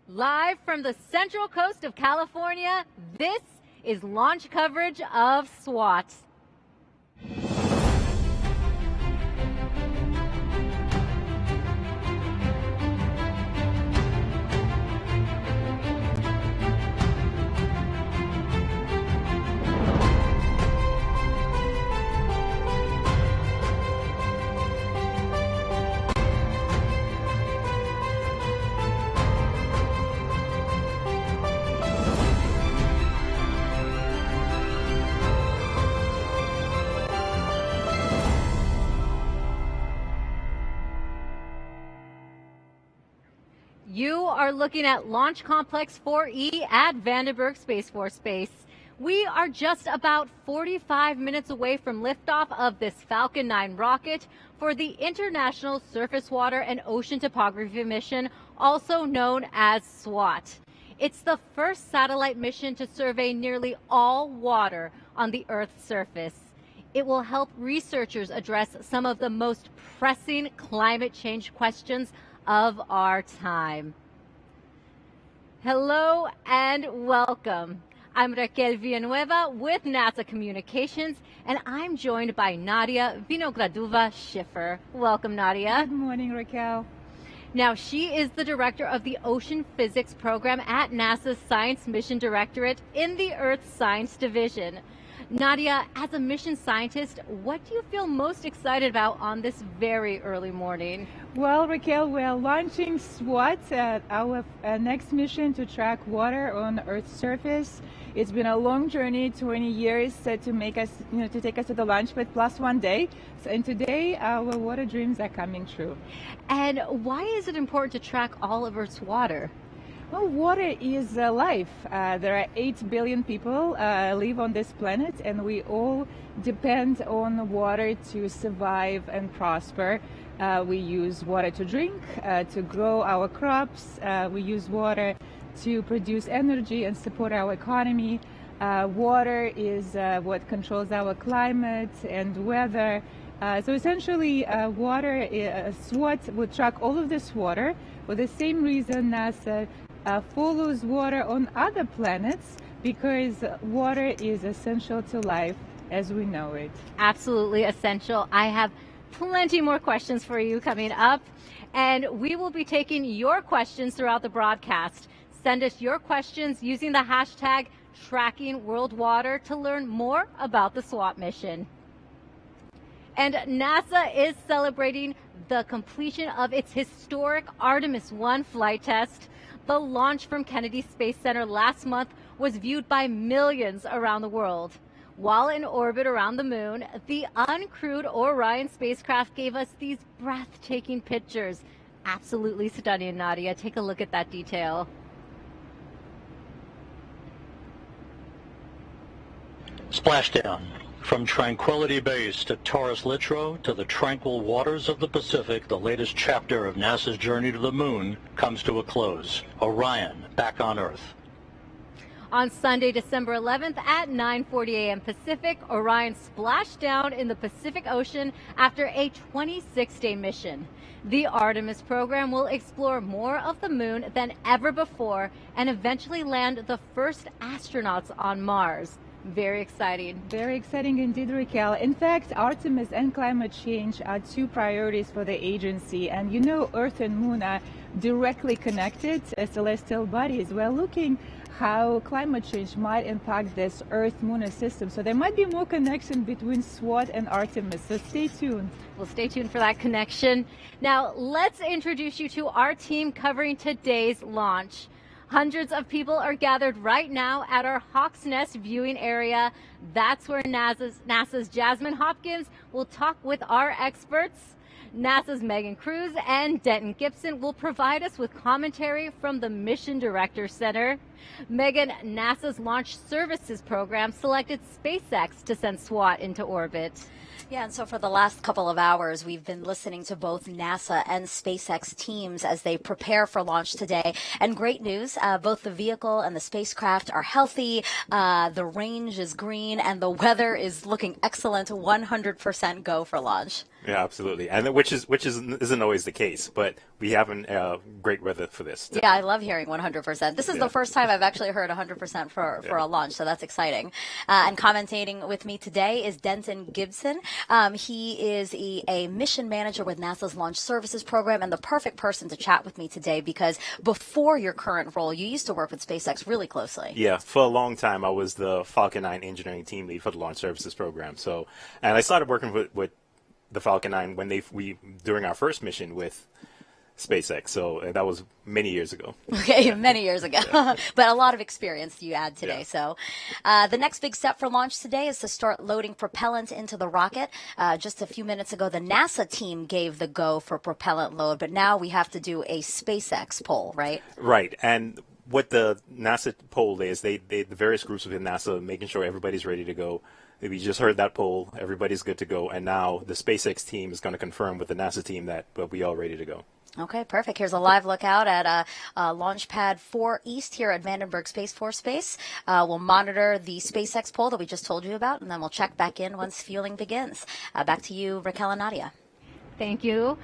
Live from the central coast of California, this is launch coverage of SWOT. You are looking at Launch Complex 4E at Vandenberg Space Force Base. We are just about 45 minutes away from liftoff of this Falcon 9 rocket for the International Surface Water and Ocean Topography mission, also known as SWOT. It's the first satellite mission to survey nearly all water on the Earth's surface. It will help researchers address some of the most pressing climate change questions of our time. Hello and welcome. I'm Raquel Villanueva with NASA Communications, and I'm joined by Nadia Vinogradova-Schiffer. Welcome, Nadia. Good morning, Raquel. Now, she is the director of the Ocean Physics Program at NASA's Science Mission Directorate in the Earth Science Division. Nadia, as a mission scientist, what do you feel most excited about on this very early morning? Well, Raquel, we're launching SWOT, our next mission to track water on Earth's surface. It's been a long journey, 20 years to make us, to take us to the launch pad plus 1 day. And today, our water dreams are coming true. And why is it important to track all of Earth's water? Well, water is life. There are 8 billion people live on this planet, and we all depend on water to survive and prosper. We use water to drink, to grow our crops. We use water to produce energy and support our economy. Water is what controls our climate and weather. So essentially, SWOT will track all of this water for the same reason NASA follows water on other planets, because water is essential to life as we know it. Absolutely essential. I have plenty more questions for you coming up, and we will be taking your questions throughout the broadcast. Send us your questions using the hashtag #TrackingWorldWater to learn more about the SWOT mission. And NASA is celebrating the completion of its historic Artemis 1 flight test. The launch from Kennedy Space Center last month was viewed by millions around the world. While in orbit around the moon, the uncrewed Orion spacecraft gave us these breathtaking pictures. Absolutely stunning, Nadia. Take a look at that detail. Splashdown. From Tranquility Base to Taurus Littrow to the tranquil waters of the Pacific, the latest chapter of NASA's journey to the moon comes to a close. Orion back on Earth. On Sunday, December 11th at 9:40 a.m. Pacific, Orion splashed down in the Pacific Ocean after a 26-day mission. The Artemis program will explore more of the moon than ever before and eventually land the first astronauts on Mars. Very exciting. Very exciting indeed, Raquel. In fact, Artemis and climate change are 2 priorities for the agency. And you know, Earth and Moon are directly connected as celestial bodies. We're looking how climate change might impact this Earth-Moon system. So there might be more connection between SWOT and Artemis. So stay tuned. Well, stay tuned for that connection. Now, let's introduce you to our team covering today's launch. Hundreds of people are gathered right now at our Hawk's Nest viewing area. That's where NASA's Jasmine Hopkins will talk with our experts. NASA's Megan Cruz and Denton Gibson will provide us with commentary from the Mission Director Center. Megan, NASA's Launch Services Program selected SpaceX to send SWOT into orbit. Yeah, and so for the last couple of hours, we've been listening to both NASA and SpaceX teams as they prepare for launch today. And great news, both the vehicle and the spacecraft are healthy, the range is green, and the weather is looking excellent, 100% go for launch. Yeah, absolutely, and which isn't always the case, but we have great weather for this. Yeah, I love hearing 100%. This is the first time I've actually heard 100% for a launch, so that's exciting. And commentating with me today is Denton Gibson. He is a mission manager with NASA's Launch Services Program, and the perfect person to chat with me today because before your current role, you used to work with SpaceX really closely. Yeah, for a long time, I was the Falcon 9 engineering team lead for the Launch Services Program. And I started working with the Falcon 9 when during our first mission with SpaceX. So that was many years ago. Okay, many years ago. But a lot of experience you add today. Yeah. So the next big step for launch today is to start loading propellant into the rocket. Just a few minutes ago, the NASA team gave the go for propellant load, but now we have to do a SpaceX poll, right? Right. And what the NASA poll is, the various groups within NASA making sure everybody's ready to go. We just heard that poll. Everybody's good to go. And now the SpaceX team is going to confirm with the NASA team that we all ready to go. Okay, perfect. Here's a live look out at Launch Pad 4 East here at Vandenberg Space Force Base. We'll monitor the SpaceX poll that we just told you about, and then we'll check back in once fueling begins. Back to you, Raquel and Nadia. Thank you.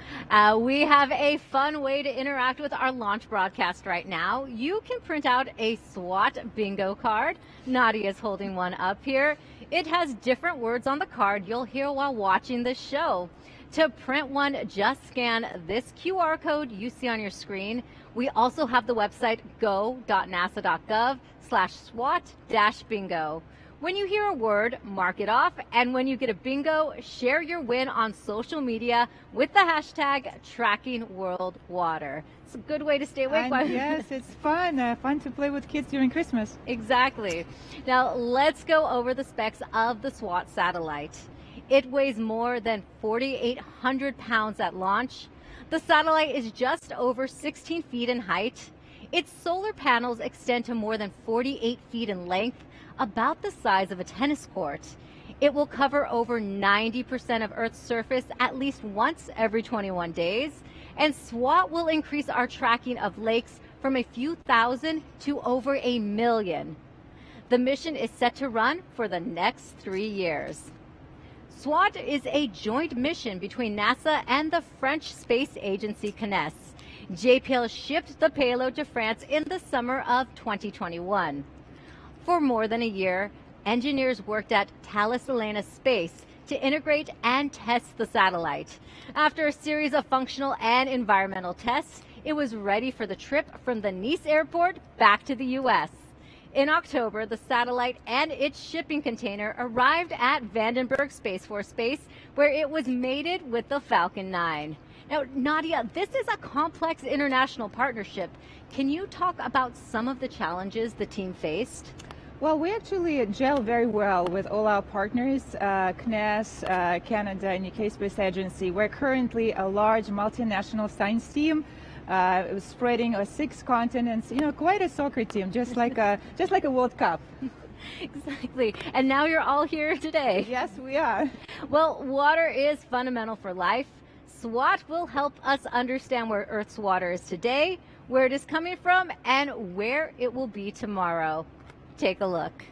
We have a fun way to interact with our launch broadcast right now. You can print out a SWOT bingo card. Nadia's holding one up here. It has different words on the card you'll hear while watching the show. To print one, just scan this QR code you see on your screen. We also have the website go.nasa.gov/SWOT-bingo. When you hear a word, mark it off, and when you get a bingo, share your win on social media with the hashtag #TrackingWorldWater. It's a good way to stay awake. Yes, it's fun to play with kids during Christmas. Exactly. Now let's go over the specs of the SWOT satellite. It weighs more than 4,800 pounds at launch. The satellite is just over 16 feet in height. Its solar panels extend to more than 48 feet in length, about the size of a tennis court. It will cover over 90% of Earth's surface at least once every 21 days. And SWOT will increase our tracking of lakes from a few thousand to over 1 million. The mission is set to run for the next 3 years. SWOT is a joint mission between NASA and the French space agency CNES. JPL shipped the payload to France in the summer of 2021. For more than a year, engineers worked at Thales Alenia Space to integrate and test the satellite. After a series of functional and environmental tests, it was ready for the trip from the Nice airport back to the U.S. In October, the satellite and its shipping container arrived at Vandenberg Space Force Base, where it was mated with the Falcon 9. Now, Nadia, this is a complex international partnership. Can you talk about some of the challenges the team faced? Well, we actually gel very well with all our partners, CNES, Canada, and UK Space Agency. We're currently a large multinational science team. Spreading 6 continents, quite a soccer team, just like a World Cup. Exactly. And now you're all here today. Yes, we are. Well, water is fundamental for life. SWOT will help us understand where Earth's water is today, where it is coming from, and where it will be tomorrow. Take a look.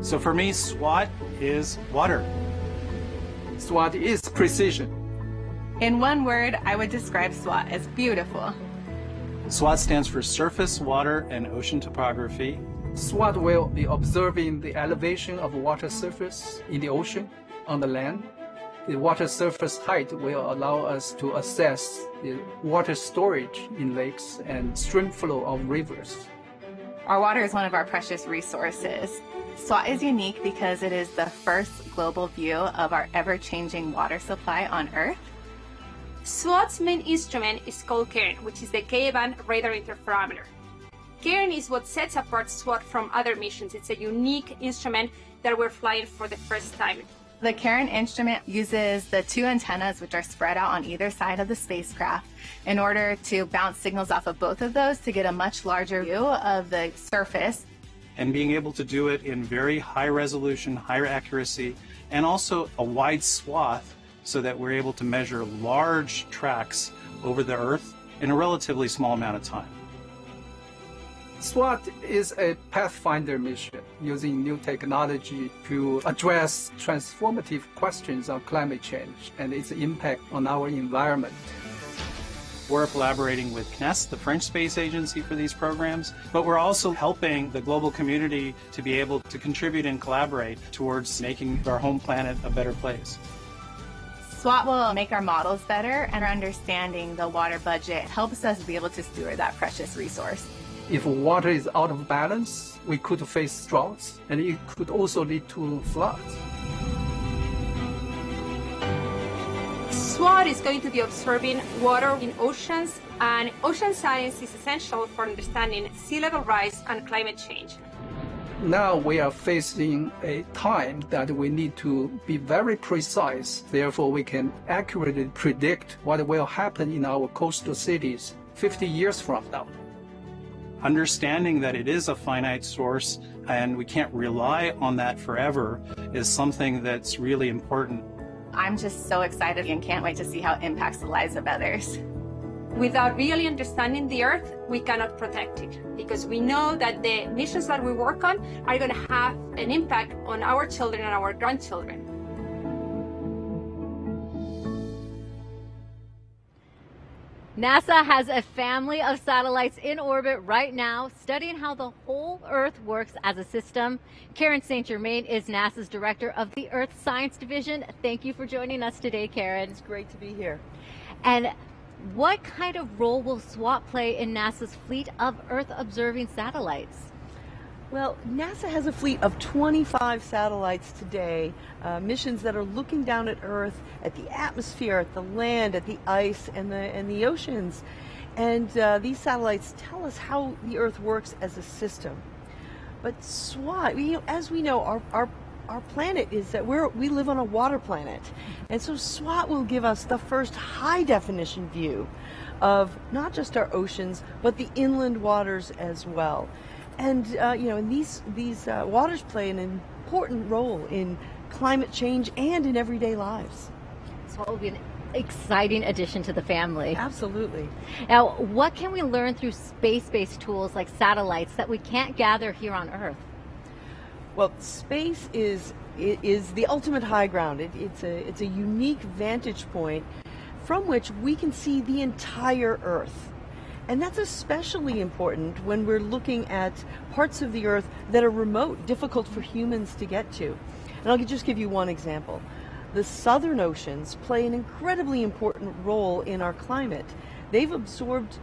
So for me, SWOT is water. SWOT is precision. In one word, I would describe SWOT as beautiful. SWOT stands for Surface, Water, and Ocean Topography. SWOT will be observing the elevation of water surface in the ocean, on the land. The water surface height will allow us to assess the water storage in lakes and stream flow of rivers. Our water is one of our precious resources. SWOT is unique because it is the first global view of our ever-changing water supply on Earth. SWOT's main instrument is called CARIN, which is the K-band radar interferometer. CARIN is what sets apart SWOT from other missions. It's a unique instrument that we're flying for the first time. The CARIN instrument uses the 2 antennas which are spread out on either side of the spacecraft in order to bounce signals off of both of those to get a much larger view of the surface. And being able to do it in very high resolution, higher accuracy, and also a wide swath so that we're able to measure large tracts over the Earth in a relatively small amount of time. SWOT is a pathfinder mission using new technology to address transformative questions on climate change and its impact on our environment. We're collaborating with CNES, the French space agency, for these programs, but we're also helping the global community to be able to contribute and collaborate towards making our home planet a better place. SWOT will make our models better, and our understanding the water budget helps us be able to steward that precious resource. If water is out of balance, we could face droughts, and it could also lead to floods. SWOT is going to be observing water in oceans, and ocean science is essential for understanding sea level rise and climate change. Now we are facing a time that we need to be very precise. Therefore, we can accurately predict what will happen in our coastal cities 50 years from now. Understanding that it is a finite source and we can't rely on that forever is something that's really important. I'm just so excited and can't wait to see how it impacts the lives of others. Without really understanding the Earth, we cannot protect it, because we know that the missions that we work on are going to have an impact on our children and our grandchildren. NASA has a family of satellites in orbit right now, studying how the whole Earth works as a system. Karen St. Germain is NASA's director of the Earth Science Division. Thank you for joining us today, Karen. It's great to be here. And what kind of role will SWOT play in NASA's fleet of Earth-observing satellites? Well, NASA has a fleet of 25 satellites today, missions that are looking down at Earth, at the atmosphere, at the land, at the ice, and the oceans. And these satellites tell us how the Earth works as a system. But SWOT, as we know, our planet is that we live on a water planet. And so SWOT will give us the first high-definition view of not just our oceans, but the inland waters as well. And and these waters play an important role in climate change and in everyday lives. So it will be an exciting addition to the family. Absolutely. Now, what can we learn through space-based tools like satellites that we can't gather here on Earth? Well, space is the ultimate high ground. It's a unique vantage point from which we can see the entire Earth. And that's especially important when we're looking at parts of the Earth that are remote, difficult for humans to get to. And I'll just give you one example. The southern oceans play an incredibly important role in our climate. They've absorbed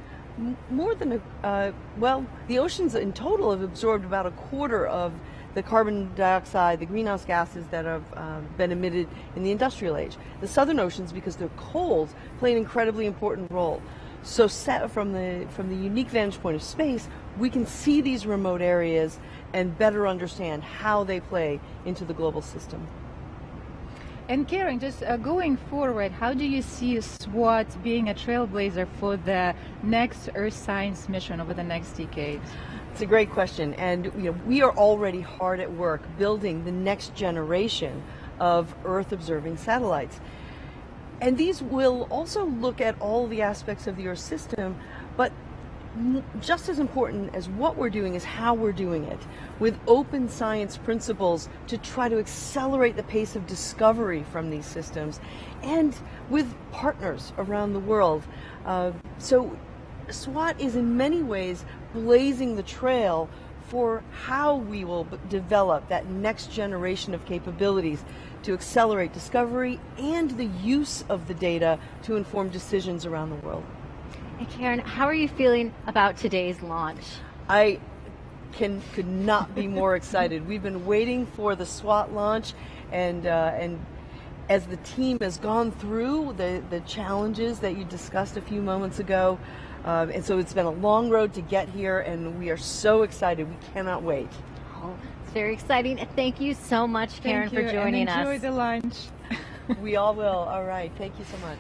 more than the oceans in total have absorbed about a quarter of the carbon dioxide, the greenhouse gases that have been emitted in the industrial age. The southern oceans, because they're cold, play an incredibly important role. So from the unique vantage point of space, we can see these remote areas and better understand how they play into the global system. And Karen, just going forward, how do you see SWOT being a trailblazer for the next Earth science mission over the next decade? It's a great question, and we are already hard at work building the next generation of Earth-observing satellites. And these will also look at all the aspects of the Earth system, but just as important as what we're doing is how we're doing it, with open science principles to try to accelerate the pace of discovery from these systems, and with partners around the world. So SWOT is in many ways blazing the trail for how we will develop that next generation of capabilities to accelerate discovery and the use of the data to inform decisions around the world. And Karen, how are you feeling about today's launch? I could not be more excited. We've been waiting for the SWOT launch, and as the team has gone through the challenges that you discussed a few moments ago, and so it's been a long road to get here, and we are so excited. We cannot wait. Oh, it's very exciting. Thank you so much, Karen, for joining us. Enjoy the lunch. We all will. All right. Thank you so much.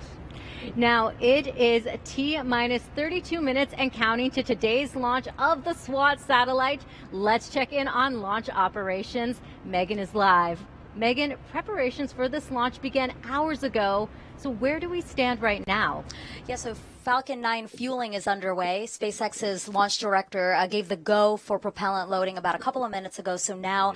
Now, it is T-minus 32 minutes and counting to today's launch of the SWOT satellite. Let's check in on launch operations. Megan is live. Megan, preparations for this launch began hours ago. So where do we stand right now? Yeah, so Falcon 9 fueling is underway. SpaceX's launch director gave the go for propellant loading about a couple of minutes ago. So now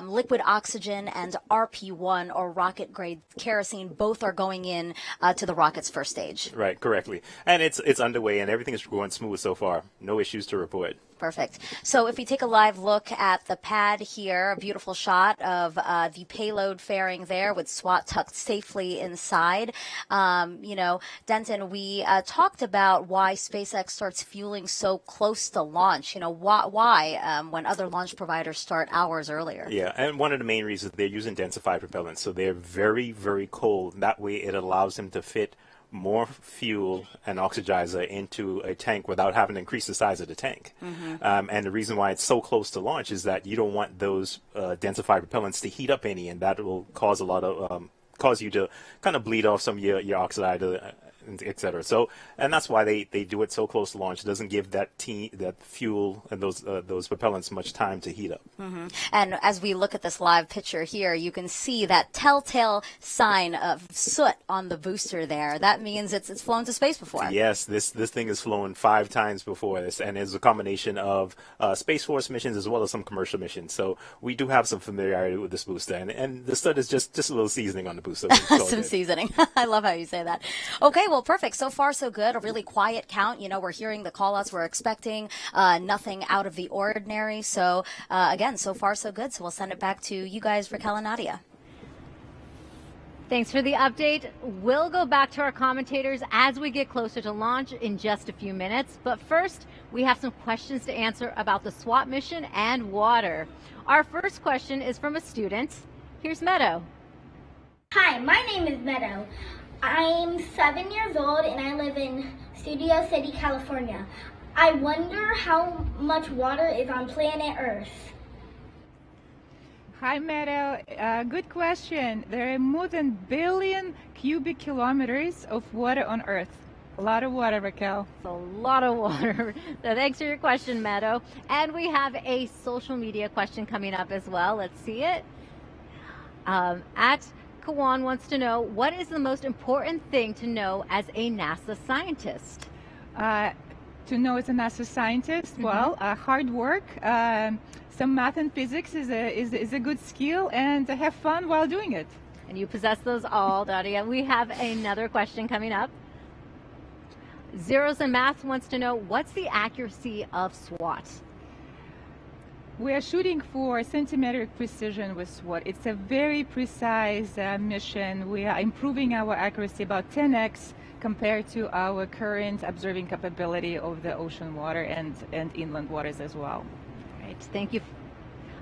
liquid oxygen and RP1, or rocket-grade kerosene, both are going in to the rocket's first stage. Right, correctly. And it's underway, and everything is going smooth so far. No issues to report. Perfect. So if we take a live look at the pad here, a beautiful shot of the payload fairing there with SWOT tucked safely inside. Denton, we talked about why SpaceX starts fueling so close to launch. Why when other launch providers start hours earlier? Yeah, and one of the main reasons they're using densified propellants. So they're very, very cold. That way it allows them to fit more fuel and oxidizer into a tank without having to increase the size of the tank. And the reason why it's so close to launch is that you don't want those densified propellants to heat up any, and that will cause a lot of cause you to kind of bleed off some of your oxidizer, et cetera. So, and that's why they do it so close to launch. It doesn't give that fuel and those propellants much time to heat up. And as we look at this live picture here, you can see that telltale sign of soot on the booster there. That means it's flown to space before. Yes, this thing has flown 5 times before this, and it's a combination of Space Force missions as well as some commercial missions. So we do have some familiarity with this booster, and the soot is just a little seasoning on the booster. Some seasoning. I love how you say that. Okay, well, perfect. So far, so good. A really quiet count. We're hearing the call-outs we're expecting. Nothing out of the ordinary. So, again, so far, so good. So we'll send it back to you guys, Raquel and Nadia. Thanks for the update. We'll go back to our commentators as we get closer to launch in just a few minutes. But first, we have some questions to answer about the SWOT mission and water. Our first question is from a student. Here's Meadow. Hi, my name is Meadow. I'm 7 years old and I live in Studio City, California. I wonder how much water is on planet Earth. Hi, Meadow. Good question. There are more than billion cubic kilometers of water on Earth. A lot of water, Raquel. It's a lot of water. So thanks for your question, Meadow. And we have a social media question coming up as well. Let's see it. At Kawan wants to know, what is the most important thing to know as a NASA scientist? To know as a NASA scientist, well, hard work, some math and physics is a good skill, and have fun while doing it. And you possess those all, Nadia. We have another question coming up. Zeros and Math wants to know, what's the accuracy of SWOT? We are shooting for centimetric precision with SWOT. It's a very precise mission. We are improving our accuracy about 10x compared to our current observing capability of the ocean water and inland waters as well. All right, thank you.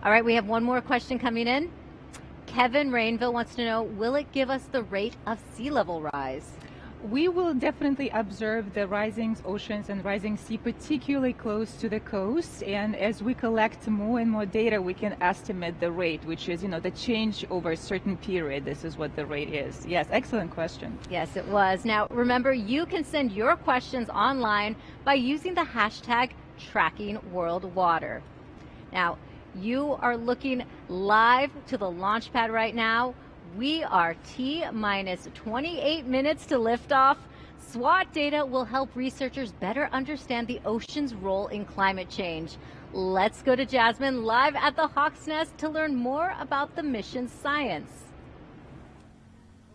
All right, we have one more question coming in. Kevin Rainville wants to know, will it give us the rate of sea level rise? We will definitely observe the rising oceans and rising sea, particularly close to the coast. And as we collect more and more data, we can estimate the rate, which is, the change over a certain period. This is what the rate is. Yes, excellent question. Yes, it was. Now, remember, you can send your questions online by using the hashtag #TrackingWorldWater. Now, you are looking live to the launch pad right now. We are T-minus 28 minutes to liftoff. SWOT data will help researchers better understand the ocean's role in climate change. Let's go to Jasmine live at the Hawk's Nest to learn more about the mission's science.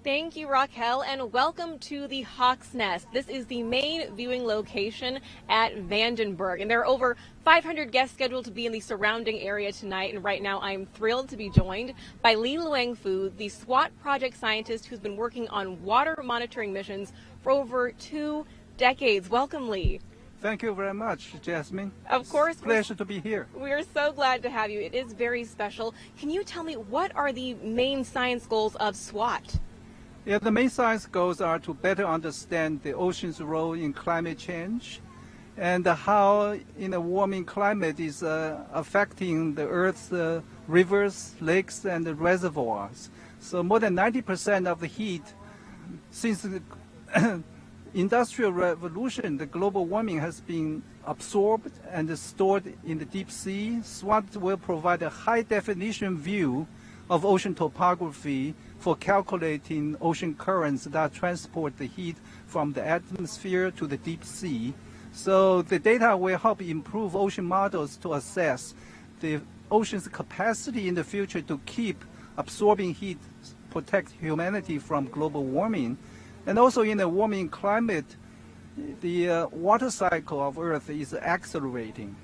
Thank you, Raquel, and welcome to the Hawk's Nest. This is the main viewing location at Vandenberg, and there are over 500 guests scheduled to be in the surrounding area tonight, and right now I'm thrilled to be joined by Li Luangfu, the SWOT project scientist who's been working on water monitoring missions for over 2 decades. Welcome, Li. Thank you very much, Jasmine. Of course. It's a pleasure to be here. We're so glad to have you. It is very special. Can you tell me, what are the main science goals of SWOT? Yeah, the main science goals are to better understand the ocean's role in climate change and how in a warming climate is affecting the Earth's rivers, lakes, and reservoirs. So more than 90% of the heat since the Industrial Revolution, the global warming has been absorbed and stored in the deep sea. SWOT will provide a high-definition view of ocean topography for calculating ocean currents that transport the heat from the atmosphere to the deep sea. So the data will help improve ocean models to assess the ocean's capacity in the future to keep absorbing heat, protect humanity from global warming. And also in a warming climate, the water cycle of Earth is accelerating,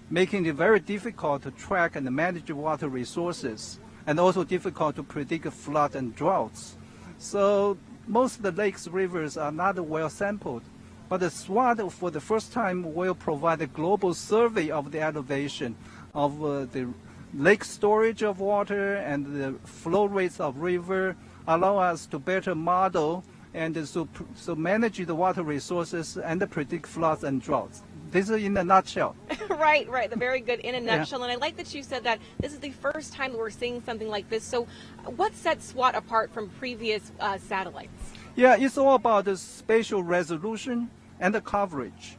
making it very difficult to track and manage water resources, and also difficult to predict flood and droughts. So most of the lakes, rivers are not well sampled, but the SWOT for the first time will provide a global survey of the elevation of the lake storage of water and the flow rates of river, allow us to better model and so manage the water resources and predict floods and droughts. This is in a nutshell. Right. Very good in a nutshell. And I like that you said that this is the first time that we're seeing something like this. So what sets SWOT apart from previous satellites? Yeah, it's all about the spatial resolution and the coverage.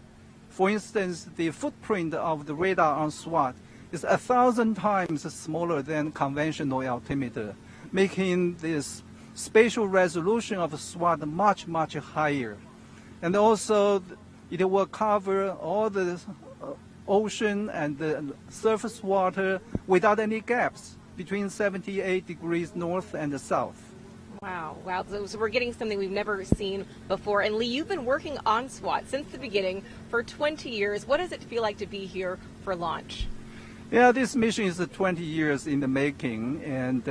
For instance, the footprint of the radar on SWOT is 1,000 times smaller than conventional altimeter, making this spatial resolution of SWOT much, much higher. And also, it will cover all the ocean and the surface water without any gaps between 78 degrees north and south. Wow. So we're getting something we've never seen before. And Lee, you've been working on SWOT since the beginning for 20 years. What does it feel like to be here for launch? Yeah, this mission is 20 years in the making, and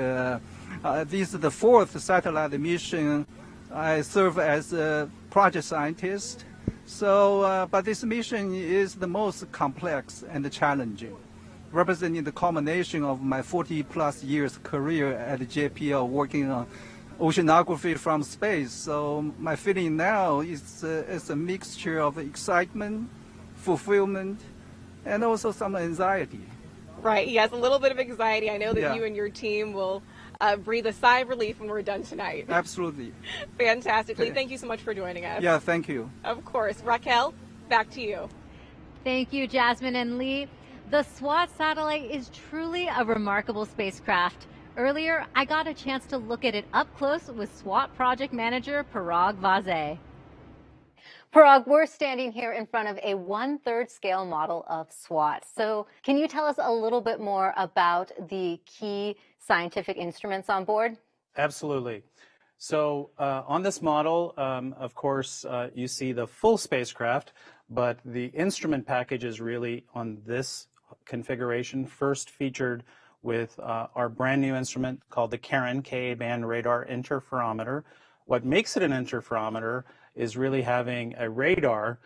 this is the fourth satellite mission. I serve as a project scientist. So, but this mission is the most complex and challenging, representing the culmination of my 40-plus years career at JPL working on oceanography from space. So my feeling now is it's a mixture of excitement, fulfillment, and also some anxiety. Right, yes, a little bit of anxiety. I know that you and your team will breathe a sigh of relief when we're done tonight. Absolutely. Fantastic. Lee, thank you so much for joining us. Yeah, thank you. Of course. Raquel, back to you. Thank you, Jasmine and Lee. The SWOT satellite is truly a remarkable spacecraft. Earlier, I got a chance to look at it up close with SWOT project manager Parag Vaze. Parag, we're standing here in front of a 1/3 scale model of SWOT. So can you tell us a little bit more about the key scientific instruments on board? Absolutely. So on this model, of course, you see the full spacecraft, but the instrument package is really on this configuration, first featured with our brand new instrument called the Karen Ka-band radar interferometer. What makes it an interferometer is really having a radar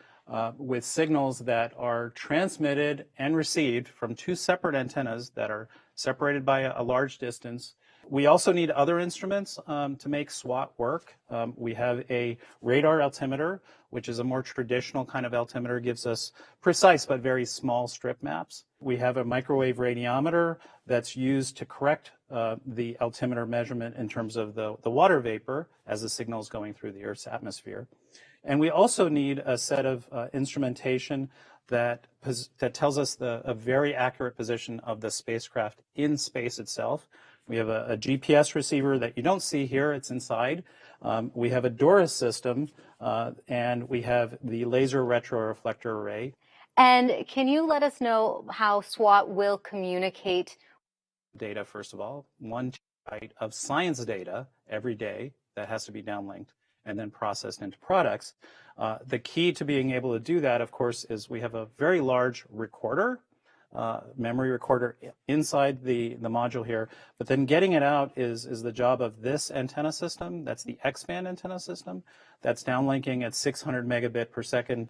with signals that are transmitted and received from two separate antennas that are separated by a large distance. We also need other instruments to make SWOT work. We have a radar altimeter, which is a more traditional kind of altimeter, gives us precise but very small strip maps. We have a microwave radiometer that's used to correct the altimeter measurement in terms of the water vapor as the signal is going through the Earth's atmosphere. And we also need a set of instrumentation that tells us a very accurate position of the spacecraft in space itself. We have a GPS receiver that you don't see here, it's inside. We have a DORIS system, and we have the laser retroreflector array. And can you let us know how SWOT will communicate? Data, first of all, 1 terabyte of science data every day that has to be downlinked and then processed into products. The key to being able to do that, of course, is we have a very large recorder, memory recorder inside the module here, but then getting it out is the job of this antenna system. That's the X-band antenna system. That's downlinking at 600 megabit per second.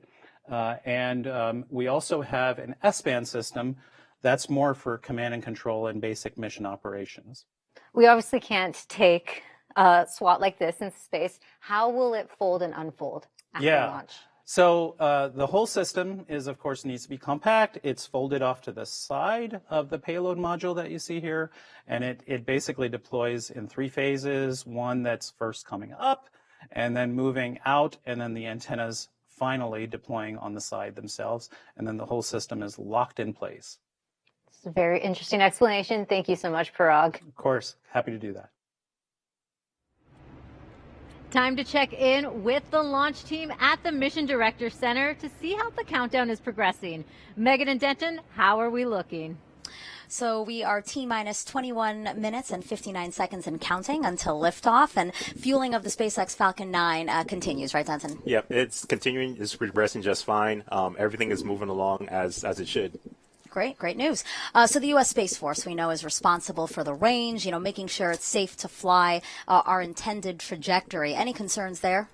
And we also have an S-band system that's more for command and control and basic mission operations. We obviously can't take a SWOT like this in space. How will it fold and unfold after launch? So the whole system is, of course, needs to be compact. It's folded off to the side of the payload module that you see here, and it basically deploys in 3 phases, one that's first coming up, and then moving out, and then the antennas finally deploying on the side themselves, and then the whole system is locked in place. It's a very interesting explanation. Thank you so much, Parag. Of course, happy to do that. Time to check in with the launch team at the Mission Director Center to see how the countdown is progressing. Megan and Denton, how are we looking? So we are T-minus 21 minutes and 59 seconds and counting until liftoff, and fueling of the SpaceX Falcon 9 continues, right, Denton? Yep, it's continuing. It's progressing just fine. Everything is moving along as it should. Great news. So the U.S. Space Force, we know, is responsible for the range, making sure it's safe to fly our intended trajectory. Any concerns there?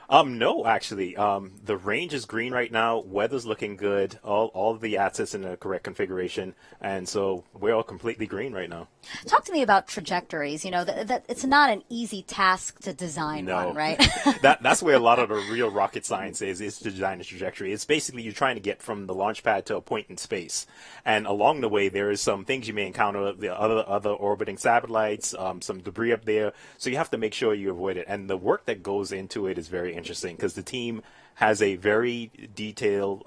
No, actually. The range is green right now. Weather's looking good. All of the assets in the correct configuration. And so we're all completely green right now. Talk to me about trajectories. That it's not an easy task to design one, right? That's where a lot of the real rocket science is to design a trajectory. It's basically you're trying to get from the launch pad to a point in space. And along the way, there is some things you may encounter, the other orbiting satellites, some debris up there. So you have to make sure you avoid it. And the work that goes into it is very interesting because the team has a very detailed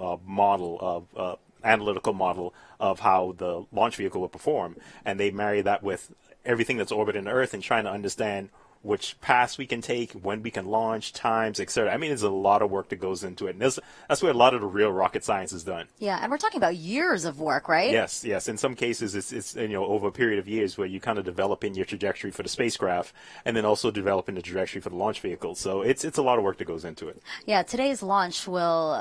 analytical model of how the launch vehicle will perform, and they marry that with everything that's orbiting the Earth and trying to understand which paths we can take, when we can launch, times, etc. I mean, there's a lot of work that goes into it, and that's where a lot of the real rocket science is done. Yeah, and we're talking about years of work, right? Yes. In some cases, it's over a period of years where you kind of developing your trajectory for the spacecraft, and then also developing the trajectory for the launch vehicle. So it's a lot of work that goes into it. Yeah, today's launch will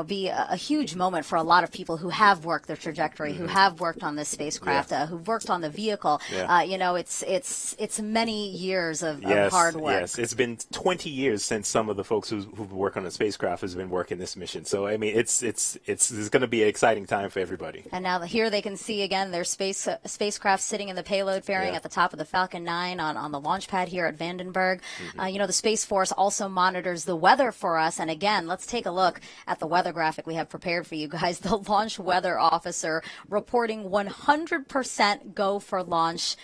be a huge moment for a lot of people who have worked their trajectory, who have worked on this spacecraft, who've worked on the vehicle. Yeah. It's many years of hard work. Yes, it's been 20 years since some of the folks who work on the spacecraft has been working this mission. So I mean, it's going to be an exciting time for everybody. And now here they can see again their spacecraft sitting in the payload fairing at the top of the Falcon 9 on the launch pad here at Vandenberg. The Space Force also monitors the weather for us. And again, let's take a look at the weather graphic we have prepared for you guys. The launch weather officer reporting 100% go for launch.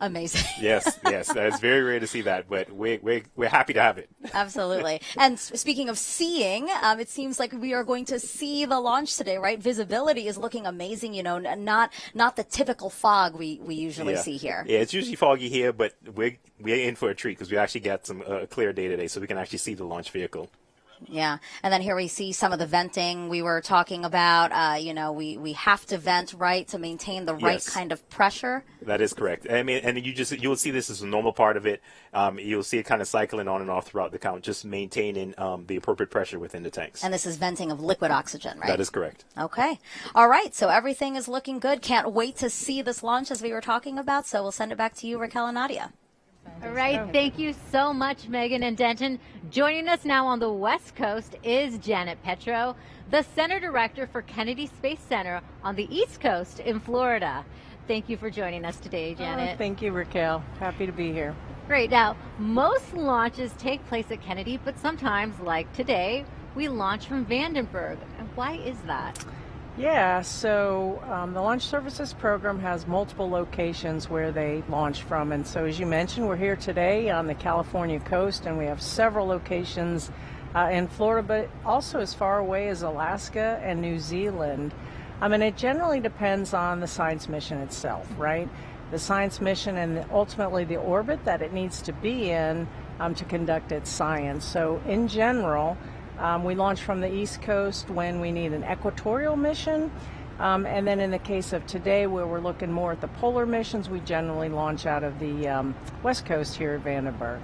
Amazing. Yes, it's very rare to see that, but we're happy to have it. Absolutely. And speaking of seeing, it seems like we are going to see the launch today, right? Visibility is looking amazing. Not the typical fog we usually see here. Yeah, it's usually foggy here, but we're in for a treat because we actually got some clear day today, so we can actually see the launch vehicle. Yeah, and then here we see some of the venting we were talking about. We have to vent, right, to maintain the right kind of pressure. That is correct. I mean, and you'll see this as a normal part of it. You'll see it kind of cycling on and off throughout the count, just maintaining the appropriate pressure within the tanks. And this is venting of liquid oxygen, right? That is correct. Okay. All right. So everything is looking good. Can't wait to see this launch as we were talking about. So we'll send it back to you, Raquel and Nadia. All right, thank you so much, Megan and Denton. Joining us now on the West Coast is Janet Petro, the Center Director for Kennedy Space Center on the East Coast in Florida. Thank you for joining us today, Janet. Thank you, Raquel. Happy to be here. Great. Now, most launches take place at Kennedy, but sometimes, like today, we launch from Vandenberg. And why is that? Yeah, so the Launch Services Program has multiple locations where they launch from. And so as you mentioned, we're here today on the California coast, and we have several locations in Florida, but also as far away as Alaska and New Zealand. I mean, it generally depends on the science mission itself, right? The science mission and ultimately the orbit that it needs to be in to conduct its science. So in general, we launch from the East Coast when we need an equatorial mission. And then in the case of today, where we're looking more at the polar missions, we generally launch out of the West Coast here at Vandenberg.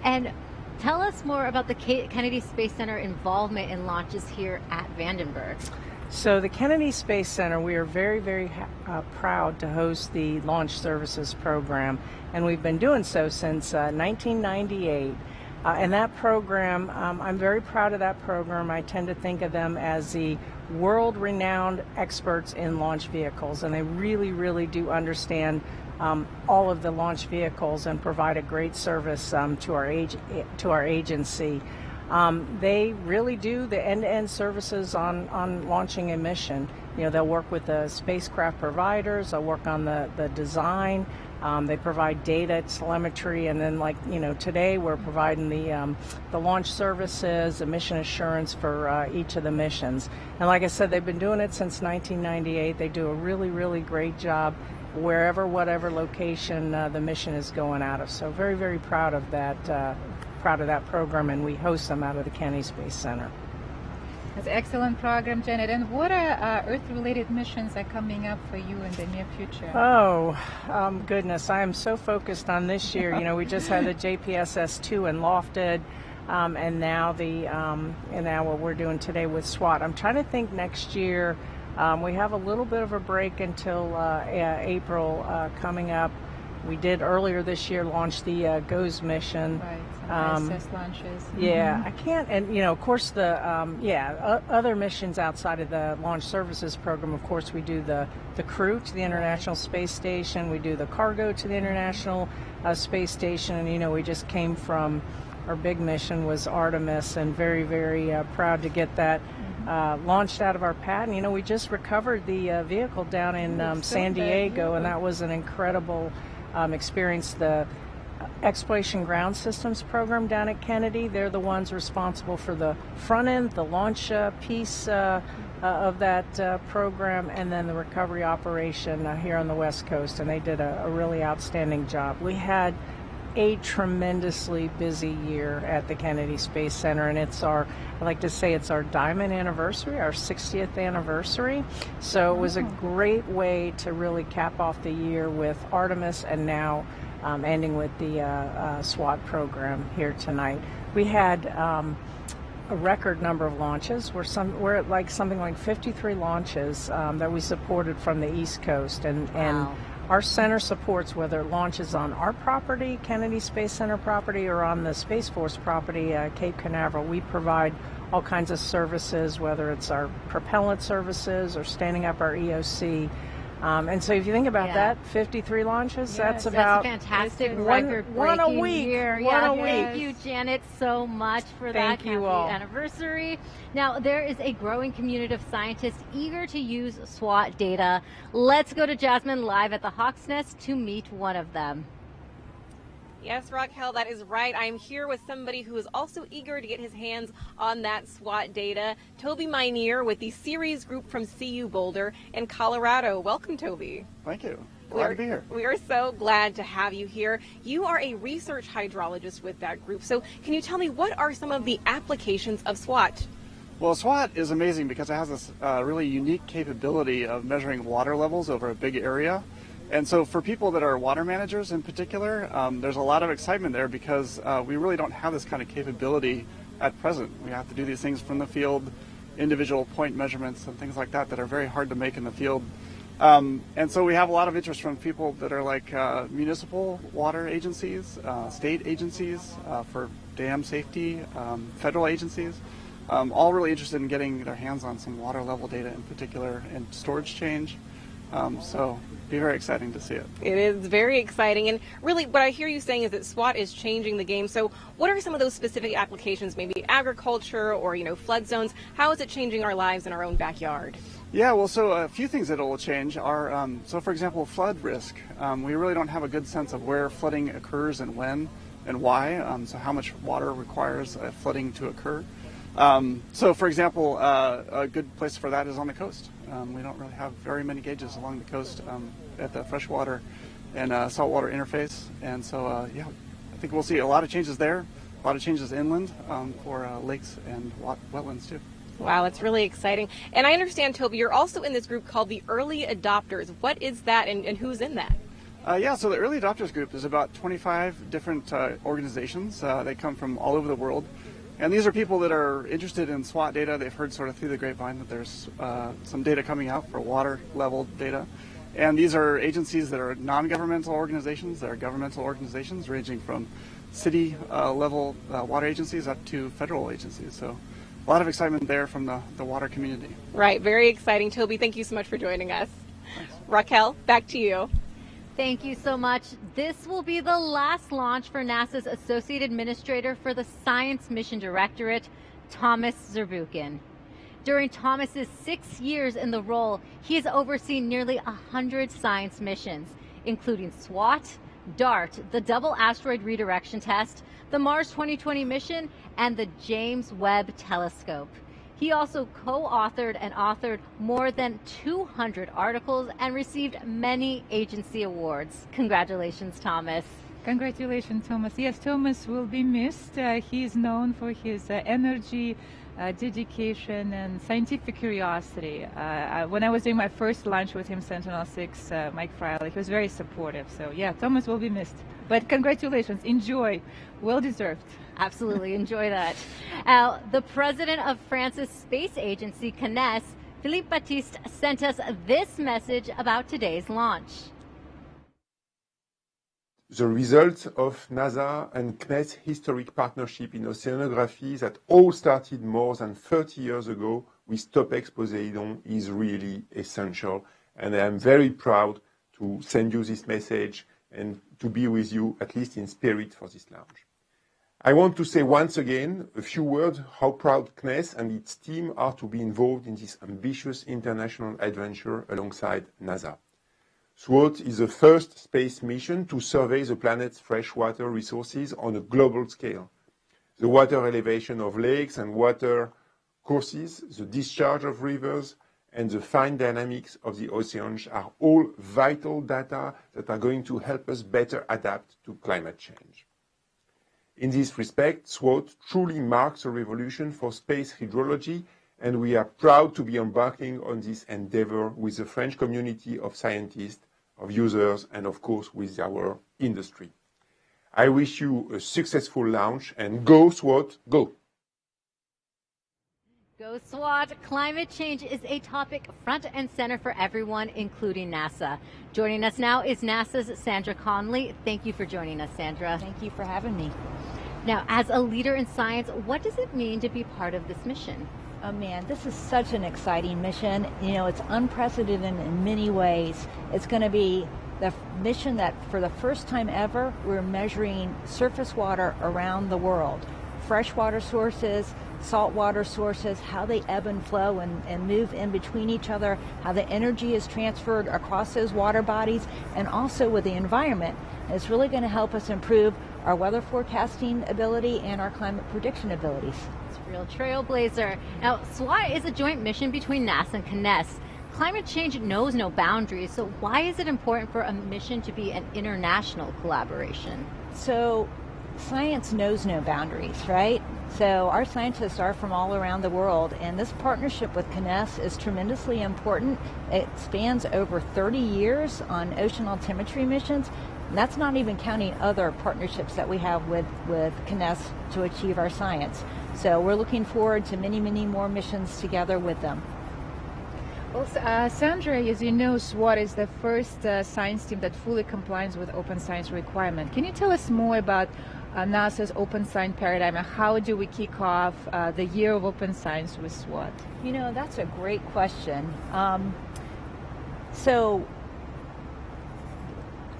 And tell us more about the Kennedy Space Center involvement in launches here at Vandenberg. So the Kennedy Space Center, we are very, very proud to host the Launch Services Program. And we've been doing so since 1998. And that program, I'm very proud of that program. I tend to think of them as the world-renowned experts in launch vehicles, and they really, really do understand all of the launch vehicles and provide a great service to our agency. They really do the end-to-end services on launching a mission. They'll work with the spacecraft providers, they'll work on the design, They provide data, telemetry, and then today we're providing the launch services, the mission assurance for each of the missions. And like I said, they've been doing it since 1998. They do a really, really great job wherever, whatever location the mission is going out of. So very, very proud of that program, and we host them out of the Kennedy Space Center. That's an excellent program, Janet. And what Earth-related missions are coming up for you in the near future? Oh, goodness. I am so focused on this year. We just had the JPSS-2 in Lofted, and now what we're doing today with SWOT. I'm trying to think next year. We have a little bit of a break until April coming up. We did earlier this year launch the GOES mission. Right, ISS launches. Yeah, I can't, and of course the other missions outside of the launch services program. Of course, we do the crew to the International Space Station. We do the cargo to the International Space Station, and we just came from our big mission was Artemis, and very, very proud to get that launched out of our pad. And we just recovered the vehicle down in San Diego, and that was an incredible experience. The Exploration Ground Systems program down at Kennedy, they're the ones responsible for the front end, the launch piece of that program, and then the recovery operation here on the West Coast, and they did a really outstanding job. We had a tremendously busy year at the Kennedy Space Center, and I like to say it's our diamond anniversary, our 60th anniversary. So it was a great way to really cap off the year with Artemis, and now ending with the SWOT program here tonight. We had a record number of launches. We're at something like 53 launches that we supported from the East Coast, and our center supports whether it launches on our property, Kennedy Space Center property, or on the Space Force property, Cape Canaveral. We provide all kinds of services, whether it's our propellant services or standing up our EOC. And so if you think about that, 53 launches, that's about... That's a fantastic one a week. Year. Thank you, Janet, so much for that. Thank you all. Anniversary. Now, there is a growing community of scientists eager to use SWOT data. Let's go to Jasmine live at the Hawk's Nest to meet one of them. Yes, Raquel, that is right. I'm here with somebody who is also eager to get his hands on that SWOT data. Toby Minear with the Series Group from CU Boulder in Colorado. Welcome, Toby. Thank you. Glad to be here. We are so glad to have you here. You are a research hydrologist with that group. So can you tell me what are some of the applications of SWOT? Well, SWOT is amazing because it has this really unique capability of measuring water levels over a big area. And so for people that are water managers in particular, there's a lot of excitement there because we really don't have this kind of capability at present. We have to do these things from the field, individual point measurements and things like that that are very hard to make in the field. And so we have a lot of interest from people that are like municipal water agencies, state agencies for dam safety, federal agencies, all really interested in getting their hands on some water level data in particular and storage change. So be very exciting to see it. It is very exciting, and really what I hear you saying is that SWOT is changing the game. So what are some of those specific applications, maybe agriculture or flood zones? How is it changing our lives in our own backyard? Yeah, well, so a few things that it will change are, so for example, flood risk. We really don't have a good sense of where flooding occurs and when and why, so how much water requires flooding to occur. So for example, a good place for that is on the coast. We don't really have very many gauges along the coast at the freshwater and saltwater interface. And so, yeah, I think we'll see a lot of changes there, a lot of changes inland for lakes and wetlands too. Wow, that's really exciting. And I understand, Toby, you're also in this group called the Early Adopters. What is that and who's in that? Yeah, so the Early Adopters group is about 25 different organizations. They come from all over the world. And these are people that are interested in SWOT data. They've heard sort of through the grapevine that there's some data coming out for water level data. And these are agencies that are non-governmental organizations. They're governmental organizations ranging from city level water agencies up to federal agencies. So a lot of excitement there from the water community. Right, very exciting. Toby, thank you so much for joining us. Thanks. Raquel, back to you. Thank you so much. This will be the last launch for NASA's Associate Administrator for the Science Mission Directorate, Thomas Zurbuchen. During Thomas's 6 years in the role, he has overseen nearly 100 science missions, including SWOT, DART, the Double Asteroid Redirection Test, the Mars 2020 mission, and the James Webb Telescope. He also co-authored and authored more than 200 articles and received many agency awards. Congratulations, Thomas. Congratulations, Thomas. Yes, Thomas will be missed. He is known for his energy, dedication, and scientific curiosity. When I was doing my first lunch with him, Sentinel-6, Mike Friley, he was very supportive. So yeah, Thomas will be missed. But congratulations, enjoy, well deserved. Absolutely, enjoy that. The president of France's space agency, CNES, Philippe Baptiste, sent us this message about today's launch. The result of NASA and CNES historic partnership in oceanography that all started more than 30 years ago with TOPEX Poseidon is really essential. And I am very proud to send you this message and to be with you, at least in spirit, for this launch. I want to say once again a few words how proud CNES and its team are to be involved in this ambitious international adventure alongside NASA. SWOT is the first space mission to survey the planet's freshwater resources on a global scale. The water elevation of lakes and water courses, the discharge of rivers, and the fine dynamics of the oceans are all vital data that are going to help us better adapt to climate change. In this respect, SWOT truly marks a revolution for space hydrology, and we are proud to be embarking on this endeavor with the French community of scientists, of users, and of course with our industry. I wish you a successful launch, and go SWOT, go! Go SWOT! Climate change is a topic front and center for everyone, including NASA. Joining us now is NASA's Sandra Conley. Thank you for joining us, Sandra. Thank you for having me. Now, as a leader in science, what does it mean to be part of this mission? Oh man, this is such an exciting mission. You know, it's unprecedented in many ways. It's going to be the mission that for the first time ever, we're measuring surface water around the world. Freshwater sources, saltwater sources, how they ebb and flow and move in between each other, how the energy is transferred across those water bodies, and also with the environment. It's really going to help us improve our weather forecasting ability and our climate prediction abilities. It's a real trailblazer. Now, SWOT is a joint mission between NASA and CNES. Climate change knows no boundaries, so why is it important for a mission to be an international collaboration? So, science knows no boundaries, right? So our scientists are from all around the world, and this partnership with CNES is tremendously important. It spans over 30 years on ocean altimetry missions. And that's not even counting other partnerships that we have with CNES to achieve our science. So we're looking forward to many, many more missions together with them. Well, Sandra, as you know, SWOT is the first science team that fully complies with open science requirement. Can you tell us more about NASA's open science paradigm and how do we kick off the year of open science with SWOT? You know, that's a great question. So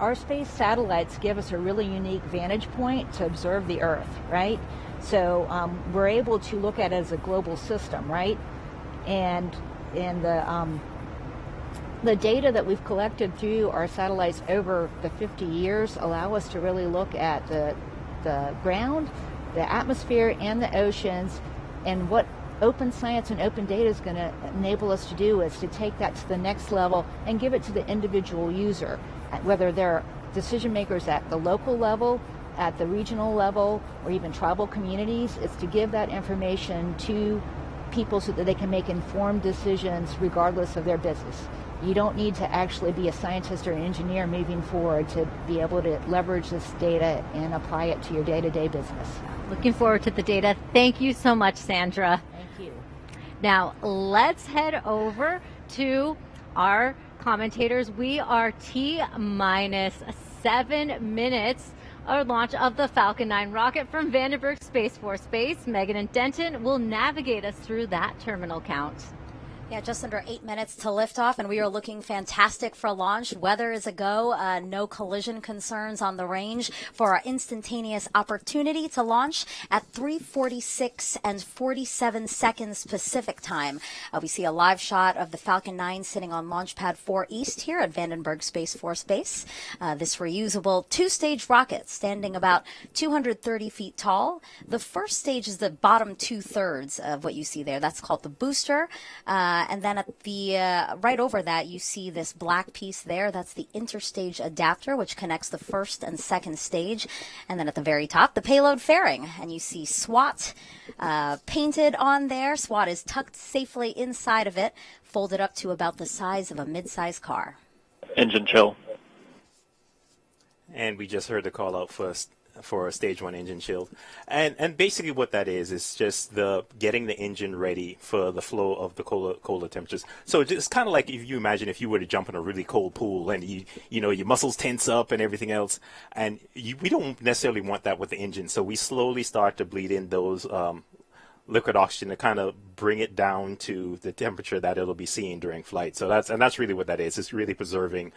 our space satellites give us a really unique vantage point to observe the Earth, right? So we're able to look at it as a global system, right? And the data that we've collected through our satellites over the 50 years allow us to really look at the ground, the atmosphere, and the oceans. And what open science and open data is going to enable us to do is to take that to the next level and give it to the individual user, whether they're decision makers at the local level, at the regional level, or even tribal communities. It's to give that information to people so that they can make informed decisions regardless of their business. You don't need to actually be a scientist or an engineer moving forward to be able to leverage this data and apply it to your day-to-day business. Looking forward to the data. Thank you so much, Sandra. Thank you. Now, let's head over to our commentators. We are T-minus 7 minutes our launch of the Falcon 9 rocket from Vandenberg Space Force Base. Megan and Denton will navigate us through that terminal count. Yeah, just under 8 minutes to liftoff, and we are looking fantastic for launch. Weather is a go. No collision concerns on the range for our instantaneous opportunity to launch at 3:46 and 47 seconds Pacific time. We see a live shot of the Falcon 9 sitting on Launch Pad 4 East here at Vandenberg Space Force Base. This reusable two-stage rocket standing about 230 feet tall. The first stage is the bottom two-thirds of what you see there. That's called the booster. And then at the right over that, you see this black piece there. That's the interstage adapter, which connects the first and second stage. And then at the very top, the payload fairing. And you see SWOT painted on there. SWOT is tucked safely inside of it, folded up to about the size of a mid-size car. Engine chill. And we just heard the call out for a stage 1 engine shield. And basically what that is just the getting the engine ready for the flow of the colder temperatures. So it's kind of like if you imagine if you were to jump in a really cold pool and you know your muscles tense up and everything else, and we don't necessarily want that with the engine. So we slowly start to bleed in those liquid oxygen to kind of bring it down to the temperature that it'll be seeing during flight. So that's really what that is. It's really preserving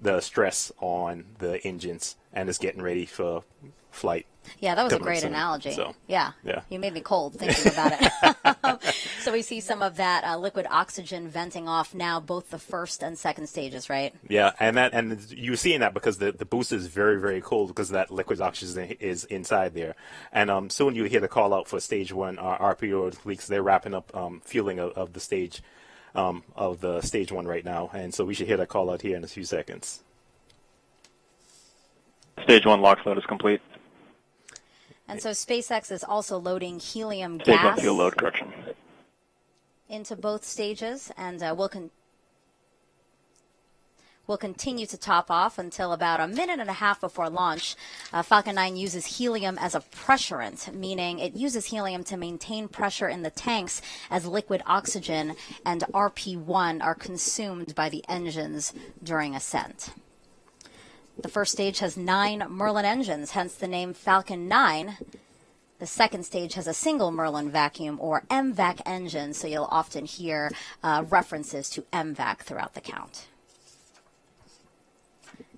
the stress on the engines, and it's getting ready for flight. Yeah, that was a great analogy. So, yeah, you made me cold thinking about it. So we see some of that liquid oxygen venting off now, both the first and second stages, right? Yeah, and you're seeing that because the booster is very, very cold because that liquid oxygen is inside there. And soon you'll hear the call out for stage 1 RPO leaks. They're wrapping up fueling of the stage. Of the stage 1 right now, and so we should hear that call out here in a few seconds. Stage 1 LOX load is complete. And so SpaceX is also loading helium Stage gas 1 fuel load, correction. into both stages, and we'll continue to top off until about a minute and a half before launch. Falcon 9 uses helium as a pressurant, meaning it uses helium to maintain pressure in the tanks as liquid oxygen and RP1 are consumed by the engines during ascent. The first stage has 9 Merlin engines, hence the name Falcon 9. The second stage has a single Merlin vacuum or MVAC engine, so you'll often hear references to MVAC throughout the count.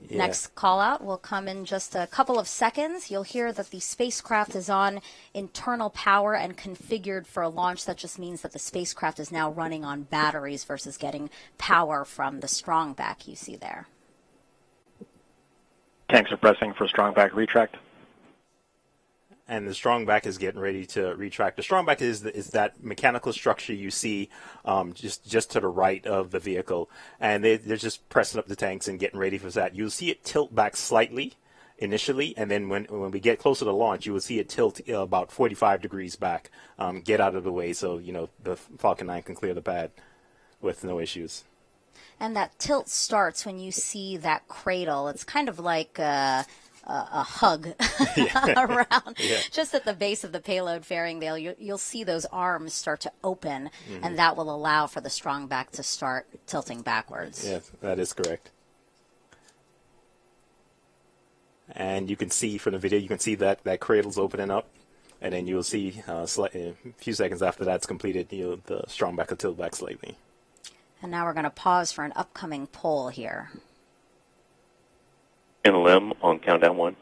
Yeah. Next call out will come in just a couple of seconds. You'll hear that the spacecraft is on internal power and configured for a launch. That just means that the spacecraft is now running on batteries versus getting power from the strong back you see there. Tanks are pressing for strong back retract. And the strong back is getting ready to retract. The strong back is that mechanical structure you see just to the right of the vehicle. And they're just pressing up the tanks and getting ready for that. You'll see it tilt back slightly initially, and then when we get closer to launch, you will see it tilt about 45 degrees back, get out of the way so, the Falcon 9 can clear the pad with no issues. And that tilt starts when you see that cradle. It's kind of like a hug around just at the base of the payload fairing veil. You'll see those arms start to open, and that will allow for the strong back to start tilting backwards. Yeah, that is correct. And you can see from the video, you can see that cradle's opening up, and then you'll see a few seconds after that's completed, the strong back will tilt back slightly. And now we're going to pause for an upcoming poll here. NLM on countdown 1.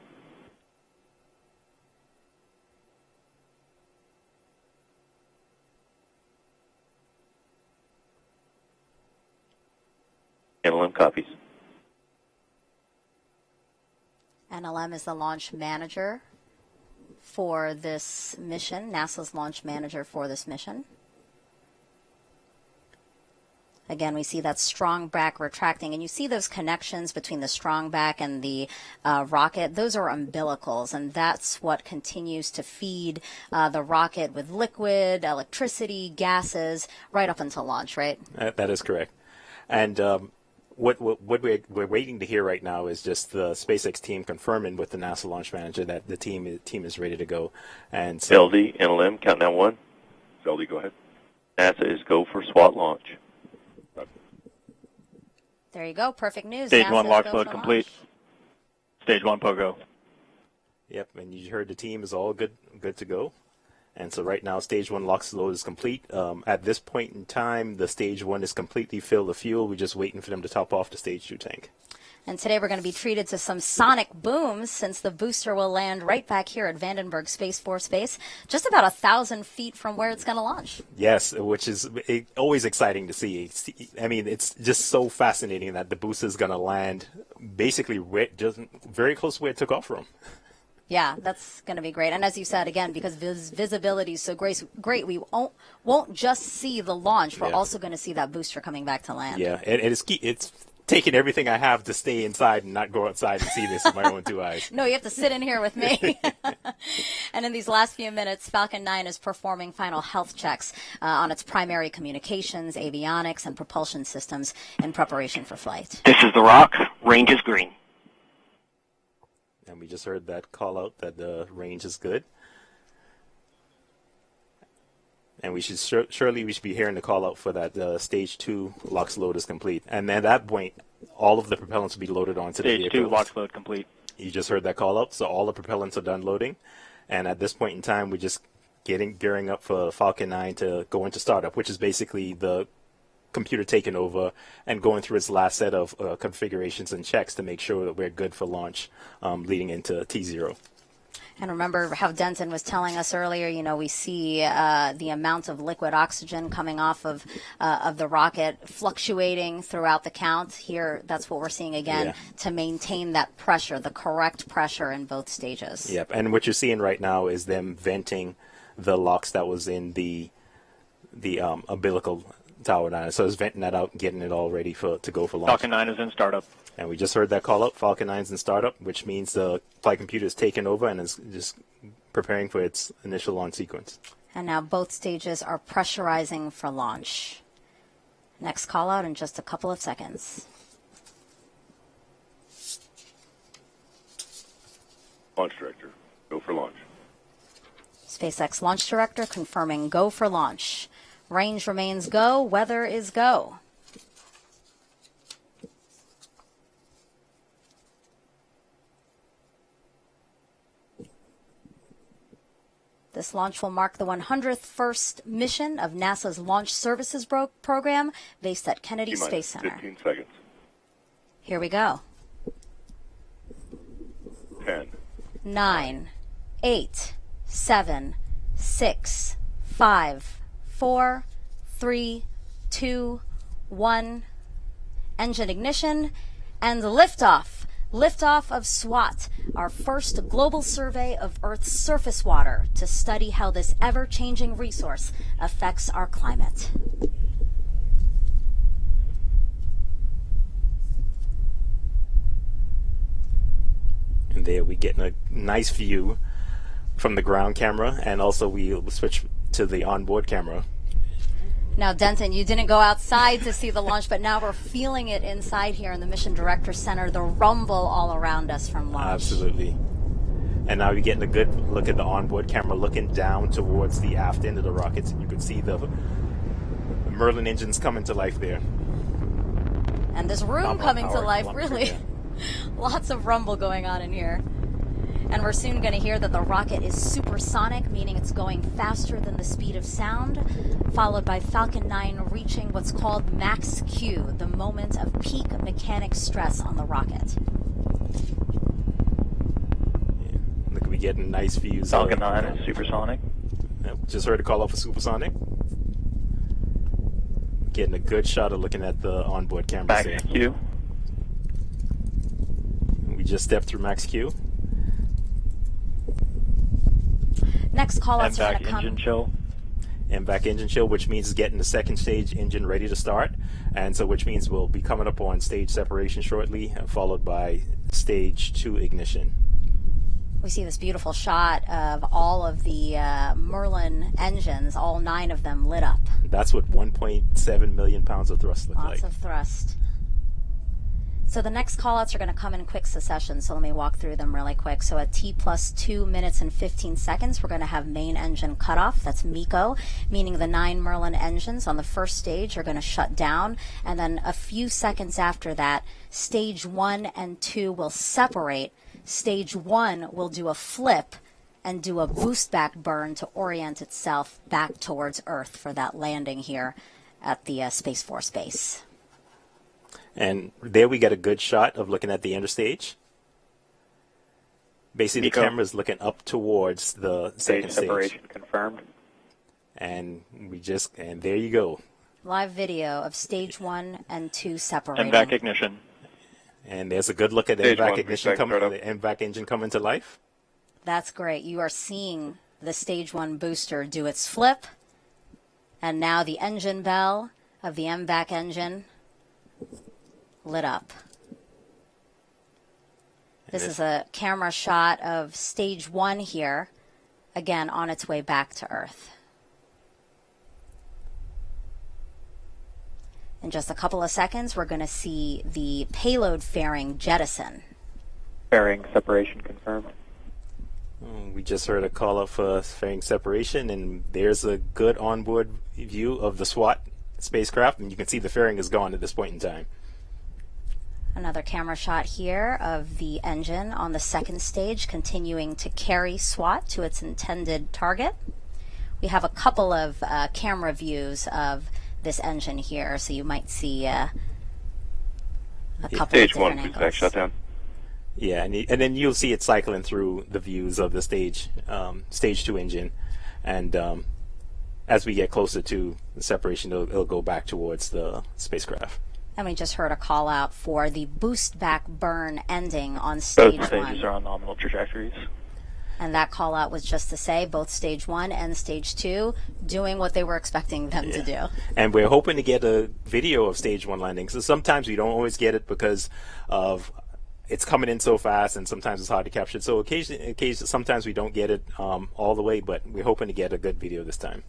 NLM copies. NLM is the launch manager for this mission, NASA's launch manager for this mission. Again, we see that strong back retracting, and you see those connections between the strong back and the rocket. Those are umbilicals, and that's what continues to feed the rocket with liquid, electricity, gases, right up until launch, right? That is correct. And what we're waiting to hear right now is just the SpaceX team confirming with the NASA launch manager that the team is ready to go. And so, LD, NLM, countdown 1. LD, go ahead. NASA is go for SWOT launch. There you go. Perfect news. Stage NASA's 1 LOX go load for complete. launch. Stage 1 POGO. Yep, and you heard the team is all good to go. And so right now, stage 1 LOX load is complete. At this point in time, the stage 1 is completely filled with fuel. We're just waiting for them to top off the stage 2 tank. And today we're going to be treated to some sonic booms since the booster will land right back here at Vandenberg Space Force Base, just about 1,000 feet from where it's going to launch. Yes, which is always exciting to see. I mean, it's just so fascinating that the booster is going to land basically just very close to where it took off from. Yeah, that's going to be great. And as you said, again, because visibility is so great, we won't just see the launch. We're also going to see that booster coming back to land. Yeah, and it's key. It's taking everything I have to stay inside and not go outside and see this with my own 2 eyes. No, you have to sit in here with me. And in these last few minutes, Falcon 9 is performing final health checks on its primary communications, avionics, and propulsion systems in preparation for flight. This is The Rock. Range is green. And we just heard that call out that the range is good. And we should surely we should be hearing the call out for that stage 2 LOX load is complete. And then at that point, all of the propellants will be loaded onto the vehicle. Stage 2 LOX load complete. You just heard that call out. So all the propellants are done loading. And at this point in time, we're just gearing up for Falcon 9 to go into startup, which is basically the computer taking over and going through its last set of configurations and checks to make sure that we're good for launch leading into T0. And remember how Denton was telling us earlier, you know, we see the amount of liquid oxygen coming off of the rocket fluctuating throughout the count. Here, that's what we're seeing again to maintain that pressure, the correct pressure in both stages. Yep, and what you're seeing right now is them venting the LOX that was in the umbilical tower 9. So it's venting that out, getting it all ready to go for launch. Falcon 9 is in startup. And we just heard that call up. Falcon 9's in startup, which means the flight computer is taking over and is just preparing for its initial launch sequence. And now both stages are pressurizing for launch. Next call out in just a couple of seconds. Launch director, go for launch. SpaceX launch director confirming go for launch. Range remains go, weather is go. This launch will mark the 100th first mission of NASA's Launch Services program based at Kennedy Space Center. 15 seconds. Here we go. 10. 9, 8, 7, 6, 5, 4, 3, 2, 1. Engine ignition and liftoff. Liftoff of SWOT, our first global survey of Earth's surface water to study how this ever-changing resource affects our climate. And there we get a nice view from the ground camera, and also we switch to the onboard camera. Now, Denton, you didn't go outside to see the launch, but now we're feeling it inside here in the Mission Director Center, the rumble all around us from launch. Absolutely. And now you're getting a good look at the onboard camera looking down towards the aft end of the rockets, and you can see the Merlin engines coming to life there. And this room coming to life, really. Lots of rumble going on in here. And we're soon going to hear that the rocket is supersonic, meaning it's going faster than the speed of sound, followed by Falcon 9 reaching what's called max Q, the moment of peak mechanic stress on the rocket. Yeah. Look, we getting nice views. Falcon 9 is supersonic. Just heard a call out for supersonic. Getting a good shot of looking at the onboard cameras Max there. Q. We just stepped through max Q. Next call-outs are going to come. Engine chill. And back engine chill, which means getting the second stage engine ready to start. And so which means we'll be coming up on stage separation shortly, followed by stage 2 ignition. We see this beautiful shot of all of the Merlin engines, all 9 of them lit up. That's what 1.7 million pounds of thrust look like. Lots of thrust. So the next call-outs are going to come in quick succession, so let me walk through them really quick. So at T plus 2 minutes and 15 seconds, we're going to have main engine cutoff. That's MECO, meaning the 9 Merlin engines on the first stage are going to shut down. And then a few seconds after that, stage 1 and 2 will separate. Stage 1 will do a flip, and do a boost back burn to orient itself back towards Earth for that landing here at the Space Force base. And there we get a good shot of looking at the interstage. Basically, the camera's looking up towards the second stage. Separation confirmed. And there you go. Live video of stage 1 and 2 separating. MVAC ignition. And there's a good look at the MVAC ignition the MVAC engine coming to life. That's great. You are seeing the stage 1 booster do its flip. And now the engine bell of the MVAC engine lit up. This is a camera shot of stage 1 here, again on its way back to Earth. In just a couple of seconds, we're going to see the payload fairing jettison. Fairing separation confirmed. We just heard a call up for fairing separation, and there's a good onboard view of the SWOT spacecraft, and you can see the fairing is gone at this point in time. Another camera shot here of the engine on the second stage continuing to carry SWOT to its intended target. We have a couple of camera views of this engine here, so you might see a couple stage of different 1 angles. shutdown. Yeah, and then you'll see it cycling through the views of the stage 2 engine, and as we get closer to the separation, it'll go back towards the spacecraft. And we just heard a call out for the boost back burn ending on stage 1. Both stages are on nominal trajectories. And that call out was just to say both stage 1 and stage 2 doing what they were expecting them to do. And we're hoping to get a video of stage 1 landing. So sometimes we don't always get it because of it's coming in so fast, and sometimes it's hard to capture it. So occasionally, sometimes we don't get it all the way, but we're hoping to get a good video this time.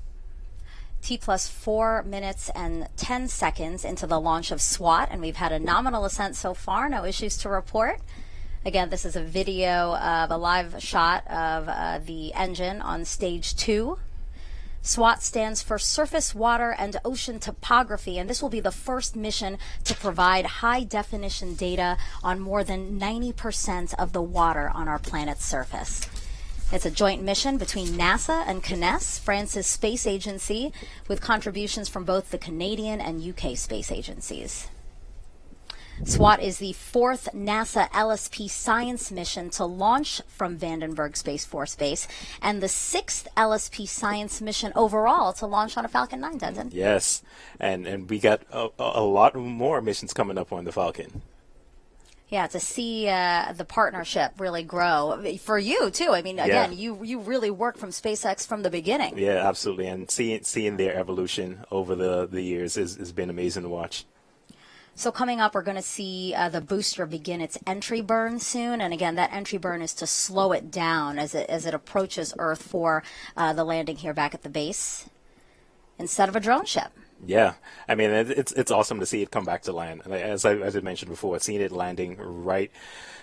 T plus 4 minutes and 10 seconds into the launch of SWOT, and we've had a nominal ascent so far, no issues to report. Again, this is a video of a live shot of the engine on stage 2. SWOT stands for Surface, Water, and Ocean Topography, and this will be the first mission to provide high-definition data on more than 90% of the water on our planet's surface. It's a joint mission between NASA and CNES, France's space agency, with contributions from both the Canadian and UK space agencies. SWOT is the 4th NASA LSP science mission to launch from Vandenberg Space Force Base, and the 6th LSP science mission overall to launch on a Falcon 9, Denton. Yes, and we got a lot more missions coming up on the Falcon. Yeah, to see the partnership really grow for you too. I mean, again, you really work from SpaceX from the beginning. Yeah, absolutely, and seeing their evolution over the years has been amazing to watch. So coming up, we're going to see the booster begin its entry burn soon, and again, that entry burn is to slow it down as it approaches Earth for the landing here back at the base instead of a drone ship. Yeah, I mean, it's awesome to see it come back to land. As I mentioned before, seeing it landing right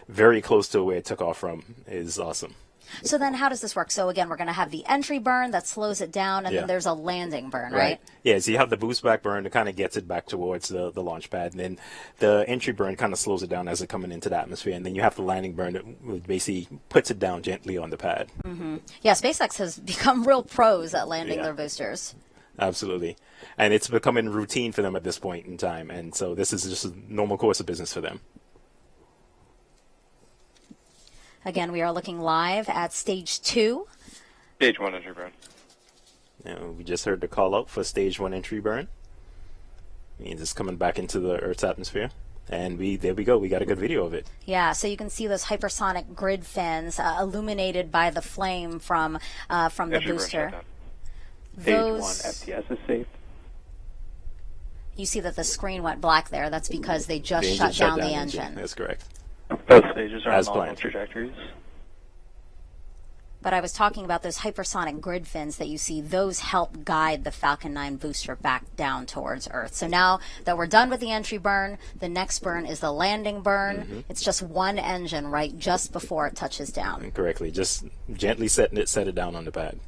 very close to where it took off from is awesome. So then how does this work? So again, we're going to have the entry burn that slows it down, and then there's a landing burn, right? Yeah, so you have the boost back burn that kind of gets it back towards the launch pad, and then the entry burn kind of slows it down as it's coming into the atmosphere, and then you have the landing burn that basically puts it down gently on the pad. Mm-hmm. Yeah, SpaceX has become real pros at landing their boosters. Absolutely. And it's becoming routine for them at this point in time, and so this is just a normal course of business for them. Again, we are looking live at stage 2. Stage 1 entry burn. We just heard the call out for stage 1 entry burn. Means it's coming back into the Earth's atmosphere. And there we go. We got a good video of it. Yeah, so you can see those hypersonic grid fins illuminated by the flame from the booster. Stage 1 FTS is safe. You see that the screen went black there. That's because they just shut down the engine. That's correct. Both stages are on As normal planned. trajectories. But I was talking about those hypersonic grid fins that you see. Those help guide the Falcon 9 booster back down towards Earth. So now that we're done with the entry burn, the next burn is the landing burn. Mm-hmm. It's just one engine right just before it touches down. Correctly. Just gently set it down on the pad.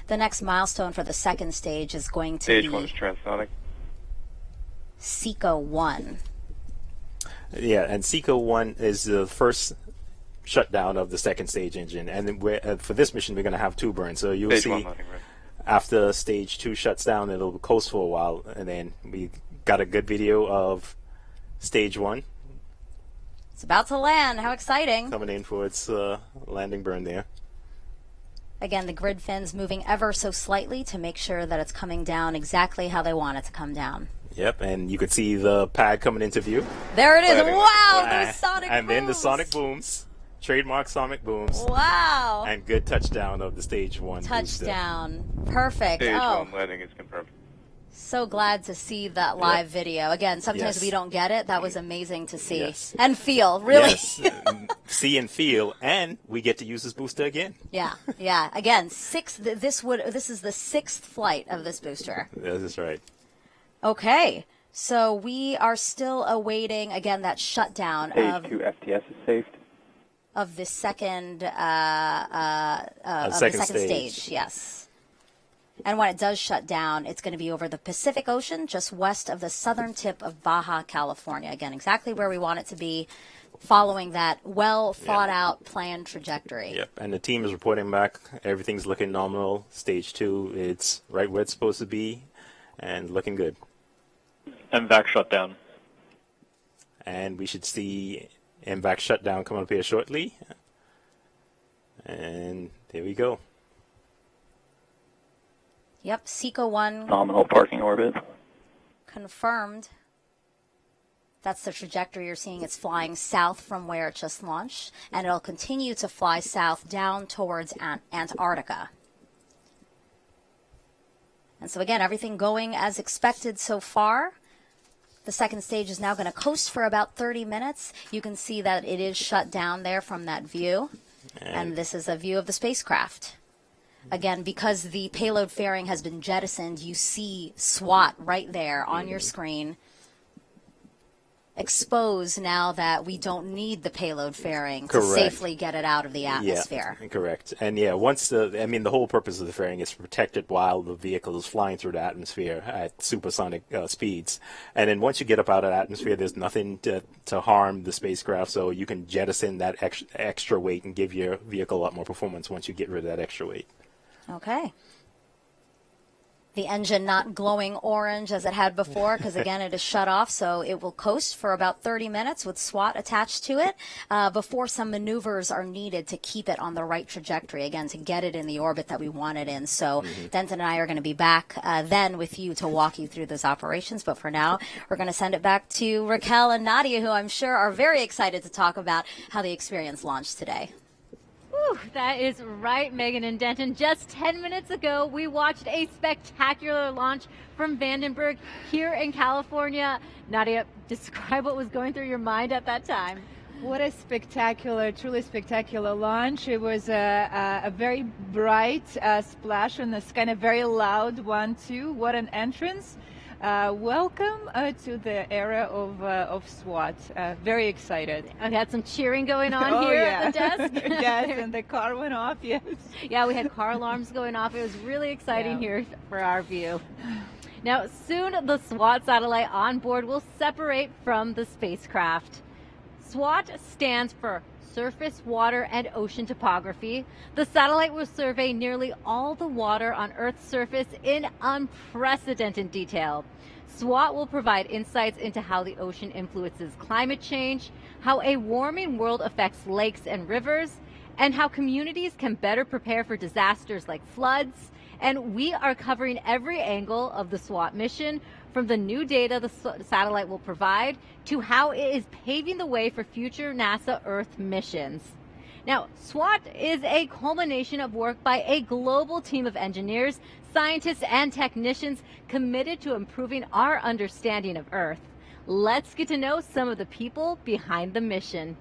The next milestone for the second stage is going to Stage be 1 is transonic. SECO 1. Yeah, and SECO 1 is the first shutdown of the second stage engine. And then for this mission, we're going to have 2 burns. So you'll see after stage 2 shuts down, it'll coast for a while. And then we got a good video of stage 1. It's about to land. How exciting. Coming in for its landing burn there. Again, the grid fins moving ever so slightly to make sure that it's coming down exactly how they want it to come down. Yep, and you could see the pad coming into view. There it is. Wow, those sonic and booms. Then the sonic booms. Trademark sonic booms. Wow. And good touchdown of the stage 1 touchdown. Booster. Perfect. Stage 1 landing is confirmed. So glad to see that live video. Again, sometimes we don't get it. That was amazing to see and feel, really. Yes, see and feel, and we get to use this booster again. Yeah. Again, this is the 6th flight of this booster. That is right. Okay, so we are still awaiting, again, that shutdown Stage 2 FTS is saved. Of the second, second stage, yes. And when it does shut down, it's going to be over the Pacific Ocean, just west of the southern tip of Baja California. Again, exactly where we want it to be, following that well-thought-out planned trajectory. Yep, and the team is reporting back. Everything's looking nominal. Stage 2, it's right where it's supposed to be, and looking good. MVAC shutdown. And we should see MVAC shutdown coming up here shortly. And there we go. Yep, SECO 1. Nominal parking orbit. Confirmed. That's the trajectory you're seeing. It's flying south from where it just launched, and it'll continue to fly south down towards Antarctica. And so again, everything going as expected so far. The second stage is now going to coast for about 30 minutes. You can see that it is shut down there from that view. And this is a view of the spacecraft. Again, because the payload fairing has been jettisoned, you see SWOT right there on your screen. Exposed now that we don't need the payload fairing to safely get it out of the atmosphere. Yeah, correct. And once the whole purpose of the fairing is to protect it while the vehicle is flying through the atmosphere at supersonic speeds. And then once you get up out of the atmosphere, there's nothing to harm the spacecraft, so you can jettison that extra weight and give your vehicle a lot more performance once you get rid of that extra weight. Okay. The engine not glowing orange as it had before because, again, it is shut off, so it will coast for about 30 minutes with SWOT attached to it before some maneuvers are needed to keep it on the right trajectory, again, to get it in the orbit that we want it in. So Denton and I are going to be back then with you to walk you through those operations. But for now, we're going to send it back to Raquel and Nadia, who I'm sure are very excited to talk about how the experience launched today. Whew, that is right, Megan and Denton. Just 10 minutes ago, we watched a spectacular launch from Vandenberg here in California. Nadia, describe what was going through your mind at that time. What a spectacular, truly spectacular launch. It was a very bright splash and this kind of very loud one, too. What an entrance. Welcome to the era of SWOT. Very excited. I had some cheering going on here at the desk. Yes, and the car went off, yes. Yeah, we had car alarms going off. It was really exciting here for our view. Now, soon the SWOT satellite on board will separate from the spacecraft. SWOT stands for Surface, Water, and Ocean Topography. The satellite will survey nearly all the water on Earth's surface in unprecedented detail. SWOT will provide insights into how the ocean influences climate change, how a warming world affects lakes and rivers, and how communities can better prepare for disasters like floods. And we are covering every angle of the SWOT mission, from the new data the satellite will provide to how it is paving the way for future NASA Earth missions. Now, SWOT is a culmination of work by a global team of engineers, scientists, and technicians committed to improving our understanding of Earth. Let's get to know some of the people behind the mission.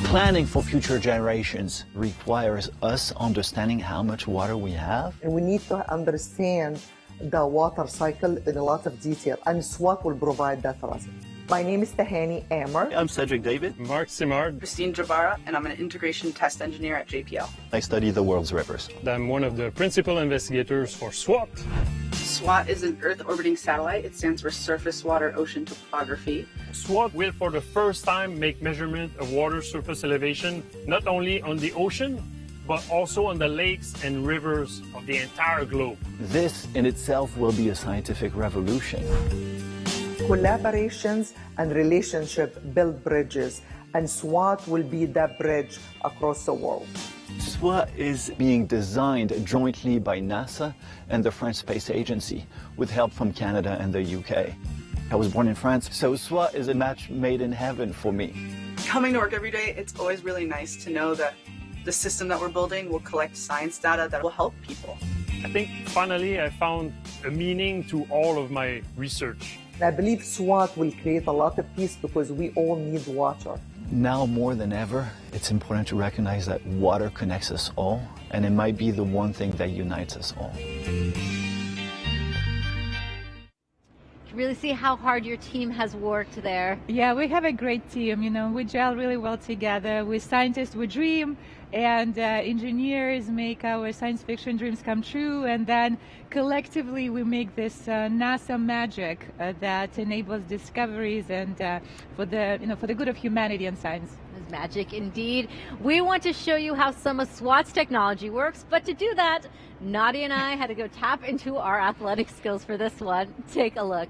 Planning for future generations requires us understanding how much water we have. And we need to understand the water cycle in a lot of detail, and SWOT will provide that for us. My name is Tahani Amar. I'm Cedric David. Mark Simard. Christine Jabara, and I'm an integration test engineer at JPL. I study the world's rivers. I'm one of the principal investigators for SWOT. SWOT is an Earth orbiting satellite. It stands for Surface Water Ocean Topography. SWOT will for the first time make measurement of water surface elevation, not only on the ocean, but also on the lakes and rivers of the entire globe. This in itself will be a scientific revolution. Collaborations and relationship build bridges, and SWOT will be that bridge across the world. SWOT is being designed jointly by NASA and the French Space Agency with help from Canada and the UK. I was born in France, so SWOT is a match made in heaven for me. Coming to work every day, it's always really nice to know that the system that we're building will collect science data that will help people. I think finally I found a meaning to all of my research. I believe SWOT will create a lot of peace because we all need water. Now more than ever, it's important to recognize that water connects us all, and it might be the one thing that unites us all. You can really see how hard your team has worked there. Yeah, we have a great team. You know, we gel really well together. With scientists, we dream, and engineers make our science fiction dreams come true. And then collectively, we make this NASA magic that enables discoveries and for the good of humanity and science. It's magic indeed. We want to show you how some of SWOT's technology works, but to do that, Nadia and I had to go tap into our athletic skills for this one. Take a look.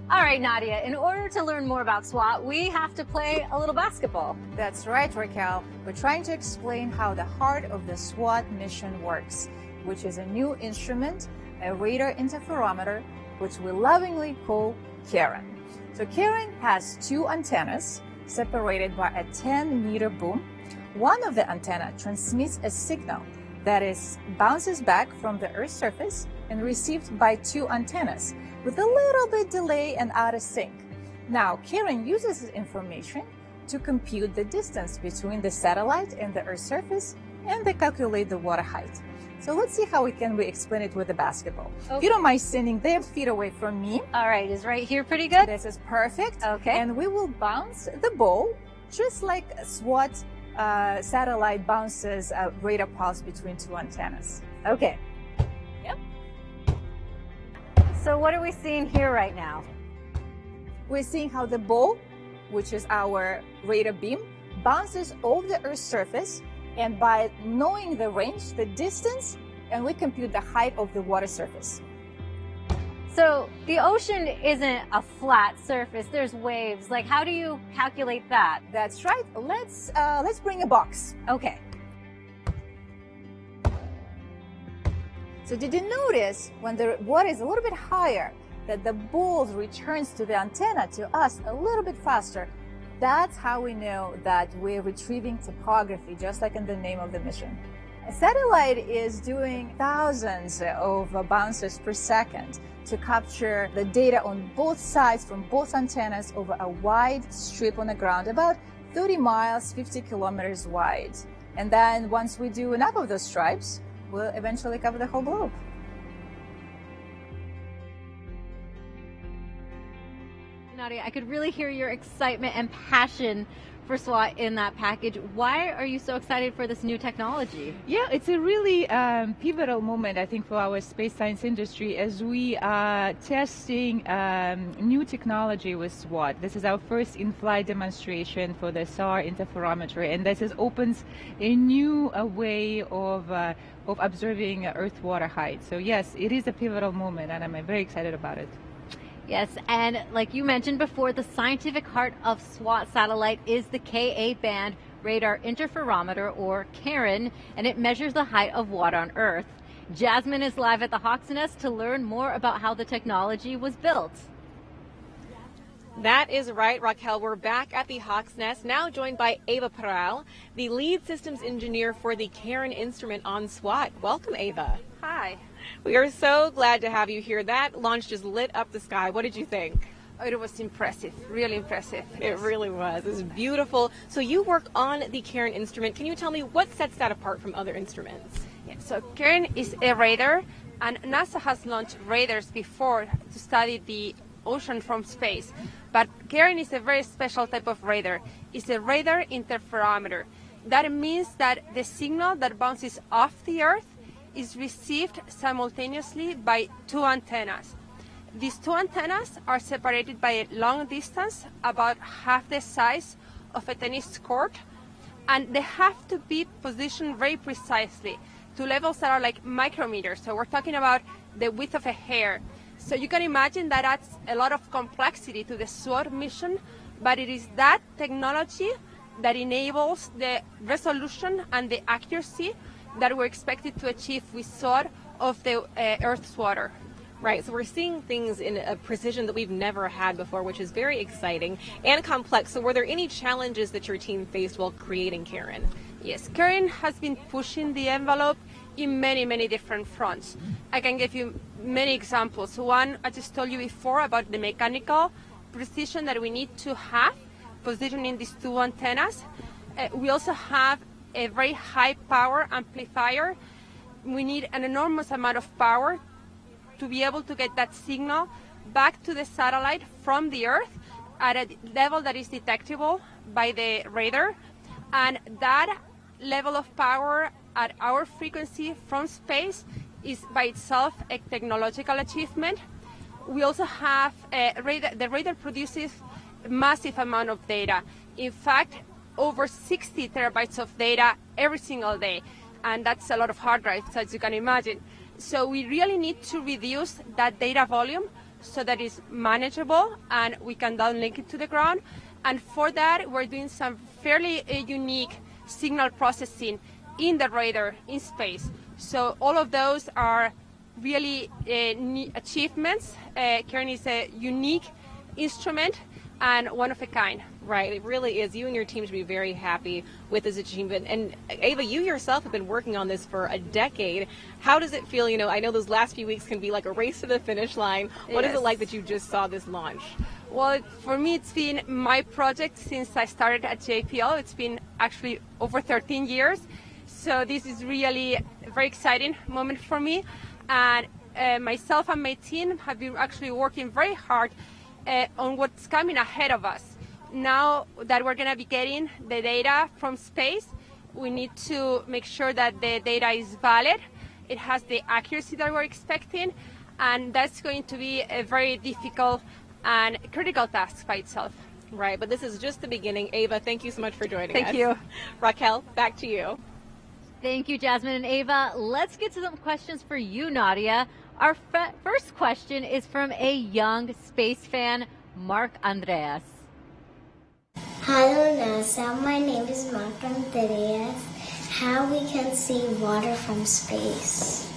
All right, Nadia, in order to learn more about SWOT, we have to play a little basketball. That's right, Raquel. We're trying to explain how the heart of the SWOT mission works, which is a new instrument, a radar interferometer, which we lovingly call Karen. So Karen has two antennas separated by a 10-meter boom. One of the antenna transmits a signal that bounces back from the Earth's surface and received by two antennas with a little bit delay and out of sync. Now, Karen uses this information to compute the distance between the satellite and the Earth's surface, and they calculate the water height. So let's see how we explain it with the basketball. Okay. If you don't mind standing there, feet away from me. All right, is right here pretty good? This is perfect. Okay. And we will bounce the ball just like a SWOT satellite bounces a radar pulse between two antennas. Okay. Yep. So what are we seeing here right now? We're seeing how the ball, which is our radar beam, bounces over the Earth's surface, and by knowing the range, the distance, and we compute the height of the water surface. So the ocean isn't a flat surface, there's waves. Like, how do you calculate that? That's right. Let's bring a box. Okay. So did you notice when the water is a little bit higher that the ball returns to the antenna, to us, a little bit faster? That's how we know that we're retrieving topography, just like in the name of the mission. A satellite is doing thousands of bounces per second to capture the data on both sides from both antennas over a wide strip on the ground, about 30 miles, 50 kilometers wide. And then once we do enough of those stripes, we'll eventually cover the whole globe. Nadia, I could really hear your excitement and passion for SWOT in that package. Why are you so excited for this new technology? Yeah, it's a really pivotal moment, I think, for our space science industry as we are testing new technology with SWOT. This is our first in-flight demonstration for the SAR interferometer, and this opens a new way of observing Earth water height. So yes, it is a pivotal moment, and I'm very excited about it. Yes, and like you mentioned before, the scientific heart of SWOT satellite is the Ka-band radar interferometer, or Karen, and it measures the height of water on Earth. Jasmine is live at the Hawk's Nest to learn more about how the technology was built. That is right, Raquel. We're back at the Hawk's Nest, now joined by Ava Peral, the lead systems engineer for the Karen instrument on SWOT. Welcome, Ava. Hi. We are so glad to have you here. That launch just lit up the sky. What did you think? Oh, it was impressive, really impressive. It really was. It was beautiful. So you work on the Karen instrument. Can you tell me what sets that apart from other instruments? Yeah, so Karen is a radar, and NASA has launched radars before to study the ocean from space. But Karen is a very special type of radar. It's a radar interferometer. That means that the signal that bounces off the Earth is received simultaneously by two antennas. These two antennas are separated by a long distance, about half the size of a tennis court, and they have to be positioned very precisely to levels that are like micrometers. So we're talking about the width of a hair. So you can imagine that adds a lot of complexity to the SWOT mission, but it is that technology that enables the resolution and the accuracy that we're expected to achieve with SWOT of the Earth's water. Right, so we're seeing things in a precision that we've never had before, which is very exciting and complex. So were there any challenges that your team faced while creating Karen? Yes, Karen has been pushing the envelope in many, many different fronts. I can give you many examples. One, I just told you before about the mechanical precision that we need to have positioning these two antennas. We also have a very high power amplifier. We need an enormous amount of power to be able to get that signal back to the satellite from the Earth at a level that is detectable by the radar. And that level of power at our frequency from space is by itself a technological achievement. We also have the radar produces a massive amount of data. In fact, over 60 terabytes of data every single day. And that's a lot of hard drives, as you can imagine. So we really need to reduce that data volume so that it's manageable and we can downlink it to the ground. And for that, we're doing some fairly unique signal processing in the radar in space. So all of those are really achievements. Karen is a unique instrument and one of a kind. Right, it really is. You and your team should be very happy with this achievement. And Ava, you yourself have been working on this for a decade. How does it feel? You know, I know those last few weeks can be like a race to the finish line. What is it like that you just saw this launch? Well, for me, it's been my project since I started at JPL. It's been actually over 13 years. So this is really a very exciting moment for me. And myself and my team have been actually working very hard on what's coming ahead of us. Now that we're going to be getting the data from space, we need to make sure that the data is valid. It has the accuracy that we're expecting, and that's going to be a very difficult and critical task by itself. Right, but this is just the beginning. Ava, thank you so much for joining us. Thank you. Raquel, back to you. Thank you, Jasmine and Ava. Let's get to some questions for you, Nadia. Our first question is from a young space fan, Mark Andreas. Hello NASA, my name is Mark Andreas. How we can see water from space?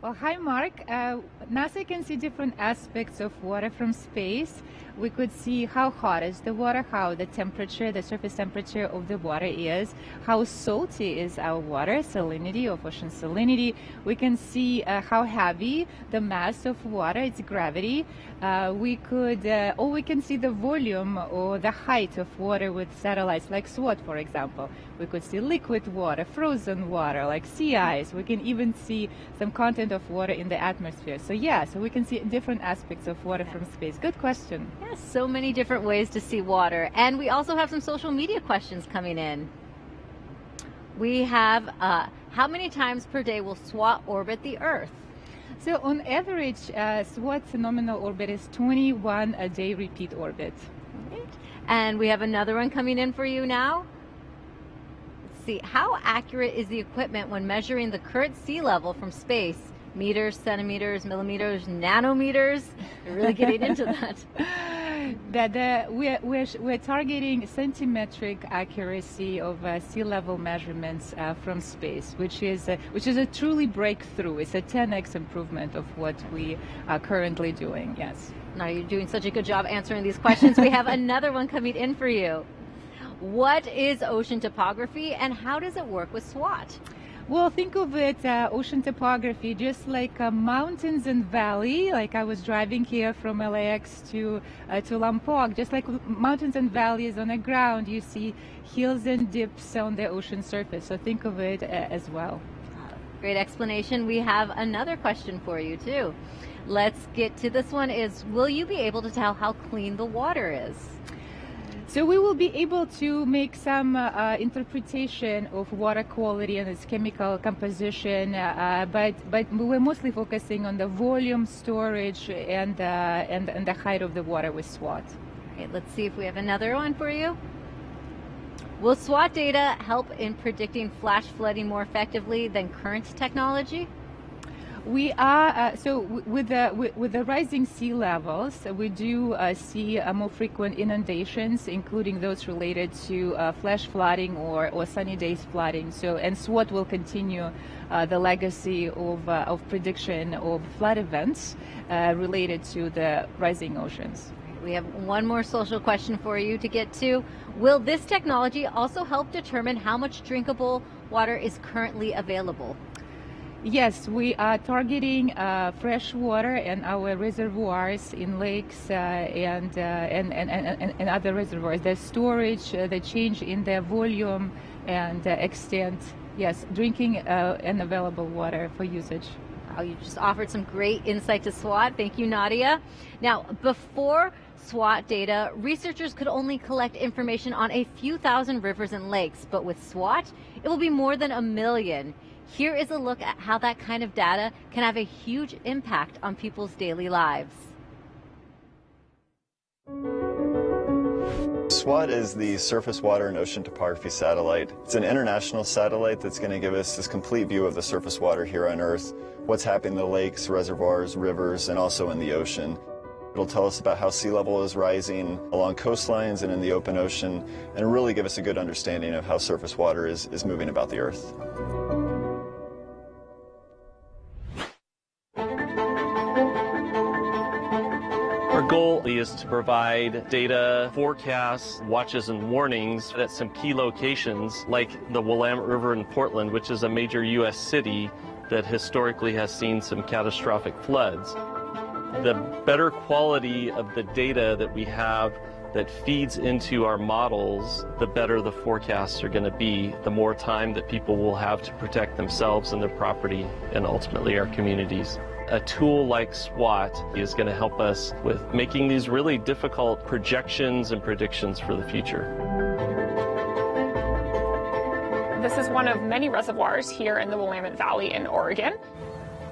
Well, hi Mark. NASA can see different aspects of water from space. We could see how hot is the water, how the temperature, the surface temperature of the water is, how salty is our water, salinity of ocean salinity. We can see how heavy the mass of water, its gravity. We can see the volume or the height of water with satellites like SWOT, for example. We could see liquid water, frozen water, like sea ice. We can even see some content of water in the atmosphere. So we can see different aspects of water from space. Good question. Yes, so many different ways to see water. And we also have some social media questions coming in. We have, how many times per day will SWOT orbit the Earth? So on average, SWOT's nominal orbit is 21 a day repeat orbit. Right. And we have another one coming in for you now. Let's see, how accurate is the equipment when measuring the current sea level from space? Meters, centimeters, millimeters, nanometers? We're really getting into that. We're targeting centimetric accuracy of sea level measurements from space, which is a truly breakthrough. It's a 10x improvement of what we are currently doing. Yes. Now you're doing such a good job answering these questions. We have another one coming in for you. What is ocean topography, and how does it work with SWOT? Well, think of it, ocean topography, just like mountains and valley. Like I was driving here from LAX to Lompoc, just like mountains and valleys on the ground, you see hills and dips on the ocean surface. So think of it as well. Great explanation. We have another question for you too. Let's get to this one. Will you be able to tell how clean the water is? So we will be able to make some interpretation of water quality and its chemical composition, but we're mostly focusing on the volume, storage, and the height of the water with SWOT. All right, let's see if we have another one for you. Will SWOT data help in predicting flash flooding more effectively than current technology? We are with the rising sea levels, we do see more frequent inundations, including those related to flash flooding or sunny days flooding. And SWOT will continue the legacy of prediction of flood events related to the rising oceans. We have one more social question for you to get to. Will this technology also help determine how much drinkable water is currently available? Yes, we are targeting fresh water and our reservoirs in lakes and other reservoirs. The storage, the change in their volume and extent. Yes, drinking and available water for usage. Wow, you just offered some great insight to SWOT. Thank you, Nadia. Now, before SWOT data, researchers could only collect information on a few thousand rivers and lakes, but with SWOT, it will be more than 1 million. Here is a look at how that kind of data can have a huge impact on people's daily lives. SWOT is the Surface Water and Ocean Topography Satellite. It's an international satellite that's going to give us this complete view of the surface water here on Earth, what's happening in the lakes, reservoirs, rivers, and also in the ocean. It'll tell us about how sea level is rising along coastlines and in the open ocean, and really give us a good understanding of how surface water is moving about the Earth. Our goal is to provide data, forecasts, watches, and warnings at some key locations like the Willamette River in Portland, which is a major U.S. city that historically has seen some catastrophic floods. The better quality of the data that we have that feeds into our models, the better the forecasts are going to be, the more time that people will have to protect themselves and their property and ultimately our communities. A tool like SWOT is going to help us with making these really difficult projections and predictions for the future. This is one of many reservoirs here in the Willamette Valley in Oregon.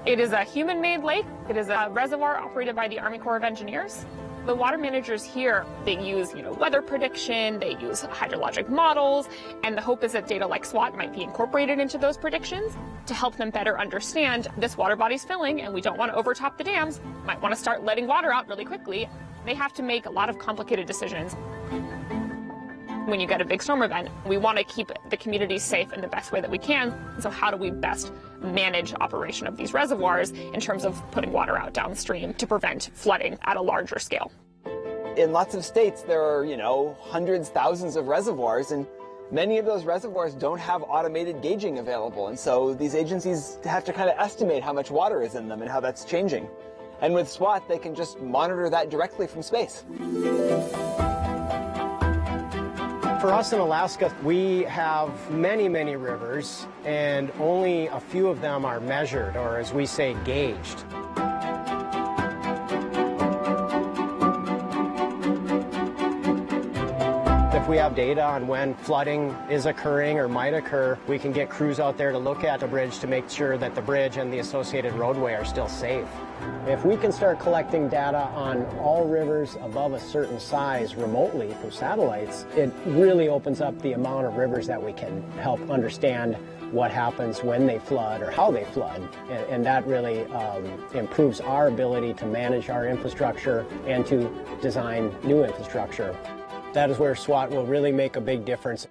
It is a human-made lake. It is a reservoir operated by the Army Corps of Engineers. The water managers here, they use, weather prediction, they use hydrologic models, and the hope is that data like SWOT might be incorporated into those predictions to help them better understand this water body's filling and we don't want to overtop the dams, might want to start letting water out really quickly. They have to make a lot of complicated decisions. When you get a big storm event, we want to keep the community safe in the best way that we can. So how do we best manage operation of these reservoirs in terms of putting water out downstream to prevent flooding at a larger scale? In lots of states, there are, hundreds, thousands of reservoirs, and many of those reservoirs don't have automated gauging available. And so these agencies have to kind of estimate how much water is in them and how that's changing. And with SWOT, they can just monitor that directly from space. For us in Alaska, we have many, many rivers, and only a few of them are measured, or as we say, gauged. If we have data on when flooding is occurring or might occur, we can get crews out there to look at the bridge to make sure that the bridge and the associated roadway are still safe. If we can start collecting data on all rivers above a certain size remotely through satellites, it really opens up the amount of rivers that we can help understand what happens when they flood or how they flood. And that really improves our ability to manage our infrastructure and to design new infrastructure. That is where SWOT will really make a big difference.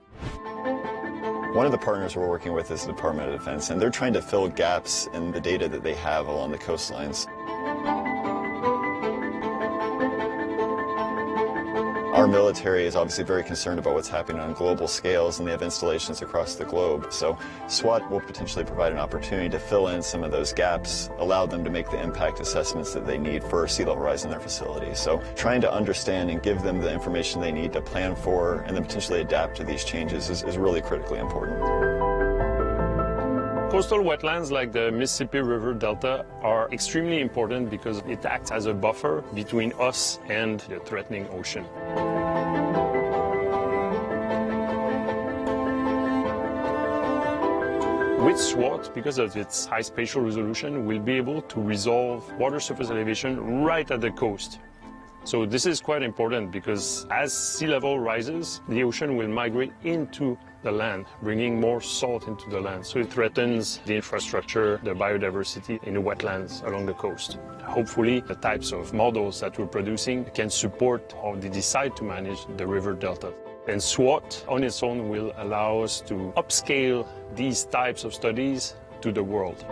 One of the partners we're working with is the Department of Defense, and they're trying to fill gaps in the data that they have along the coastlines. Our military is obviously very concerned about what's happening on global scales, and they have installations across the globe. So SWOT will potentially provide an opportunity to fill in some of those gaps, allow them to make the impact assessments that they need for sea level rise in their facilities. So trying to understand and give them the information they need to plan for and then potentially adapt to these changes is really critically important. Coastal wetlands like the Mississippi River Delta are extremely important because it acts as a buffer between us and the threatening ocean. With SWOT, because of its high spatial resolution, we'll be able to resolve water surface elevation right at the coast. So this is quite important because as sea level rises, the ocean will migrate into the land, bringing more salt into the land. So it threatens the infrastructure, the biodiversity in the wetlands along the coast. Hopefully, the types of models that we're producing can support how they decide to manage the river delta. And SWOT on its own will allow us to upscale these types of studies to the world.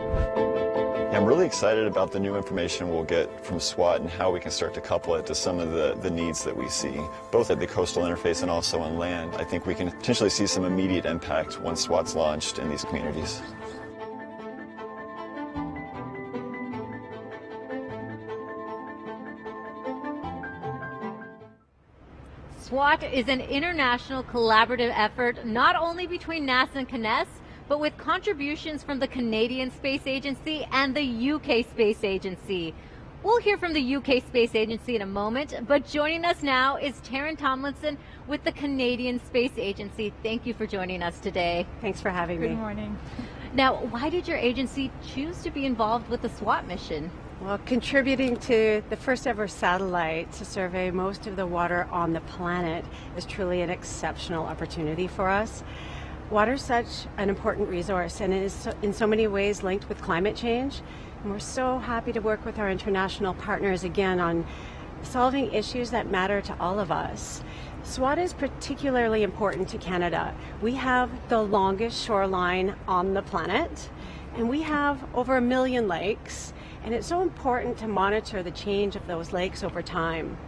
I'm really excited about the new information we'll get from SWOT and how we can start to couple it to some of the needs that we see, both at the coastal interface and also on land. I think we can potentially see some immediate impact once SWOT's launched in these communities. SWOT is an international collaborative effort not only between NASA and CNES, but with contributions from the Canadian Space Agency and the UK Space Agency. We'll hear from the UK Space Agency in a moment, but joining us now is Taryn Tomlinson with the Canadian Space Agency. Thank you for joining us today. Thanks for having me. Good morning. Now, why did your agency choose to be involved with the SWOT mission? Well, contributing to the first ever satellite to survey most of the water on the planet is truly an exceptional opportunity for us. Water is such an important resource and it is in so many ways linked with climate change. And we're so happy to work with our international partners again on solving issues that matter to all of us. SWOT is particularly important to Canada. We have the longest shoreline on the planet and we have over 1 million lakes. And it's so important to monitor the change of those lakes over time.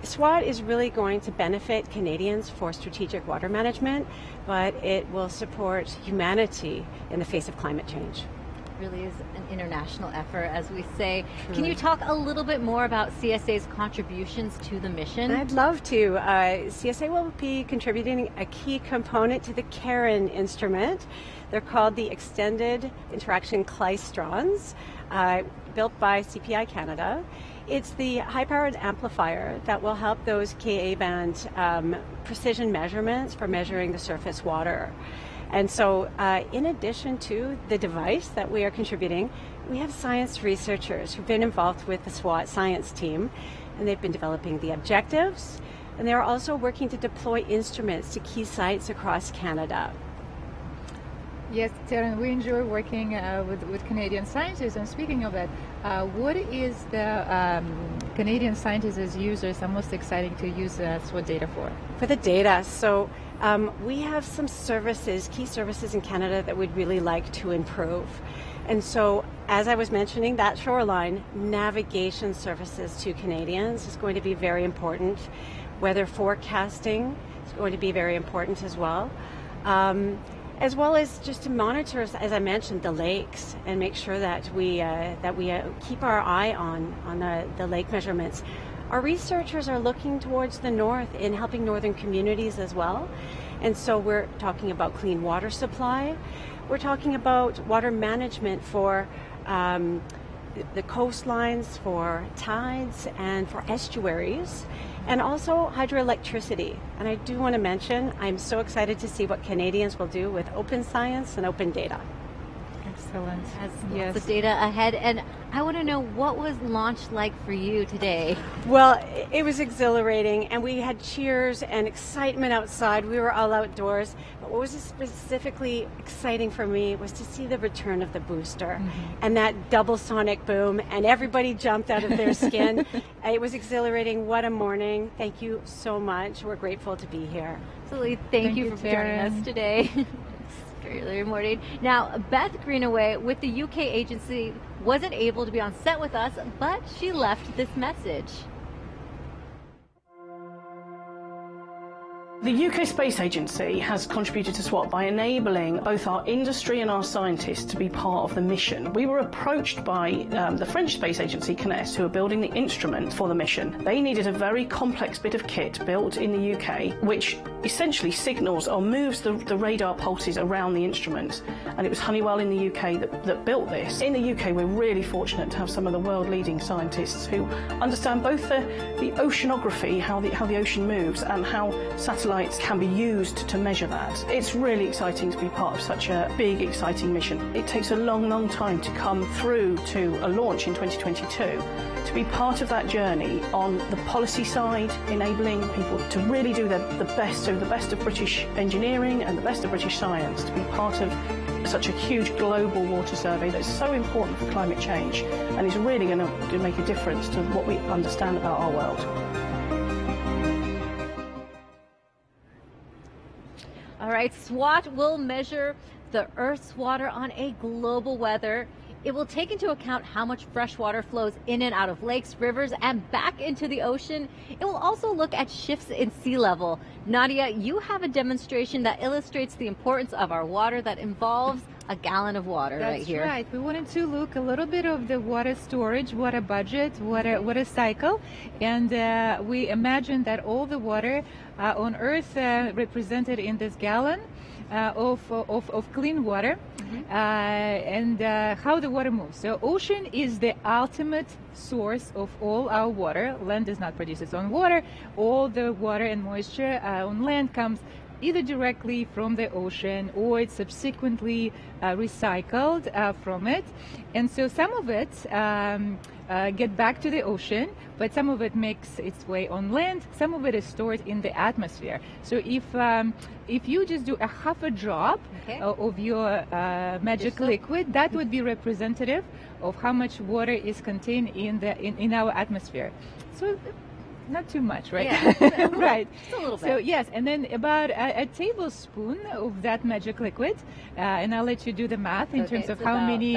SWOT is really going to benefit Canadians for strategic water management, but it will support humanity in the face of climate change. It really is an international effort, as we say. Truly. Can you talk a little bit more about CSA's contributions to the mission? I'd love to. CSA will be contributing a key component to the CARIN instrument. They're called the Extended Interaction Klystrons, built by CPI Canada. It's the high-powered amplifier that will help those Ka-band precision measurements for measuring the surface water. And so in addition to the device that we are contributing, we have science researchers who've been involved with the SWOT science team, and they've been developing the objectives, and they're also working to deploy instruments to key sites across Canada. Yes, Taryn, we enjoy working with Canadian scientists. And speaking of that, what is the Canadian scientists as users are most exciting to use SWOT data for? For the data, so we have some services, key services in Canada that we'd really like to improve. And so, as I was mentioning, that shoreline, navigation services to Canadians is going to be very important. Weather forecasting is going to be very important as well. As well as just to monitor, as I mentioned, the lakes and make sure that we keep our eye on the lake measurements. Our researchers are looking towards the north in helping northern communities as well. And so we're talking about clean water supply. We're talking about water management for the coastlines, for tides, and for estuaries, and also hydroelectricity. And I do want to mention, I'm so excited to see what Canadians will do with open science and open data. Excellent. Yes. Lots of data ahead. And I want to know, what was launch like for you today? Well, it was exhilarating, and we had cheers and excitement outside. We were all outdoors. But what was specifically exciting for me was to see the return of the booster and that double sonic boom, and everybody jumped out of their skin. It was exhilarating. What a morning. Thank you so much. We're grateful to be here. Absolutely. Thank you for joining us today. Early morning. Now, Beth Greenaway with the UK agency wasn't able to be on set with us, but she left this message. The UK Space Agency has contributed to SWOT by enabling both our industry and our scientists to be part of the mission. We were approached by the French Space Agency, CNES, who are building the instrument for the mission. They needed a very complex bit of kit built in the UK, which essentially signals or moves the radar pulses around the instrument. And it was Honeywell in the UK that built this. In the UK, we're really fortunate to have some of the world-leading scientists who understand both the oceanography, how the ocean moves, and how satellites satellites can be used to measure that. It's really exciting to be part of such a big, exciting mission. It takes a long, long time to come through to a launch in 2022. To be part of that journey on the policy side, enabling people to really do the best, so the best of British engineering and the best of British science, to be part of such a huge global water survey that's so important for climate change and is really going to make a difference to what we understand about our world. All right, SWOT will measure the Earth's water on a global weather. It will take into account how much fresh water flows in and out of lakes, rivers, and back into the ocean. It will also look at shifts in sea level. Nadia, you have a demonstration that illustrates the importance of our water that involves a gallon of water right here. That's right. We wanted to look a little bit of the water storage, water budget, water cycle, and we imagine that all the water on Earth represented in this gallon of clean water, and how the water moves. So ocean is the ultimate source of all our water. Land does not produce its own water. All the water and moisture on land comes either directly from the ocean or it's subsequently recycled from it. And so some of it get back to the ocean, but some of it makes its way on land. Some of it is stored in the atmosphere. So if you just do a half a drop of your magic liquid, that would be representative of how much water is contained in our atmosphere. So not too much, right? Yeah. Right. Just a little bit. So yes, and then about a tablespoon of that magic liquid, and I'll let you do the math in terms of how many.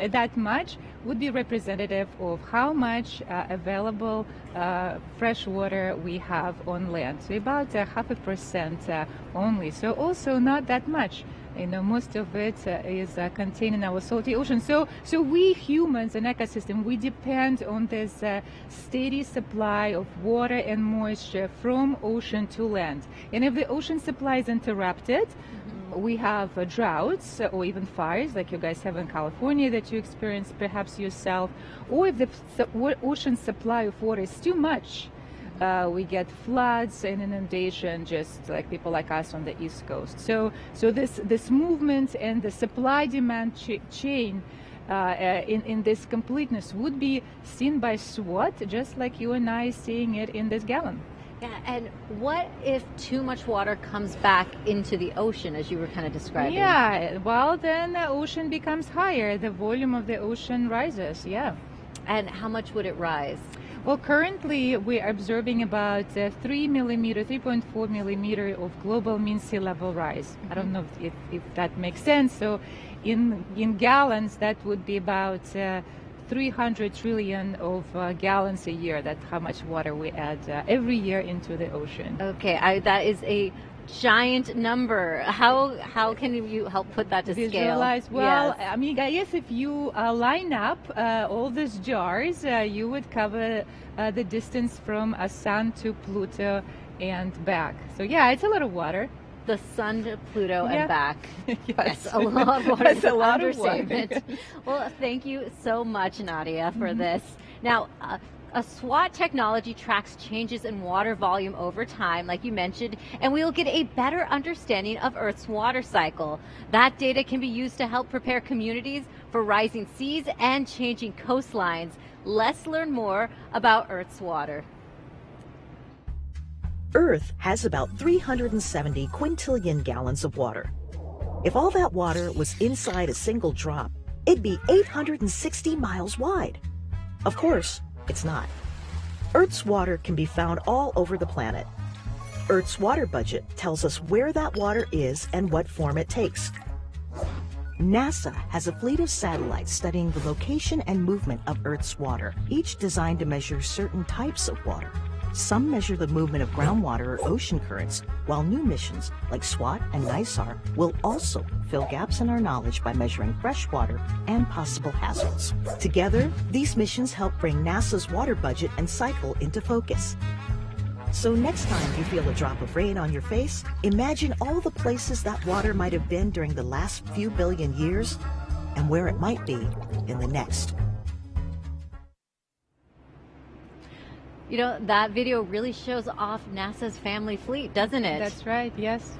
That much would be representative of how much available fresh water we have on land. So about 0.5% only. So also not that much. You know, most of it is contained in our salty ocean. So we humans, an ecosystem, we depend on this steady supply of water and moisture from ocean to land. And if the ocean supply is interrupted, we have droughts or even fires like you guys have in California that you experience perhaps yourself. Or if the ocean supply of water is too much, we get floods and inundation, just like people like us on the East Coast. So this movement and the supply-demand chain in this completeness would be seen by SWOT, just like you and I seeing it in this gallon. Yeah, and what if too much water comes back into the ocean, as you were kind of describing? Yeah, well, then the ocean becomes higher. The volume of the ocean rises, yeah. And how much would it rise? Well, currently we are observing about 3.4 millimeter of global mean sea level rise. I don't know if that makes sense. So in gallons, that would be about 300 trillion of gallons a year. That's how much water we add every year into the ocean. Okay, that is a giant number. How can you help put that to visualize scale? Well, yes. I mean, I guess if you line up all these jars, you would cover the distance from a sun to Pluto and back. So yeah, it's a lot of water. The sun to Pluto and back. Yes, a lot of water. That's a lot of water. Understatement. Well, thank you so much, Nadia, for this. Now, a SWOT technology tracks changes in water volume over time, like you mentioned, and we will get a better understanding of Earth's water cycle. That data can be used to help prepare communities for rising seas and changing coastlines. Let's learn more about Earth's water. Earth has about 370 quintillion gallons of water. If all that water was inside a single drop, it'd be 860 miles wide. Of course, it's not. Earth's water can be found all over the planet. Earth's water budget tells us where that water is and what form it takes. NASA has a fleet of satellites studying the location and movement of Earth's water, each designed to measure certain types of water. Some measure the movement of groundwater or ocean currents, while new missions like SWOT and NISAR will also fill gaps in our knowledge by measuring fresh water and possible hazards. Together, these missions help bring NASA's water budget and cycle into focus. So next time you feel a drop of rain on your face, imagine all the places that water might have been during the last few billion years and where it might be in the next. You know, that video really shows off NASA's family fleet, doesn't it? That's right, yes.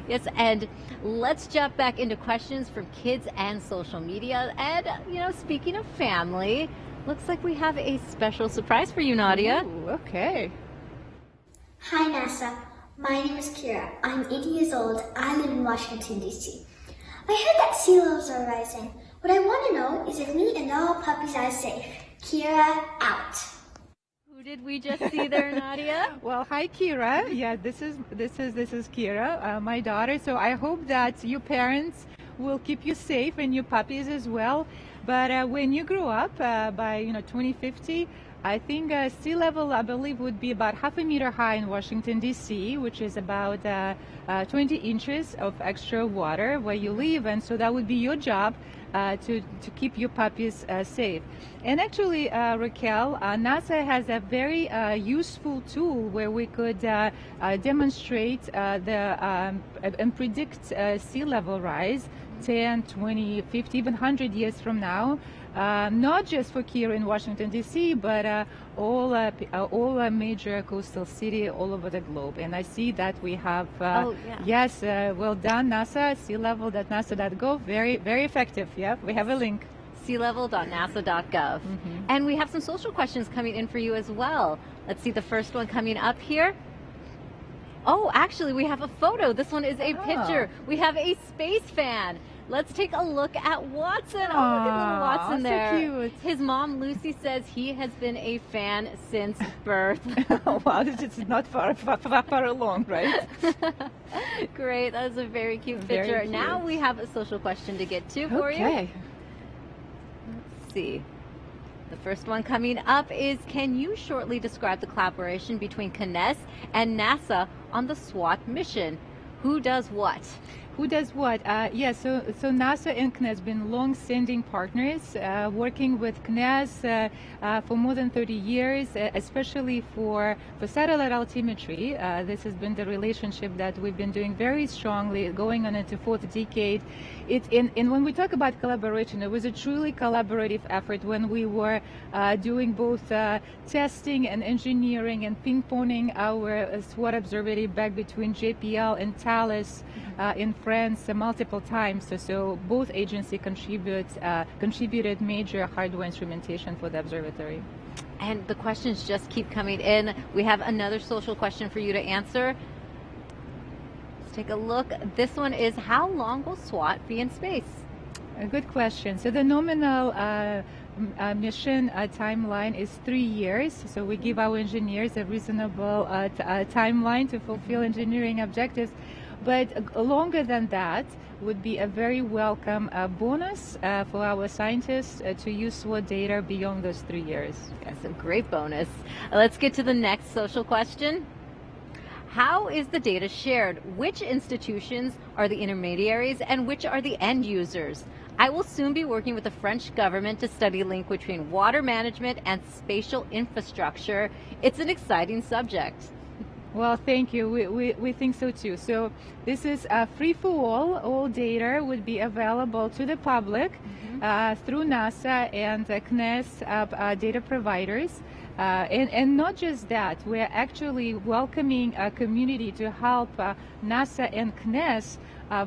Yes, and let's jump back into questions from kids and social media. And, you know, speaking of family, looks like we have a special surprise for you, Nadia. Ooh, okay. Hi, NASA. My name is Kira. I'm 8 years old. I live in Washington, D.C. I heard that sea levels are rising. What I want to know is if me and all puppies are safe. Kira, out. Who did we just see there, Nadia? Well, hi, Kira. Yeah, this is Kira, my daughter. So I hope that you parents will keep you safe and your puppies as well. But when you grow up by 2050, I think sea level, I believe, would be about 0.5 meter high in Washington, D.C., which is about 20 inches of extra water where you live. And so that would be your job to keep your puppies safe. And actually, Raquel, NASA has a very useful tool where we could demonstrate and predict sea level rise 10, 20, 50, even 100 years from now. Not just for here in Washington, D.C., but all major coastal cities all over the globe. And I see that we have, yes, well done, NASA, sealevel.nasa.gov, very, very effective. Yeah, we have a link. sealevel.nasa.gov. And we have some social questions coming in for you as well. Let's see the first one coming up here. Oh, actually, we have a photo. This one is a picture. We have a space fan. Let's take a look at Watson. Oh, look at little Watson there. So cute. His mom, Lucy, says he has been a fan since birth. Oh, wow, it's not far along, right? Great. That is a very cute picture. Very cute. Now we have a social question to get to for you. Okay. Let's see. The first one coming up is, can you shortly describe the collaboration between CNES and NASA on the SWOT mission? Who does what? Who does what? So NASA and CNES have been long-standing partners, working with CNES for more than 30 years, especially for satellite altimetry. This has been the relationship that we've been doing very strongly, going on into fourth decade. And when we talk about collaboration, it was a truly collaborative effort when we were doing both testing and engineering and ping-ponging our SWOT observatory back between JPL and Thales in France multiple times. So both agencies contributed major hardware instrumentation for the observatory. And the questions just keep coming in. We have another social question for you to answer. Let's take a look. This one is, how long will SWOT be in space? A good question. So the nominal mission timeline is 3 years. So we give our engineers a reasonable timeline to fulfill engineering objectives. But longer than that would be a very welcome bonus for our scientists to use SWOT data beyond those 3 years. That's a great bonus. Let's get to the next social question. How is the data shared? Which institutions are the intermediaries and which are the end users? I will soon be working with the French government to study a link between water management and spatial infrastructure. It's an exciting subject. Well, thank you. We think so too. So this is free for all. All data would be available to the public through NASA and CNES data providers. And not just that, we're actually welcoming a community to help NASA and CNES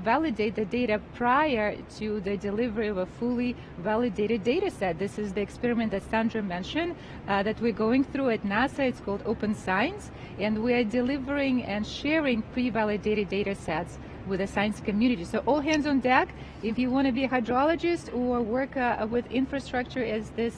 validate the data prior to the delivery of a fully validated data set. This is the experiment that Sandra mentioned that we're going through at NASA. It's called Open Science, and we are delivering and sharing pre-validated data sets with the science community. So all hands on deck. If you want to be a hydrologist or work with infrastructure as this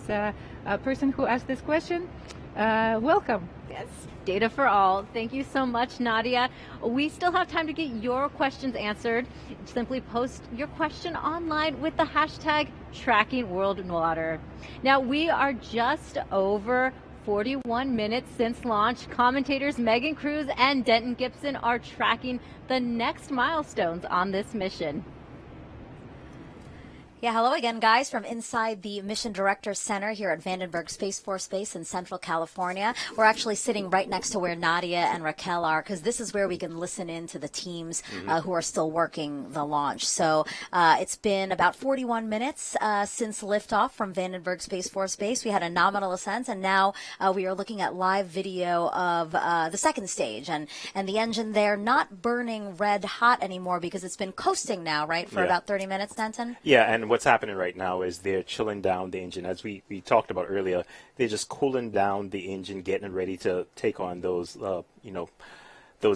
person who asked this question, welcome. Yes, data for all. Thank you so much, Nadia. We still have time to get your questions answered. Simply post your question online with the hashtag #TrackingWorldWater. Now, we are just over 41 minutes since launch. Commentators Megan Cruz and Denton Gibson are tracking the next milestones on this mission. Yeah, hello again, guys, from inside the Mission Director Center here at Vandenberg Space Force Base in Central California. We're actually sitting right next to where Nadia and Raquel are, because this is where we can listen in to the teams who are still working the launch. So it's been about 41 minutes since liftoff from Vandenberg Space Force Base. We had a nominal ascent, and now we are looking at live video of the second stage. And the engine there not burning red hot anymore because it's been coasting now, right, for about 30 minutes, Denton? Yeah, and what's happening right now is they're chilling down the engine. As we talked about earlier, they're just cooling down the engine, getting it ready to take on those, those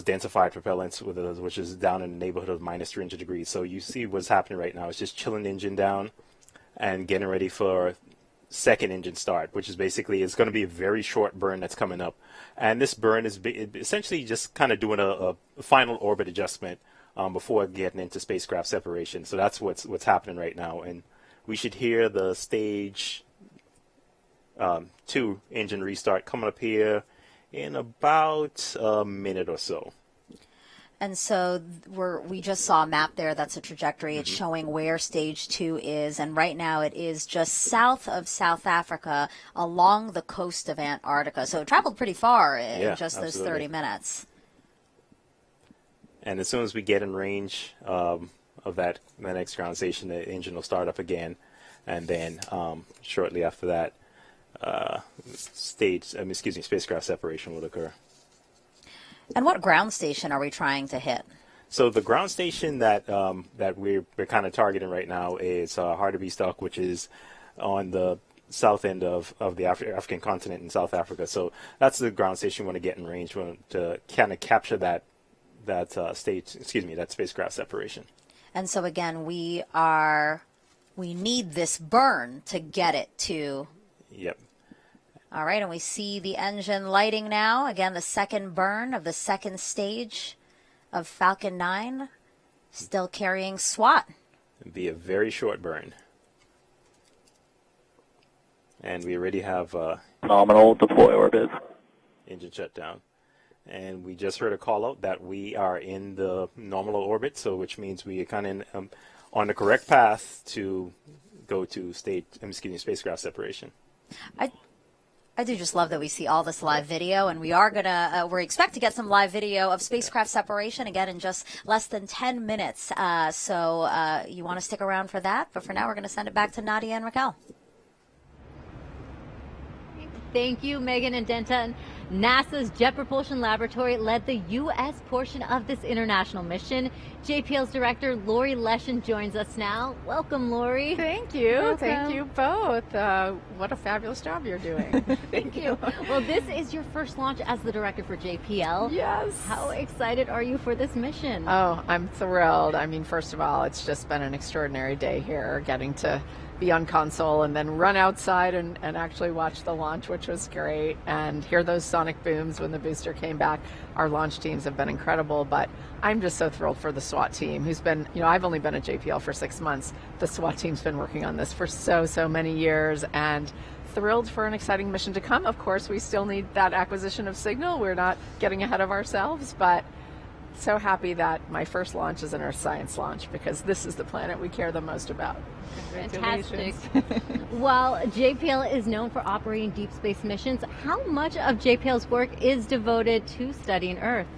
densified propellants, which is down in the neighborhood of minus 300 degrees. So you see what's happening right now. It's just chilling the engine down and getting ready for second engine start, which is basically, it's going to be a very short burn that's coming up. And this burn is essentially just kind of doing a final orbit adjustment before getting into spacecraft separation. So that's what's happening right now. And we should hear the stage 2 engine restart coming up here in about a minute or so. And so we just saw a map there. That's a trajectory. It's showing where stage 2 is. And right now it is just south of South Africa along the coast of Antarctica. So it traveled pretty far in just those 30 minutes. And as soon as we get in range of that next ground station, the engine will start up again. And then shortly after that, spacecraft separation will occur. And what ground station are we trying to hit? So the ground station that we're kind of targeting right now is Hartebeestok, which is on the south end of the African continent in South Africa. So that's the ground station we want to get in range. We want to kind of capture that spacecraft separation. And so again, we need this burn to get it to. Yep. All right, and we see the engine lighting now. Again, the second burn of the second stage of Falcon 9, still carrying SWOT. It'll be a very short burn. And we already have nominal deploy orbit. Engine shutdown. And we just heard a call out that we are in the nominal orbit, so which means we are kind of on the correct path to go to spacecraft separation. I do just love that we see all this live video, and we expect to get some live video of spacecraft separation again in just less than 10 minutes. So you want to stick around for that, but for now we're going to send it back to Nadia and Raquel. Thank you, Megan and Denton. NASA's Jet Propulsion Laboratory led the U.S. portion of this international mission. JPL's director, Lori Leshin, joins us now. Welcome, Lori. Thank you. Welcome. Thank you both. What a fabulous job you're doing. Thank you. Well, this is your first launch as the director for JPL. Yes. How excited are you for this mission? Oh, I'm thrilled. I mean, first of all, it's just been an extraordinary day here, getting to be on console and then run outside and actually watch the launch, which was great, and hear those sonic booms when the booster came back. Our launch teams have been incredible, but I'm just so thrilled for the SWOT team, who's been, I've only been at JPL for 6 months. The SWOT team's been working on this for so many years, and thrilled for an exciting mission to come. Of course, we still need that acquisition of signal. We're not getting ahead of ourselves, but so happy that my first launch is an Earth science launch, because this is the planet we care the most about. Fantastic. While JPL is known for operating deep space missions, how much of JPL's work is devoted to studying Earth?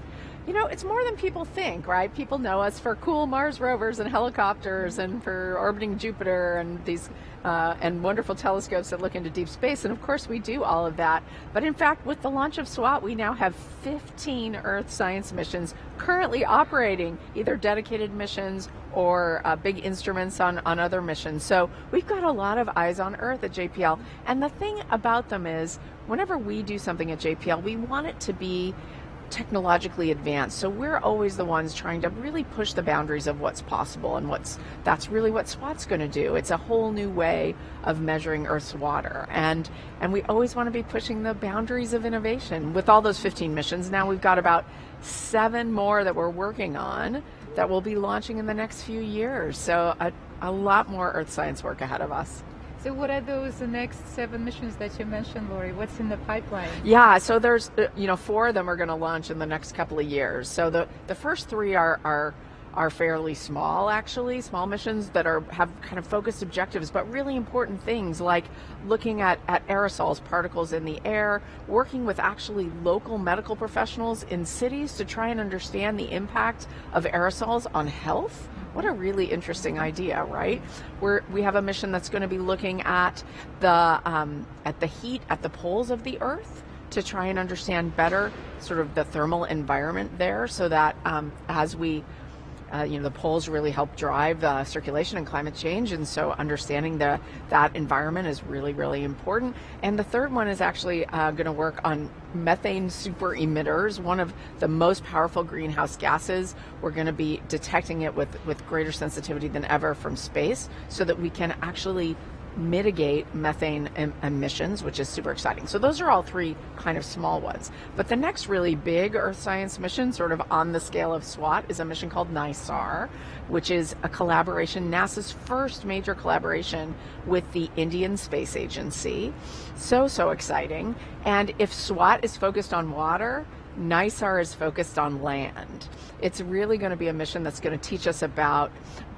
It's more than people think, right? People know us for cool Mars rovers and helicopters and for orbiting Jupiter and these and wonderful telescopes that look into deep space. And of course we do all of that. But in fact, with the launch of SWOT, we now have 15 Earth science missions currently operating, either dedicated missions or big instruments on other missions. So we've got a lot of eyes on Earth at JPL. And the thing about them is, whenever we do something at JPL, we want it to be technologically advanced. So we're always the ones trying to really push the boundaries of what's possible, and that's really what SWOT's going to do. It's a whole new way of measuring Earth's water, and we always want to be pushing the boundaries of innovation. With all those 15 missions, now we've got about 7 more that we're working on that we'll be launching in the next few years. So a lot more Earth science work ahead of us. So what are those next 7 missions that you mentioned, Lori? What's in the pipeline? Yeah, so there's 4 of them are going to launch in the next couple of years. So the first 3 are are fairly small, actually, small missions that have kind of focused objectives, but really important things like looking at aerosols, particles in the air, working with actually local medical professionals in cities to try and understand the impact of aerosols on health. What a really interesting idea, right? We have a mission that's going to be looking at the heat at the poles of the Earth to try and understand better sort of the thermal environment there, so that as we the poles really help drive circulation and climate change, and so understanding that environment is really, really important. And the third one is actually going to work on methane super emitters, one of the most powerful greenhouse gases. We're going to be detecting it with greater sensitivity than ever from space, so that we can actually mitigate methane emissions, which is super exciting. So those are all three kind of small ones. But the next really big Earth science mission, sort of on the scale of SWOT, is a mission called NISAR, which is a collaboration, NASA's first major collaboration with the Indian Space Agency. So exciting. And if SWOT is focused on water, NISAR is focused on land. It's really going to be a mission that's going to teach us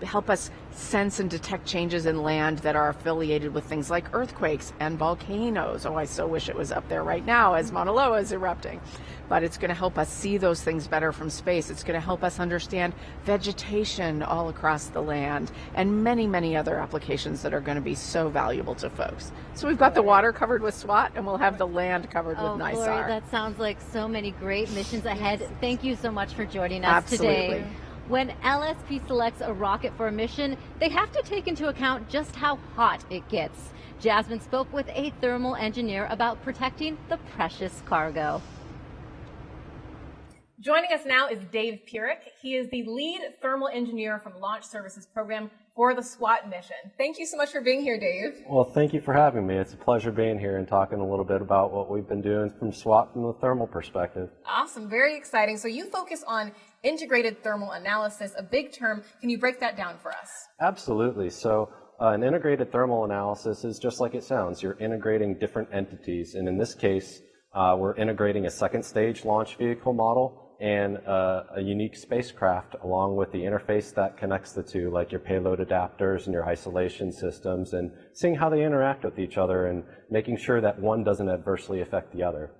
help us sense and detect changes in land that are affiliated with things like earthquakes and volcanoes. Oh, I so wish it was up there right now as Mauna Loa is erupting. But it's going to help us see those things better from space. It's going to help us understand vegetation all across the land, and many, many other applications that are going to be so valuable to folks. So we've got the water covered with SWOT, and we'll have the land covered with NISAR. Gloria, that sounds like so many great missions ahead. Thank you so much for joining us today. When LSP selects a rocket for a mission, they have to take into account just how hot it gets. Jasmine spoke with a thermal engineer about protecting the precious cargo. Joining us now is Dave Purick. He is the lead thermal engineer from the Launch Services Program for the SWOT mission. Thank you so much for being here, Dave. Well, thank you for having me. It's a pleasure being here and talking a little bit about what we've been doing from SWOT from the thermal perspective. Awesome, very exciting. So you focus on integrated thermal analysis, a big term. Can you break that down for us? Absolutely. So an integrated thermal analysis is just like it sounds. You're integrating different entities, and in this case, we're integrating a second stage launch vehicle model and a unique spacecraft along with the interface that connects the two, like your payload adapters and your isolation systems, and seeing how they interact with each other and making sure that one doesn't adversely affect the other.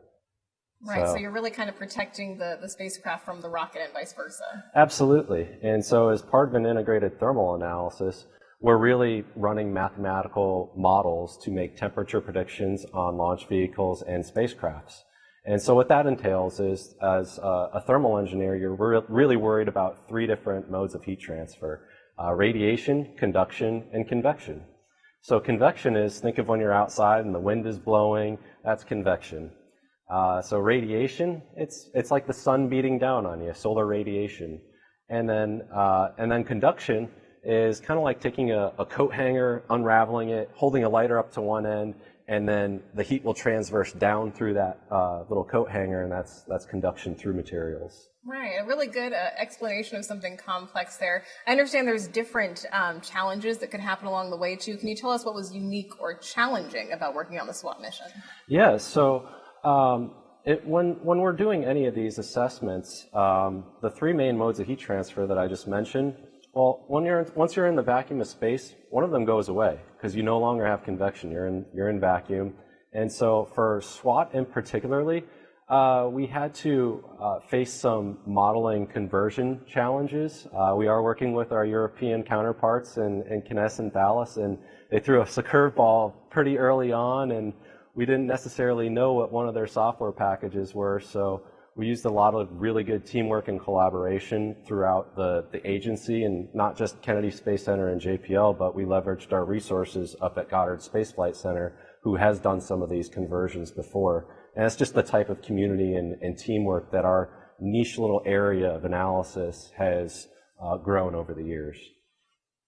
Right, so you're really kind of protecting the spacecraft from the rocket and vice versa. Absolutely. And so as part of an integrated thermal analysis, we're really running mathematical models to make temperature predictions on launch vehicles and spacecrafts. And so what that entails is, as a thermal engineer, you're really worried about three different modes of heat transfer: radiation, conduction, and convection. So convection is, think of when you're outside and the wind is blowing, that's convection. So radiation, it's like the sun beating down on you, solar radiation. And then conduction is kind of like taking a coat hanger, unraveling it, holding a lighter up to one end, and then the heat will transverse down through that little coat hanger, and that's conduction through materials. Right, a really good explanation of something complex there. I understand there's different challenges that could happen along the way too. Can you tell us what was unique or challenging about working on the SWOT mission? Yeah, so when we're doing any of these assessments, the three main modes of heat transfer that I just mentioned, well, once you're in the vacuum of space, one of them goes away because you no longer have convection. You're in vacuum, and so for SWOT in particularly, we had to face some modeling conversion challenges. We are working with our European counterparts in CNES and Thales, and they threw us a curveball pretty early on, and we didn't necessarily know what one of their software packages were, so we used a lot of really good teamwork and collaboration throughout the agency, and not just Kennedy Space Center and JPL, but we leveraged our resources up at Goddard Space Flight Center, who has done some of these conversions before. And it's just the type of community and teamwork that our niche little area of analysis has grown over the years.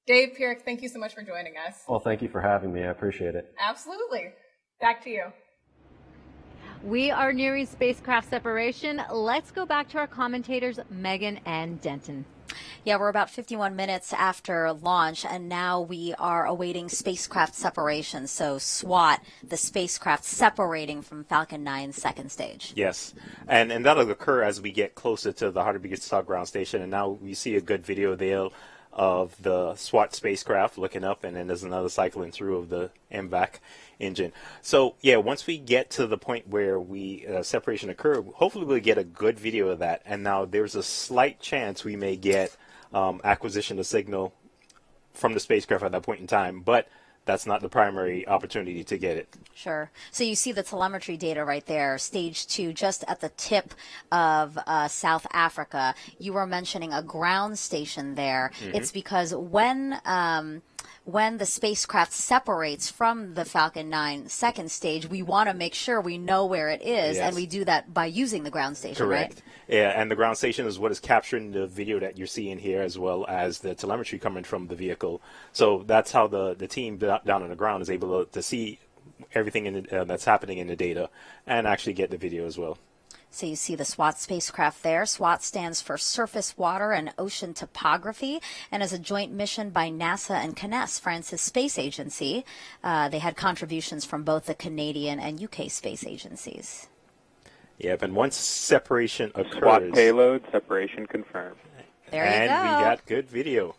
Dave Purick, thank you so much for joining us. Well, thank you for having me. I appreciate it. Absolutely. Back to you. We are nearing spacecraft separation. Let's go back to our commentators, Megan and Denton. Yeah, we're about 51 minutes after launch, and now we are awaiting spacecraft separation. So SWOT, the spacecraft separating from Falcon 9's second stage. Yes, and that'll occur as we get closer to the Hartebeestad ground station. And now we see a good video there of the SWOT spacecraft looking up, and then there's another cycling through of the MVAC engine. So yeah, once we get to the point where we separation occur, hopefully we'll get a good video of that. And now there's a slight chance we may get acquisition of signal from the spacecraft at that point in time, but that's not the primary opportunity to get it. Sure. So you see the telemetry data right there, stage 2, just at the tip of South Africa. You were mentioning a ground station there. Mm-hmm. It's because when the spacecraft separates from the Falcon 9 second stage, we want to make sure we know where it is, Yes. and we do that by using the ground station, Correct. right? Yeah, and the ground station is what is capturing the video that you're seeing here, as well as the telemetry coming from the vehicle. So that's how the team down on the ground is able to see everything that's happening in the data and actually get the video as well. So you see the SWOT spacecraft there. SWOT stands for Surface Water and Ocean Topography, and is a joint mission by NASA and CNES, France's space agency. They had contributions from both the Canadian and UK space agencies. Yep, and once separation occurs... SWOT payload, separation confirmed. There you and go. we got good video.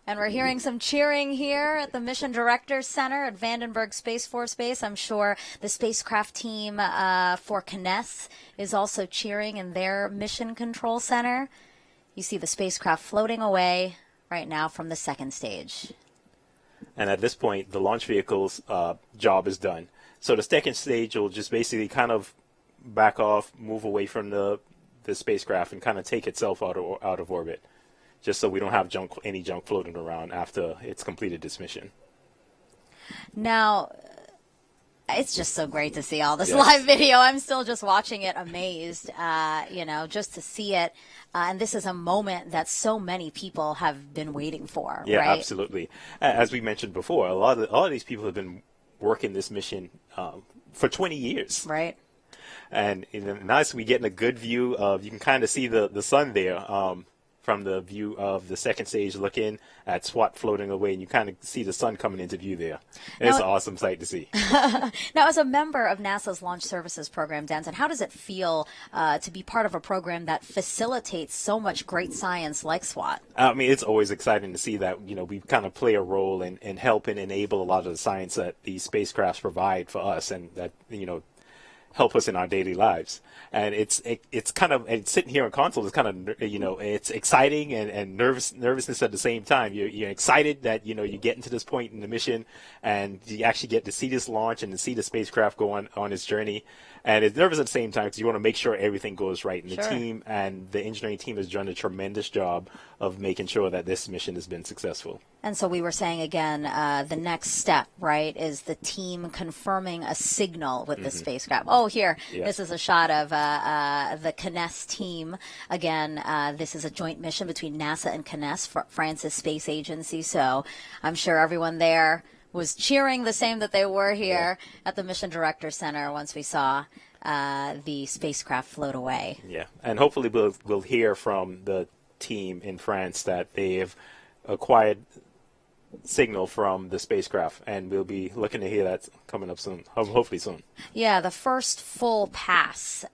And we're hearing some cheering here at the Mission Directors Center at Vandenberg Space Force Base. I'm sure the spacecraft team for CNES is also cheering in their Mission Control Center. You see the spacecraft floating away right now from the second stage. And at this point, the launch vehicle's job is done. So the second stage will just basically kind of back off, move away from the spacecraft, and kind of take itself out of orbit, just so we don't have any junk floating around after it's completed this mission. Now, it's just so great to see all this Yes. live video. I'm still just watching it amazed, just to see it. And this is a moment that so many people have been waiting for, Yeah, right? absolutely. As we mentioned before, a lot of these people have been working this mission for 20 years. Right. And nice, we getting a good view of, you can kind of see the sun there from the view of the second stage, looking at SWOT floating away, and you kind of see the sun coming into view there. And it's an awesome sight to see. Now, as a member of NASA's Launch Services Program, Denton, how does it feel to be part of a program that facilitates so much great science like SWOT? I mean, it's always exciting to see that, we kind of play a role in helping enable a lot of the science that these spacecrafts provide for us, and that, help us in our daily lives. And it's kind of, and sitting here on console is kind of, it's exciting and nervousness at the same time. You're excited that, you're getting to this point in the mission, and you actually get to see this launch and to see the spacecraft go on its journey. And it's nervous at the same time because you want to make sure everything goes right. And Sure. the team and the engineering team has done a tremendous job of making sure that this mission has been successful. And so we were saying again, the next step, right, is the team confirming a signal with the spacecraft. Oh, here, Yes. This is a shot of the CNES team. Again, this is a joint mission between NASA and CNES, France's space agency. So I'm sure everyone there was cheering the same that they were here at the Mission Director Center once we saw the spacecraft float away. Yeah, and hopefully we'll hear from the team in France that they have acquired signal from the spacecraft, and we'll be looking to hear that coming up soon, hopefully soon. Yeah, the first full pass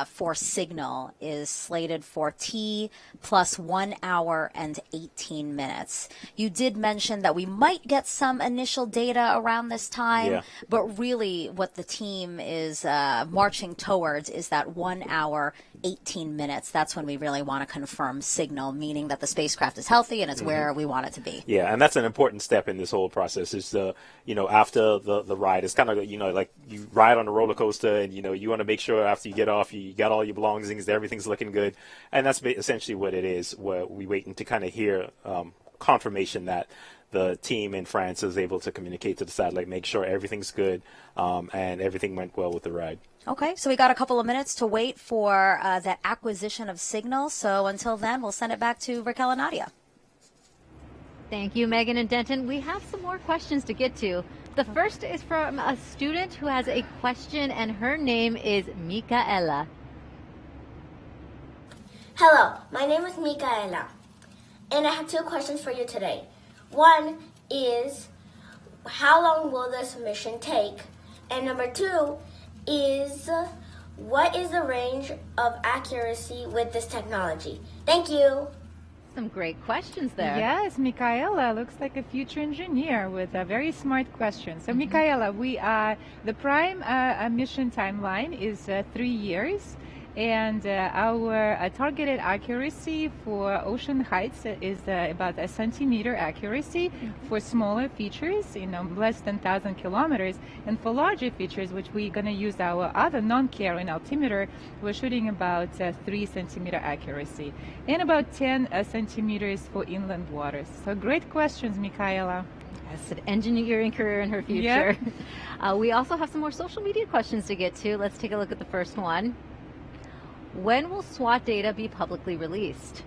for signal is slated for T plus 1 hour and 18 minutes. You did mention that we might get some initial data around this time, but really what the team is marching towards is that 1 hour, 18 minutes. That's when we really want to confirm signal, meaning that the spacecraft is healthy and it's where we want it to be. Yeah, and that's an important step in this whole process. Is after the ride, it's kind of like you ride on a roller coaster, and you want to make sure after you get off, you got all your belongings, everything's looking good, and that's essentially what it is. Where we waiting to kind of hear confirmation that the team in France is able to communicate to the satellite, make sure everything's good, and everything went well with the ride. Okay, so we got a couple of minutes to wait for that acquisition of signal. So until then, we'll send it back to Raquel and Nadia. Thank you, Megan and Denton. We have some more questions to get to. The first is from a student who has a question, and her name is Micaela. Hello, my name is Micaela. And I have two questions for you today. One is, how long will this mission take? And number two is, what is the range of accuracy with this technology? Thank you. Some great questions there. Yes, Michaela looks like a future engineer with a very smart question. So, Michaela, the prime mission timeline is 3 years, and our targeted accuracy for ocean heights is about a centimeter accuracy for smaller features, less than 1,000 kilometers, and for larger features, which we're going to use our other non-carrying altimeter, we're shooting about 3 centimeter accuracy and about 10 centimeters for inland waters. So great questions, Michaela. Yes, an engineering career in her future. Yep. We also have some more social media questions to get to. Let's take a look at the first one. When will SWOT data be publicly released?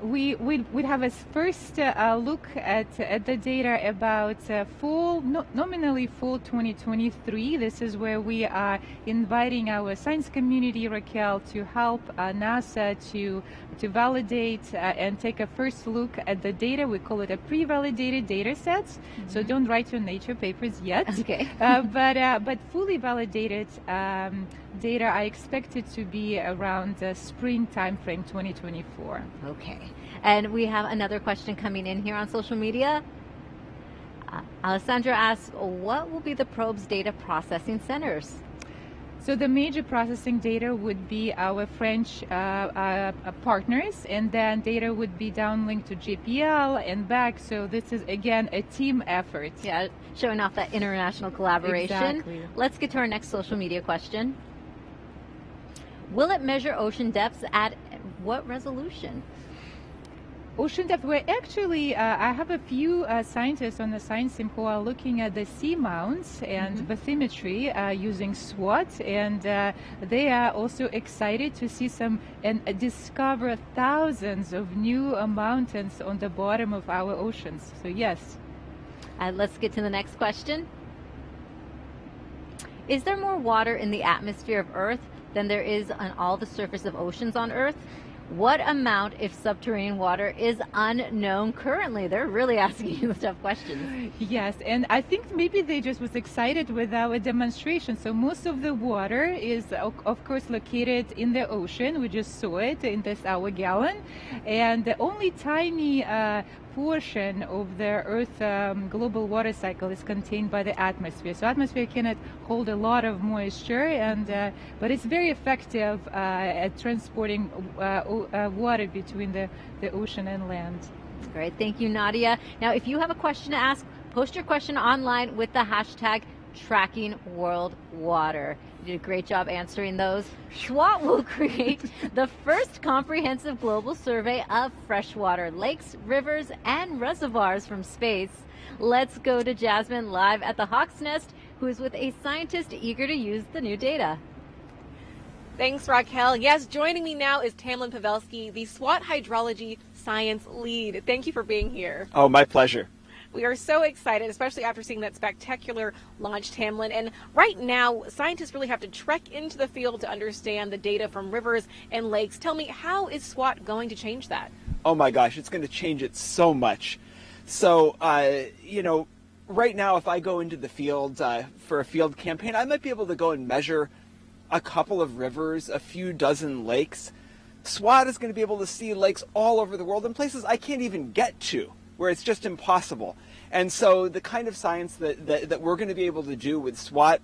We'd have a first look at the data about nominally fall 2023. This is where we are inviting our science community, Raquel, to help NASA to validate and take a first look at the data. We call it a pre-validated data sets. So don't write your Nature papers yet. Okay. But fully validated data I expect it to be around the spring timeframe 2024. Okay. And we have another question coming in here on social media. Alessandra asks, what will be the probe's data processing centers? So the major processing data would be our French partners, and then data would be downlinked to JPL and back. So this is, again, a team effort. Yeah, showing off that international collaboration. Exactly. Let's get to our next social media question. Will it measure ocean depths at what resolution? Ocean depth, we're actually, I have a few scientists on the science team who are looking at the sea mounts and bathymetry using SWOT, and they are also excited to see and discover thousands of new mountains on the bottom of our oceans. So yes. Let's get to the next question. Is there more water in the atmosphere of Earth than there is on all the surface of oceans on Earth? What amount, if subterranean water, is unknown currently? They're really asking you tough questions. Yes, and I think maybe they just was excited with our demonstration. So most of the water is, of course, located in the ocean. We just saw it in this hour gallon. And the only tiny portion of the Earth global water cycle is contained by the atmosphere. So atmosphere cannot hold a lot of moisture, and but it's very effective at transporting water between the ocean and land. Great, thank you, Nadia. Now, if you have a question to ask, post your question online with the hashtag #TrackingWorldWater. You did a great job answering those. SWOT will create the first comprehensive global survey of freshwater lakes, rivers, and reservoirs from space. Let's go to Jasmine live at the Hawk's Nest, who is with a scientist eager to use the new data. Thanks, Raquel. Yes, joining me now is Tamlin Pavelski, the SWOT Hydrology Science Lead. Thank you for being here. Oh, my pleasure. We are so excited, especially after seeing that spectacular launch, Tamlin. And right now, scientists really have to trek into the field to understand the data from rivers and lakes. Tell me, how is SWOT going to change that? Oh my gosh, it's going to change it so much. So, right now, if I go into the field for a field campaign, I might be able to go and measure a couple of rivers, a few dozen lakes. SWOT is going to be able to see lakes all over the world in places I can't even get to, where it's just impossible. And so the kind of science that we're going to be able to do with SWOT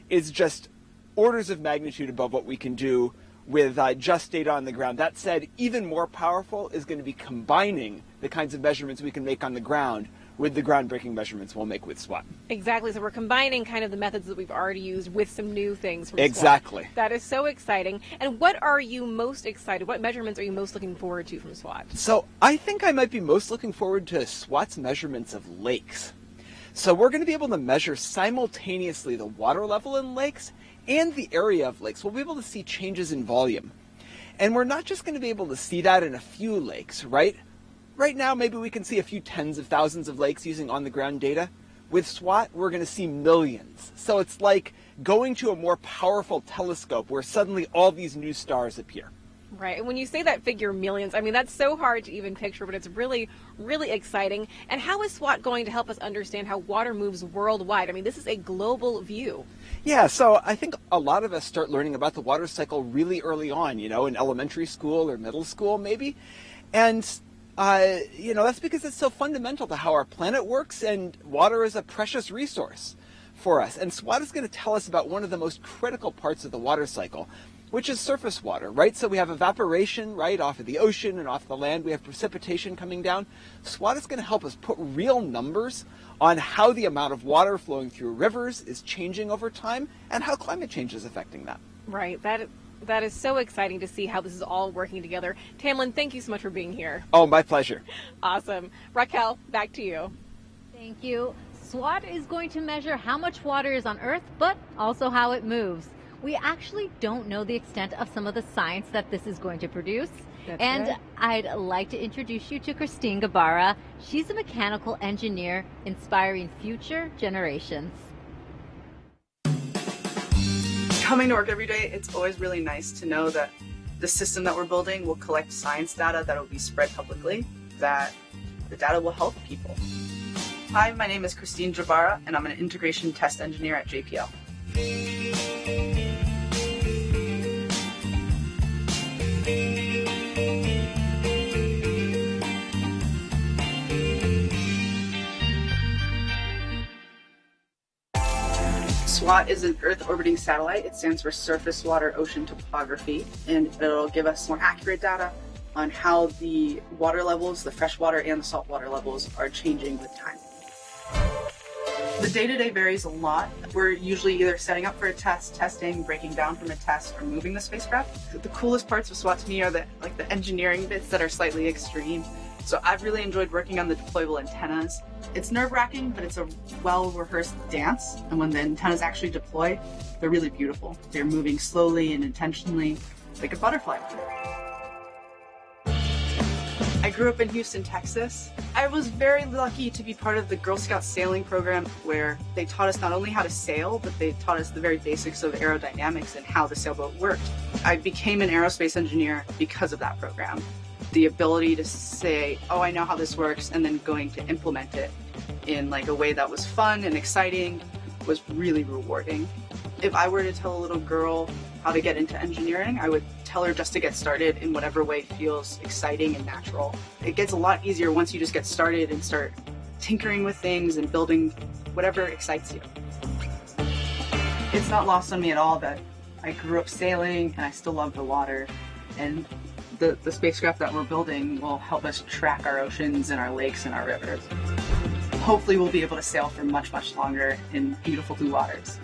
is just orders of magnitude above what we can do with just data on the ground. That said, even more powerful is going to be combining the kinds of measurements we can make on the ground with the groundbreaking measurements we'll make with SWOT. Exactly. So we're combining kind of the methods that we've already used with some new things from Exactly. SWOT. That is so exciting. And what are you most excited? What measurements are you most looking forward to from SWOT? So I think I might be most looking forward to SWOT's measurements of lakes. So we're going to be able to measure simultaneously the water level in lakes and the area of lakes. We'll be able to see changes in volume. And we're not just going to be able to see that in a few lakes, right? Right now, maybe we can see a few tens of thousands of lakes using on-the-ground data. With SWOT, we're going to see millions. So it's like going to a more powerful telescope where suddenly all these new stars appear. Right. And when you say that figure millions, I mean, that's so hard to even picture, but it's really, really exciting. And how is SWOT going to help us understand how water moves worldwide? I mean, this is a global view. Yeah, so I think a lot of us start learning about the water cycle really early on, you know, in elementary school or middle school maybe. And, you know, that's because it's so fundamental to how our planet works, and water is a precious resource for us. And SWOT is going to tell us about one of the most critical parts of the water cycle, which is surface water, right? So we have evaporation, right, off of the ocean and off the land. We have precipitation coming down. SWOT is going to help us put real numbers on how the amount of water flowing through rivers is changing over time and how climate change is affecting that. Right. That is so exciting to see how this is all working together. Tamlin, thank you so much for being here. Oh, my pleasure. Awesome. Raquel, back to you. Thank you. SWOT is going to measure how much water is on Earth, but also how it moves. We actually don't know the extent of some of the science that this is going to produce. That's and right. I'd like to introduce you to Christine Gabarra. She's a mechanical engineer inspiring future generations. Coming to work every day, it's always really nice to know that the system that we're building will collect science data that will be spread publicly, that the data will help people. Hi, my name is Christine Gabarra, and I'm an integration test engineer at JPL. SWOT is an Earth orbiting satellite. It stands for Surface Water Ocean Topography, and it'll give us more accurate data on how the water levels, the freshwater and the saltwater levels, are changing with time. The day-to-day varies a lot. We're usually either setting up for a test, testing, breaking down from a test, or moving the spacecraft. The coolest parts of SWOT to me are the engineering bits that are slightly extreme. So I've really enjoyed working on the deployable antennas. It's nerve-wracking, but it's a well-rehearsed dance. And when the antennas actually deploy, they're really beautiful. They're moving slowly and intentionally, like a butterfly. I grew up in Houston, Texas. I was very lucky to be part of the Girl Scout sailing program, where they taught us not only how to sail, but they taught us the very basics of aerodynamics and how the sailboat worked. I became an aerospace engineer because of that program. The ability to say, oh, I know how this works, and then going to implement it in like a way that was fun and exciting was really rewarding. If I were to tell a little girl how to get into engineering, I would tell her just to get started in whatever way feels exciting and natural. It gets a lot easier once you just get started and start tinkering with things and building whatever excites you. It's not lost on me at all that I grew up sailing and I still love the water, and the spacecraft that we're building will help us track our oceans and our lakes and our rivers. Hopefully we'll be able to sail for much, much longer in beautiful blue waters.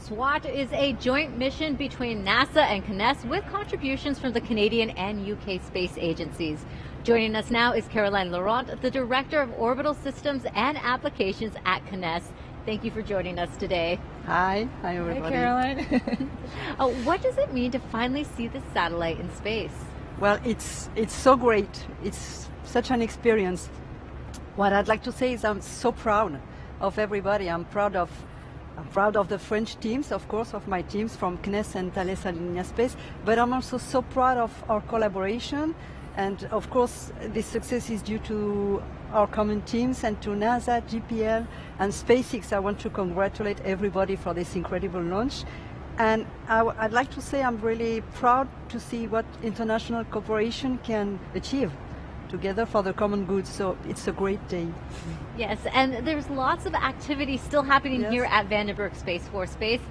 SWOT is a joint mission between NASA and CNES with contributions from the Canadian and UK space agencies. Joining us now is Caroline Laurent, the Director of Orbital Systems and Applications at CNES. Thank you for joining us today. Hi everybody. Hi, Caroline. What does it mean to finally see this satellite in space? Well, it's so great. It's such an experience. What I'd like to say is I'm so proud of everybody. I'm proud of the French teams, of course, of my teams from CNES and Thales Alenia Space, but I'm also so proud of our collaboration. And of course, this success is due to our common teams and to NASA, JPL, and SpaceX. I want to congratulate everybody for this incredible launch. And I'd like to say I'm really proud to see what international cooperation can achieve together for the common good. So it's a great day. Yes, and there's lots of activity still happening here at Vandenberg Space Force Base.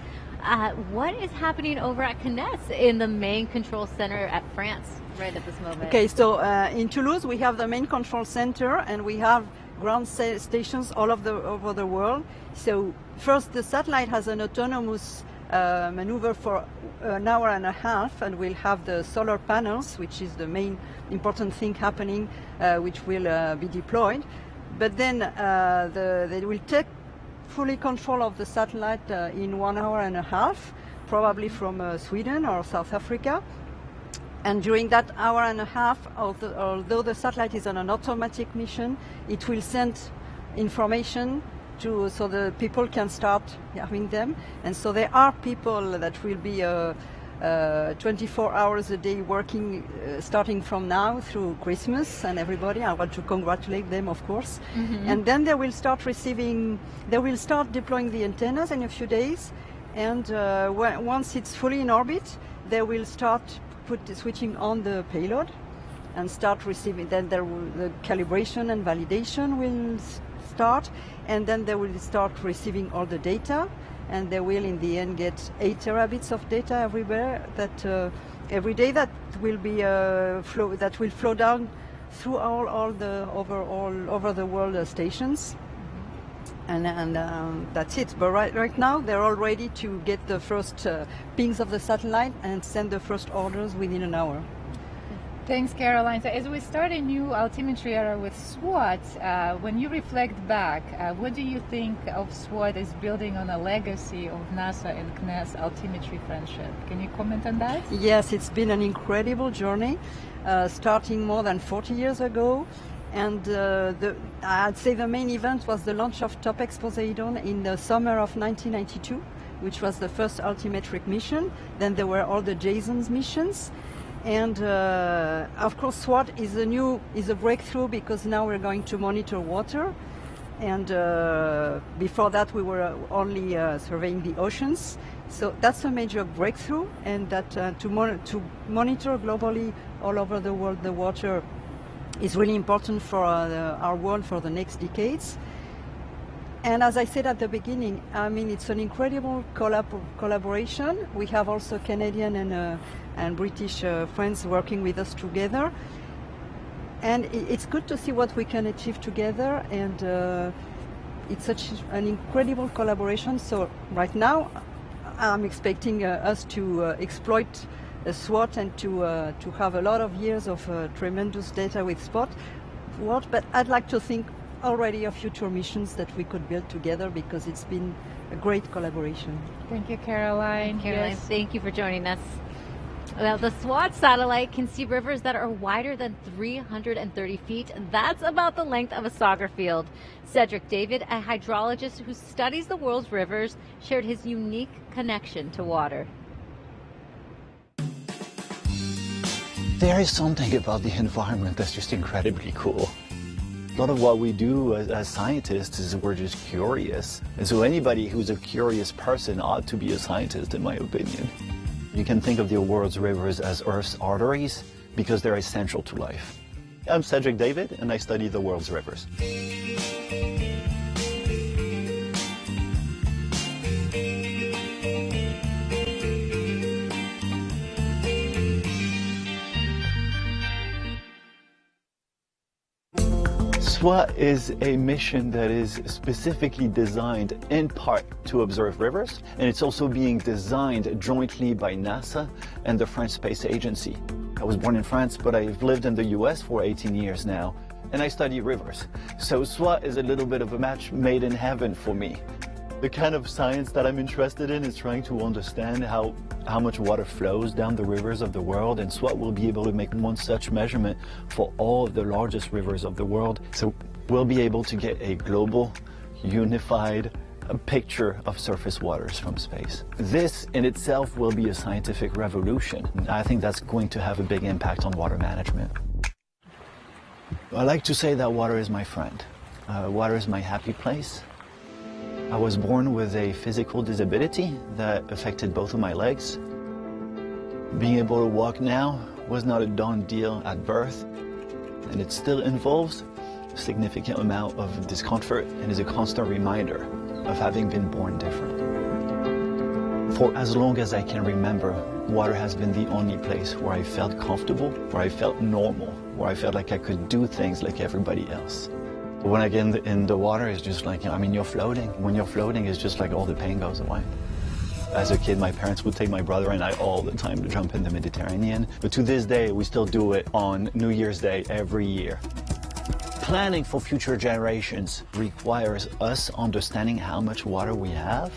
What is happening over at CNES in the main control center at France right at this moment? Okay, so in Toulouse we have the main control center, and we have ground stations all over the world. So first, the satellite has an autonomous maneuver for an hour and a half, and we'll have the solar panels, which is the main important thing happening, which will be deployed. But then they will take fully control of the satellite in 1 hour and a half, probably from Sweden or South Africa. And during that hour and a half, although the satellite is on an automatic mission, it will send information so the people can start having them. And so there are people that will be 24 hours a day working, starting from now through Christmas, and everybody. I want to congratulate them, of course. Mm-hmm. And then they will start deploying the antennas in a few days. And once it's fully in orbit, they will start switching on the payload and start receiving. Then the calibration and validation will start, and then they will start receiving all the data, and they will in the end get 8 terabits of data everywhere. That every day that will be flow down through all over the world stations. And that's it. But right now they're all ready to get the first pings of the satellite and send the first orders within an hour. Thanks, Caroline. So as we start a new altimetry era with SWOT, when you reflect back, what do you think of SWOT as building on a legacy of NASA and CNES altimetry friendship? Can you comment on that? Yes, it's been an incredible journey, starting more than 40 years ago. And I'd say the main event was the launch of TOPEX Poseidon in the summer of 1992, which was the first altimetric mission. Then there were all the JASON's missions. And of course, SWOT is a breakthrough because now we're going to monitor water. And before that, we were only surveying the oceans. So that's a major breakthrough, and that to monitor globally all over the world the water is really important for our world for the next decades. And as I said at the beginning, I mean, it's an incredible collaboration. We have also Canadian and British friends working with us together. And it's good to see what we can achieve together. And it's such an incredible collaboration. So right now, I'm expecting us to exploit SWOT and to have a lot of years of tremendous data with SWOT. But I'd like to think already of future missions that we could build together, because it's been a great collaboration. Thank you, Caroline. Caroline, Yes. thank you for joining us. Well, the SWOT satellite can see rivers that are wider than 330 feet. That's about the length of a soccer field. Cedric David, a hydrologist who studies the world's rivers, shared his unique connection to water. There is something about the environment that's just incredibly cool. A lot of what we do as scientists is we're just curious. And so anybody who's a curious person ought to be a scientist, in my opinion. You can think of the world's rivers as Earth's arteries because they're essential to life. I'm Cedric David, and I study the world's rivers. SWOT is a mission that is specifically designed in part to observe rivers, and it's also being designed jointly by NASA and the French Space Agency. I was born in France, but I've lived in the US for 18 years now, and I study rivers. So SWOT is a little bit of a match made in heaven for me. The kind of science that I'm interested in is trying to understand how much water flows down the rivers of the world, and SWOT will be able to make one such measurement for all of the largest rivers of the world. So we'll be able to get a global, unified picture of surface waters from space. This in itself will be a scientific revolution. I think that's going to have a big impact on water management. I like to say that water is my friend. Water is my happy place. I was born with a physical disability that affected both of my legs. Being able to walk now was not a done deal at birth, and it still involves a significant amount of discomfort and is a constant reminder of having been born different. For as long as I can remember, water has been the only place where I felt comfortable, where I felt normal, where I felt like I could do things like everybody else. When I get in the water, it's just like, I mean, you're floating. When you're floating, it's just like all the pain goes away. As a kid, my parents would take my brother and I all the time to jump in the Mediterranean. But to this day, we still do it on New Year's Day every year. planning for future generations requires us understanding how much water we have.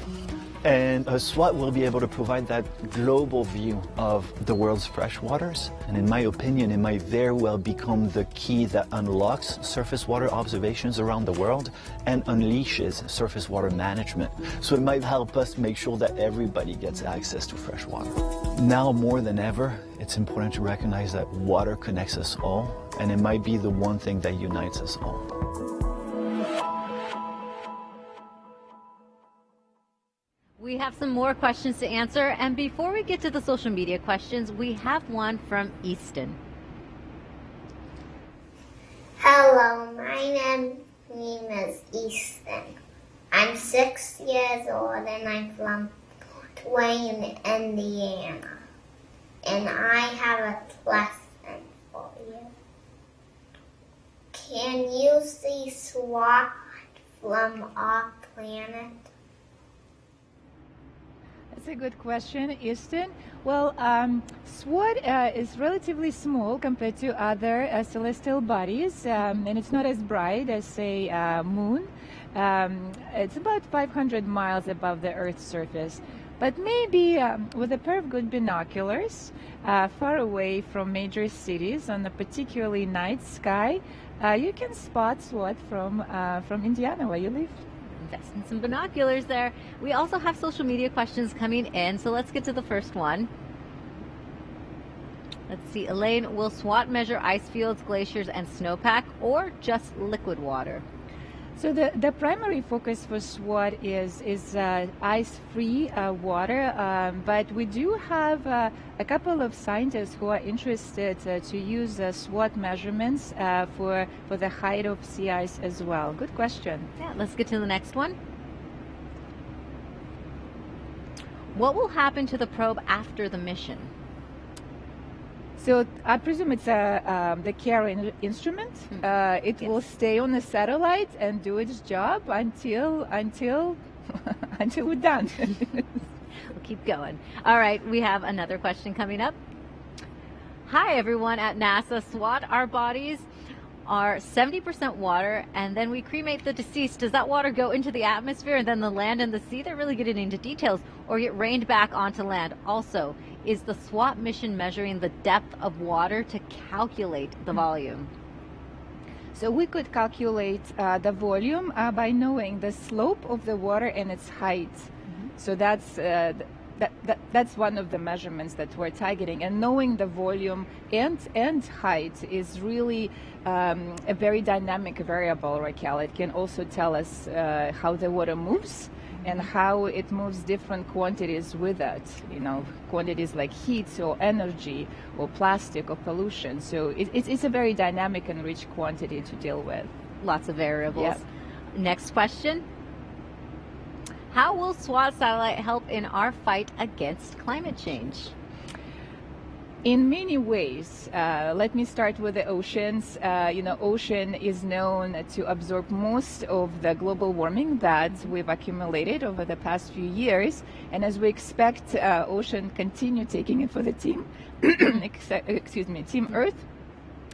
And SWOT will be able to provide that global view of the world's fresh waters. And in my opinion, it might very well become the key that unlocks surface water observations around the world and unleashes surface water management. So it might help us make sure that everybody gets access to fresh water. Now more than ever, it's important to recognize that water connects us all, and it might be the one thing that unites us all. We have some more questions to answer, and before we get to the social media questions, we have one from Easton. Hello, my name is Easton. I'm 6 years old and I'm from Wayne, Indiana. And I have a question for you. Can you see SWOT from our planet? That's a good question, Easton. Well, SWOT is relatively small compared to other celestial bodies, and it's not as bright as, say, Moon. It's about 500 miles above the Earth's surface. But maybe with a pair of good binoculars, far away from major cities on a particularly night sky, you can spot SWOT from Indiana, where you live. Invest in some binoculars there. We also have social media questions coming in, so let's get to the first one. Let's see, Elaine, will SWOT measure ice fields, glaciers, and snowpack, or just liquid water? So the primary focus for SWOT is ice-free water, but we do have a couple of scientists who are interested to use SWOT measurements for the height of sea ice as well. Good question. Yeah, let's get to the next one. What will happen to the probe after the mission? So I presume it's the carrier instrument. It will stay on the satellite and do its job until we're done. We'll keep going. All right, we have another question coming up. Hi, everyone at NASA. SWOT, our bodies are 70% water, and then we cremate the deceased. Does that water go into the atmosphere and then the land and the sea? They're really getting into details, or get rained back onto land. Also, is the SWOT mission measuring the depth of water to calculate the volume? So we could calculate the volume by knowing the slope of the water and its height. So that's one of the measurements that we're targeting, and knowing the volume and height is really a very dynamic variable, Raquel. It can also tell us how the water moves and how it moves different quantities with it, quantities like heat or energy or plastic or pollution. So it's a very dynamic and rich quantity to deal with. Lots of variables. Yep. Next question. How will SWOT satellite help in our fight against climate change? In many ways. Let me start with the oceans. Ocean is known to absorb most of the global warming that we've accumulated over the past few years. And as we expect ocean continue taking it for the team, Team Earth,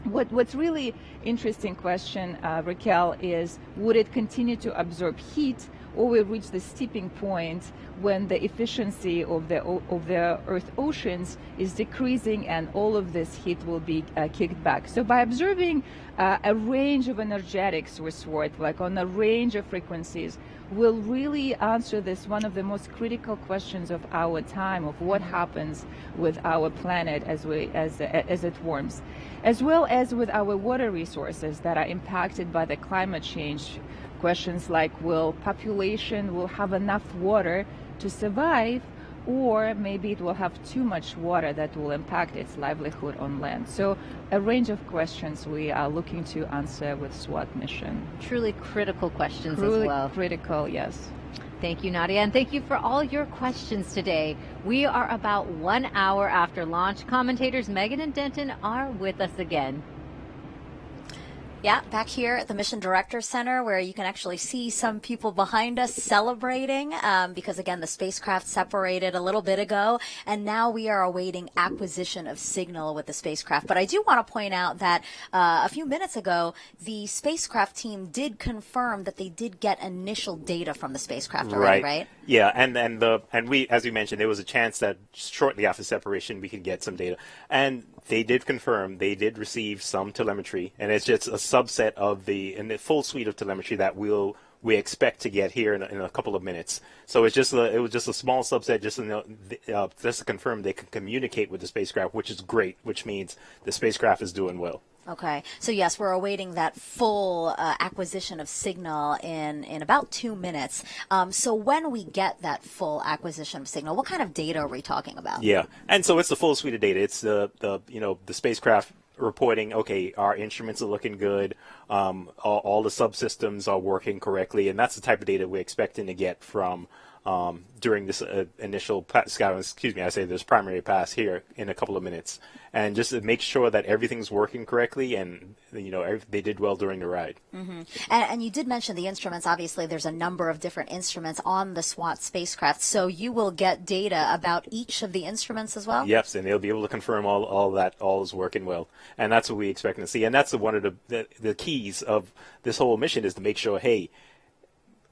what's really interesting question, Raquel, is would it continue to absorb heat, or will reach the tipping point when the efficiency of the Earth oceans is decreasing and all of this heat will be kicked back? So by observing a range of energetics with SWOT, like on a range of frequencies, will really answer this one of the most critical questions of our time, of what happens with our planet as it warms, as well as with our water resources that are impacted by the climate change. Questions like, will population have enough water to survive, or maybe it will have too much water that will impact its livelihood on land. So a range of questions we are looking to answer with SWOT mission. Truly critical questions Truly as well. Critical, yes. Thank you, Nadia, and thank you for all your questions today. We are about 1 hour after launch. Commentators Megan and Denton are with us again. Yeah, back here at the Mission Director Center, where you can actually see some people behind us celebrating because, again, the spacecraft separated a little bit ago, and now we are awaiting acquisition of signal with the spacecraft. But I do want to point out that a few minutes ago, the spacecraft team did confirm that they did get initial data from the spacecraft already, right? Yeah, and we, as we mentioned, there was a chance that shortly after separation we could get some data, and they did confirm they did receive some telemetry, and it's just a subset of the full suite of telemetry that we expect to get here in a couple of minutes. So it was just a small subset, just to confirm they can communicate with the spacecraft, which is great, which means the spacecraft is doing well. Okay. So, yes, we're awaiting that full acquisition of signal in about 2 minutes. So when we get that full acquisition of signal, what kind of data are we talking about? Yeah. And so it's the full suite of data. It's the spacecraft reporting, okay, our instruments are looking good, all the subsystems are working correctly, and that's the type of data we're expecting to get from during this initial this primary pass here in a couple of minutes, and just to make sure that everything's working correctly and they did well during the ride. Mm-hmm. And you did mention the instruments. Obviously, there's a number of different instruments on the SWOT spacecraft, so you will get data about each of the instruments as well? Yes, and they'll be able to confirm all is working well, and that's what we expect to see. And that's one of the keys of this whole mission, is to make sure, hey,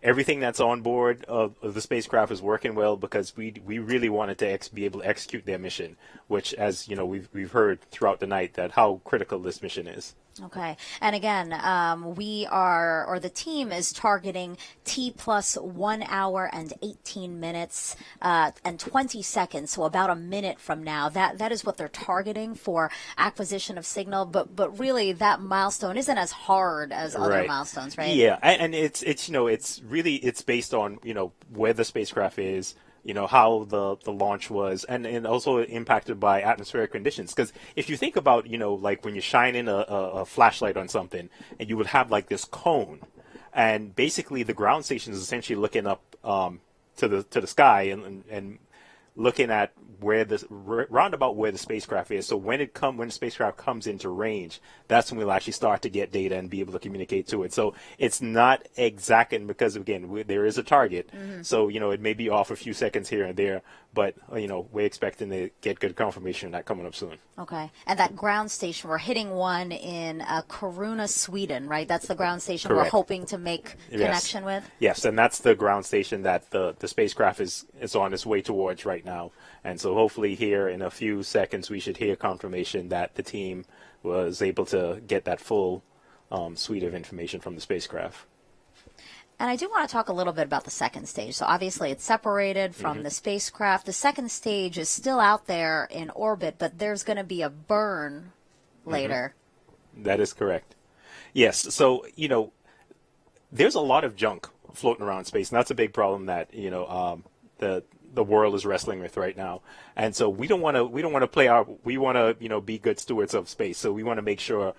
everything that's on board of the spacecraft is working well, because we really wanted to be able to execute their mission, which, as you know, we've heard throughout the night that how critical this mission is. Okay. And again, the team is targeting T plus 1 hour and 18 minutes and 20 seconds, so about a minute from now. That is what they're targeting for acquisition of signal, but really that milestone isn't as hard as other milestones, right? Yeah, and it's based on where the spacecraft is, how the launch was, and also impacted by atmospheric conditions. Because if you think about, like when you shine in a flashlight on something, and you would have like this cone, and basically the ground station is essentially looking up to the sky and looking at roundabout where the spacecraft is. So when the spacecraft comes into range, that's when we'll actually start to get data and be able to communicate to it. So it's not exact, and because again there is a target, so it may be off a few seconds here and there, but we're expecting to get good confirmation of that coming up soon. Okay, and that ground station, we're hitting one in Kiruna, Sweden, right? That's the ground station Correct. We're hoping to make connection with. Yes, and that's the ground station that the spacecraft is on its way towards right now. And so hopefully here in a few seconds we should hear confirmation that the team was able to get that full suite of information from the spacecraft. And I do want to talk a little bit about the second stage. So obviously it's separated from the spacecraft. The second stage is still out there in orbit, but there's going to be a burn later. That is correct. Yes. So, there's a lot of junk floating around space, and that's a big problem that, the world is wrestling with right now. And so we don't want to be good stewards of space. So we want to make sure,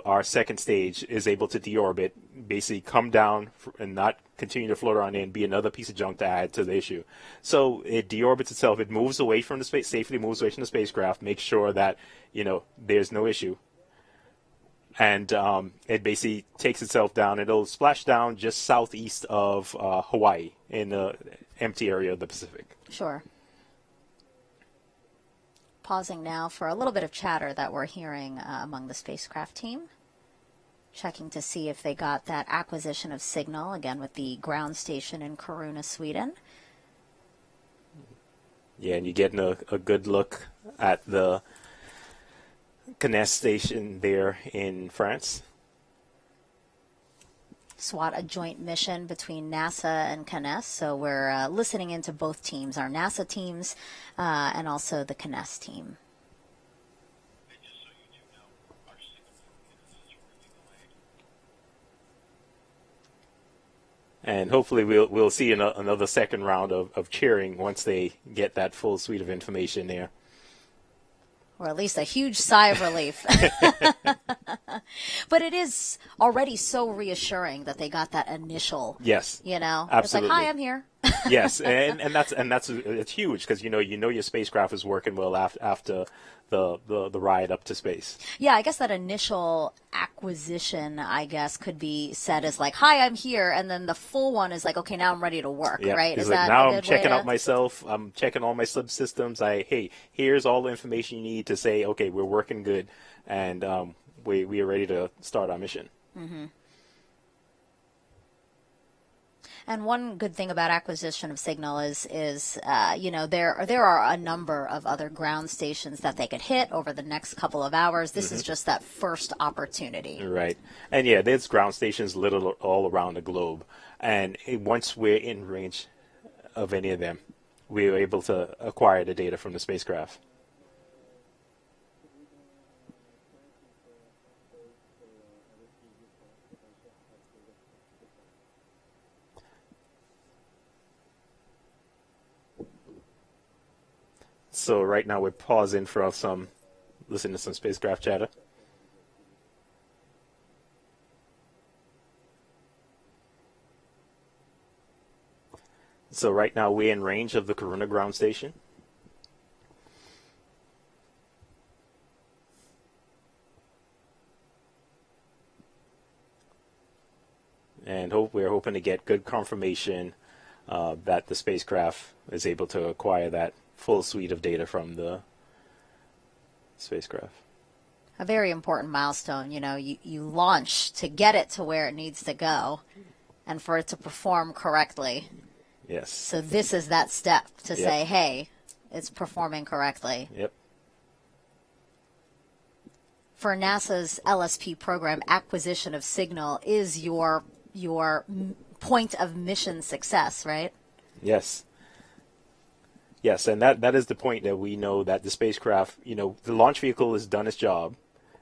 our second stage is able to deorbit, basically come down and not continue to float around and be another piece of junk to add to the issue. So it deorbits itself. It moves away from the space, safely moves away from the spacecraft, makes sure that, there's no issue. And it basically takes itself down. It'll splash down just southeast of Hawaii in the empty area of the Pacific. Sure. Pausing now for a little bit of chatter that we're hearing among the spacecraft team. Checking to see if they got that acquisition of signal, again with the ground station in Kiruna, Sweden. Yeah, and you're getting a good look at the CNES station there in France. SWOT, a joint mission between NASA and CNES, so we're listening into both teams, our NASA teams and also the CNES team. And hopefully we'll see another second round of cheering once they get that full suite of information there. Or at least a huge sigh of relief. But it is already so reassuring that they got that initial. Yes. You know, absolutely. It's like, hi, I'm here. Yes, and that's it's huge because you know your spacecraft is working well after the ride up to space. Yeah, I guess that initial acquisition, I guess, could be said as like, hi, I'm here, and then the full one is like, okay, now I'm ready to work, Yeah. right? It's Is like, that now a good I'm checking way out myself. I'm checking all my subsystems. Hey, here's all the information you need to say, okay, we're working good, and we are ready to start our mission. Mm-hmm. And one good thing about acquisition of signal is you know, there are a number of other ground stations that they could hit over the next couple of hours. This is just that first opportunity. Right. And yeah, there's ground stations little all around the globe. And once we're in range of any of them, we are able to acquire the data from the spacecraft. So right now we're pausing for listen to some spacecraft chatter. So right now we're in range of the Karuna ground station. And we're hoping to get good confirmation that the spacecraft is able to acquire that full suite of data from the spacecraft. A very important milestone. You know, you launch to get it to where it needs to go and for it to perform correctly. Yes. So this is that step to say, hey, it's performing correctly. Yep. For NASA's LSP program, acquisition of signal is your point of mission success, right? Yes. Yes, and that is the point that we know that the spacecraft, you know, the launch vehicle has done its job,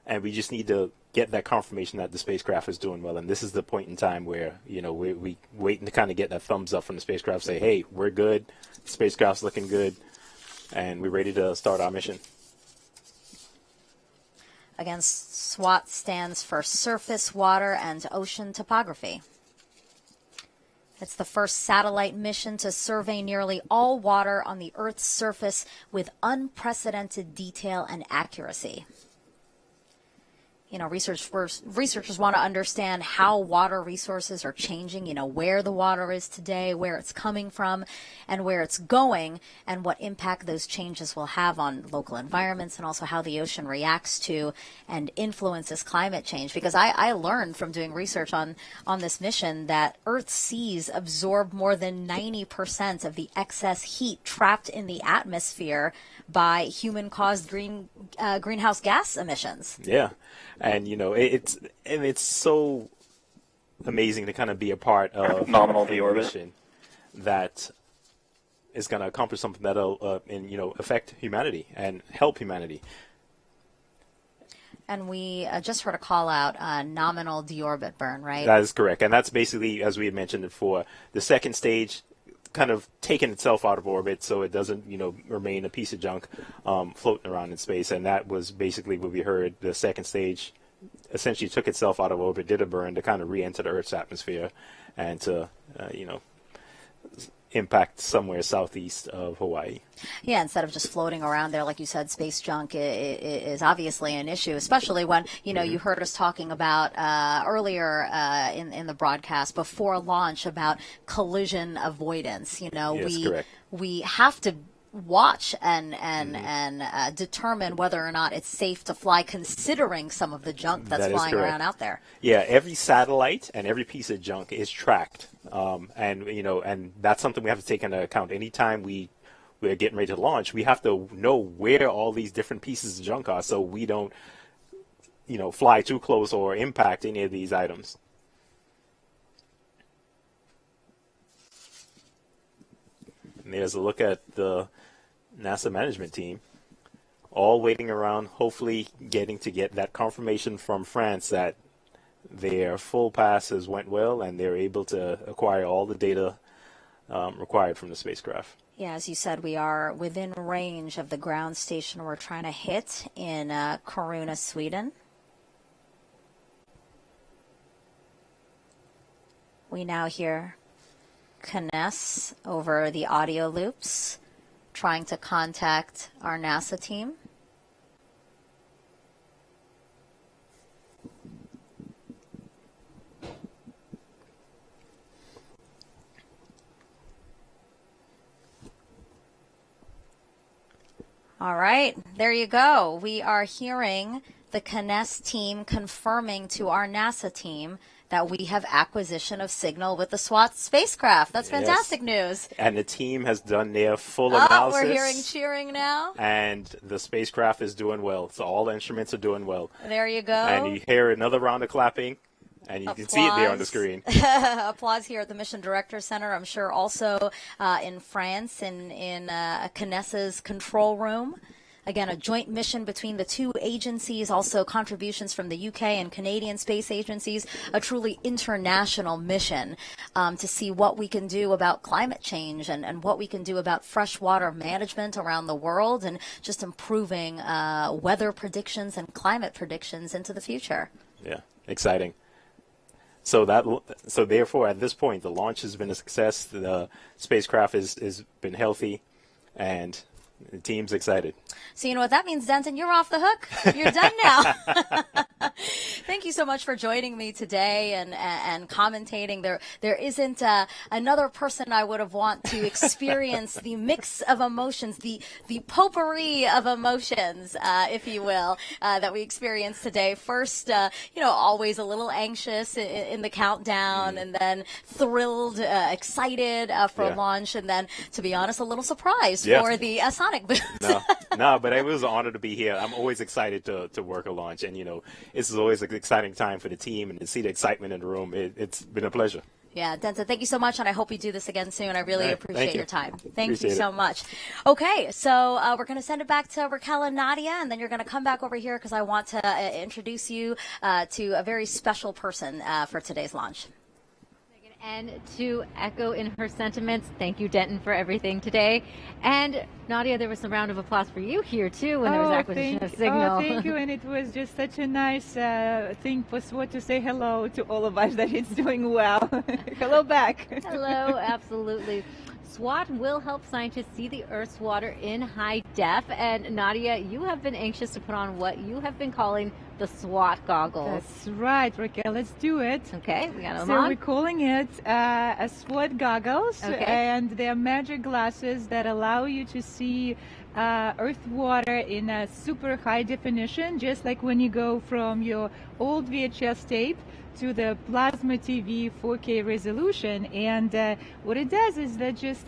and we just need to get that confirmation that the spacecraft is doing well. And this is the point in time where, you know, we waiting to kind of get that thumbs up from the spacecraft, say, hey, we're good, the spacecraft's looking good, and we're ready to start our mission. Again, SWOT stands for Surface, Water, and Ocean Topography. It's the first satellite mission to survey nearly all water on the Earth's surface with unprecedented detail and accuracy. You know, researchers want to understand how water resources are changing, you know, where the water is today, where it's coming from, and where it's going, and what impact those changes will have on local environments, and also how the ocean reacts to and influences climate change. Because I learned from doing research on this mission that Earth's seas absorb more than 90% of the excess heat trapped in the atmosphere by human-caused greenhouse gas emissions. Yeah. And, you know, it's so amazing to kind of be a part of Nominal a deorbit mission that is going to accomplish something that'll, affect humanity and help humanity. And we just heard a call out, nominal deorbit burn, right? That is correct. And that's basically, as we had mentioned before, the second stage kind of taking itself out of orbit so it doesn't, you know, remain a piece of junk floating around in space. And that was basically what we heard. The second stage essentially took itself out of orbit, did a burn to kind of re-enter the Earth's atmosphere and to, impact somewhere southeast of Hawaii. Yeah, instead of just floating around there, like you said, space junk is obviously an issue, especially when, you know, you heard us talking about earlier in the broadcast before launch about collision avoidance. You know, yes, we have to watch and determine whether or not it's safe to fly, considering some of the junk that's flying around out there. Yeah, every satellite and every piece of junk is tracked, and that's something we have to take into account. Anytime we're getting ready to launch, we have to know where all these different pieces of junk are, so we don't, fly too close or impact any of these items. And there's a look at the NASA management team, all waiting around, hopefully getting that confirmation from France that their full passes went well and they're able to acquire all the data required from the spacecraft. Yeah, as you said, we are within range of the ground station we're trying to hit in Kiruna, Sweden. We now hear CNES over the audio loops trying to contact our NASA team. All right, there you go. We are hearing the CNES team confirming to our NASA team that we have acquisition of signal with the SWOT spacecraft. That's fantastic news. And the team has done their full analysis. We're hearing cheering now. And the spacecraft is doing well. So all the instruments are doing well. There you go. And you hear another round of clapping. And you can see it there on the screen. Applause here at the Mission Director Center. I'm sure also in France, in CNES's control room. Again, a joint mission between the two agencies, also contributions from the UK and Canadian space agencies, a truly international mission to see what we can do about climate change and what we can do about freshwater management around the world and just improving weather predictions and climate predictions into the future. Yeah, exciting. So therefore, at this point, the launch has been a success. The spacecraft has been healthy, and the team's excited. So you know what that means, Denton? You're off the hook. You're done now. Thank you so much for joining me today and commentating. There isn't another person I would have want to experience the mix of emotions, the potpourri of emotions, if you will, that we experienced today. First, always a little anxious in the countdown, and then thrilled, excited for launch, and then, to be honest, a little surprised for the sonic boost. No, but it was an honor to be here. I'm always excited to work a launch, and this is always an exciting time for the team, and to see the excitement in the room, it's been a pleasure. Yeah, Denton, thank you so much, and I hope we do this again soon. I really appreciate your time. Thank you so much. Okay, so we're going to send it back to Raquel and Nadia, and then you're going to come back over here because I want to introduce you to a very special person for today's launch. And to echo in her sentiments, thank you, Denton, for everything today. And Nadia, there was some round of applause for you here, too, when there was acquisition of signal. Thank you, and it was just such a nice thing for SWOT to say hello to all of us, that it's doing well. Hello back. Hello, absolutely. SWOT will help scientists see the Earth's water in high def. And Nadia, you have been anxious to put on what you have been calling the SWOT goggles. That's right, Raquel. Let's do it. Okay, we got them on. So we're calling it a SWOT goggles, and they're magic glasses that allow you to see Earth water in a super high definition, just like when you go from your old VHS tape to the plasma TV 4K resolution. And what it does is that just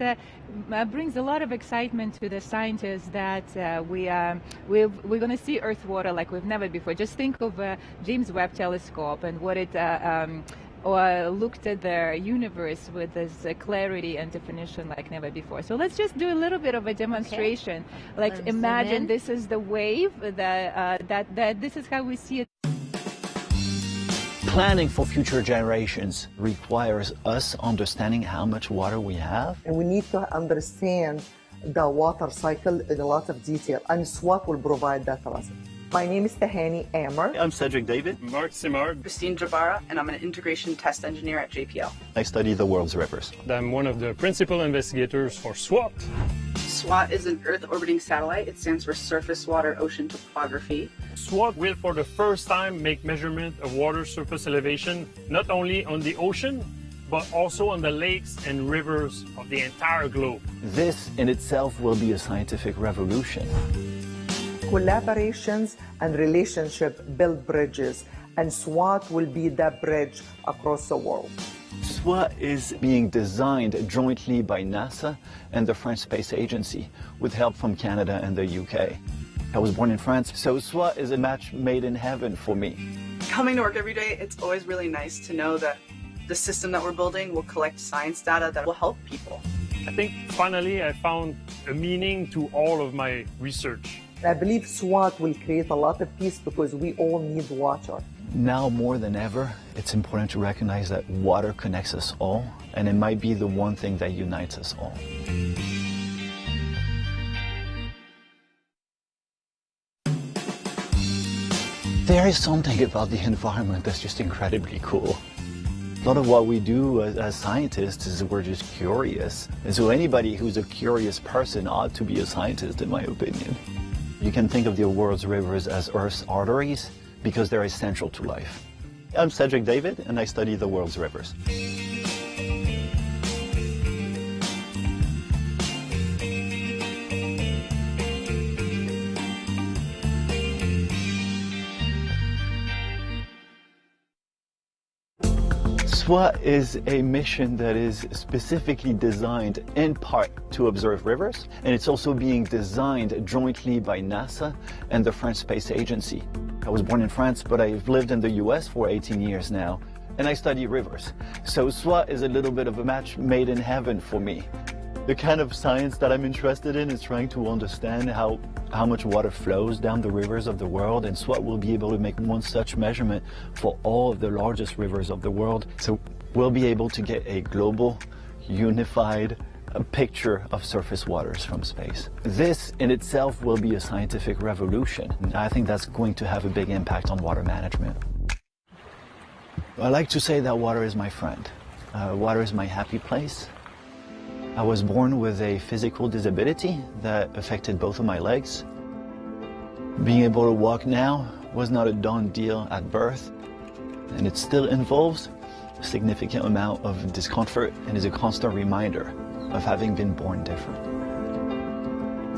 brings a lot of excitement to the scientists that we're going to see Earth water like we've never before. Just think of James Webb Telescope and what it looked at the universe with this clarity and definition like never before. So let's just do a little bit of a demonstration. Like imagine this is the wave, that this is how we see it. Planning for future generations requires us understanding how much water we have. And we need to understand the water cycle in a lot of detail, and SWOT will provide that for us. My name is Tahani Amar. I'm Cedric David. Mark Simard. Christine Jabara, and I'm an integration test engineer at JPL. I study the world's rivers. I'm one of the principal investigators for SWOT. SWOT is an Earth orbiting satellite. It stands for Surface Water Ocean Topography. SWOT will for the first time make measurement of water surface elevation, not only on the ocean, but also on the lakes and rivers of the entire globe. This in itself will be a scientific revolution. Collaborations and relationship build bridges, and SWOT will be that bridge across the world. SWOT is being designed jointly by NASA and the French Space Agency, with help from Canada and the UK. I was born in France, so SWOT is a match made in heaven for me. Coming to work every day, it's always really nice to know that the system that we're building will collect science data that will help people. I think finally I found a meaning to all of my research. I believe SWOT will create a lot of peace because we all need water. Now more than ever, it's important to recognize that water connects us all, and it might be the one thing that unites us all. There is something about the environment that's just incredibly cool. lot of what we do as scientists is we're just curious. And so anybody who's a curious person ought to be a scientist, in my opinion. You can think of the world's rivers as Earth's arteries because they're essential to life. I'm Cedric David, and I study the world's rivers. SWOT is a mission that is specifically designed in part to observe rivers, and it's also being designed jointly by NASA and the French Space Agency. I was born in France, but I've lived in the US for 18 years now, and I study rivers. So SWOT is a little bit of a match made in heaven for me. The kind of science that I'm interested in is trying to understand how much water flows down the rivers of the world, and SWOT will be able to make one such measurement for all of the largest rivers of the world. So we'll be able to get a global, unified picture of surface waters from space. This in itself will be a scientific revolution. I think that's going to have a big impact on water management. I like to say that water is my friend. Water is my happy place. I was born with a physical disability that affected both of my legs. Being able to walk now was not a done deal at birth, and it still involves a significant amount of discomfort and is a constant reminder of having been born different.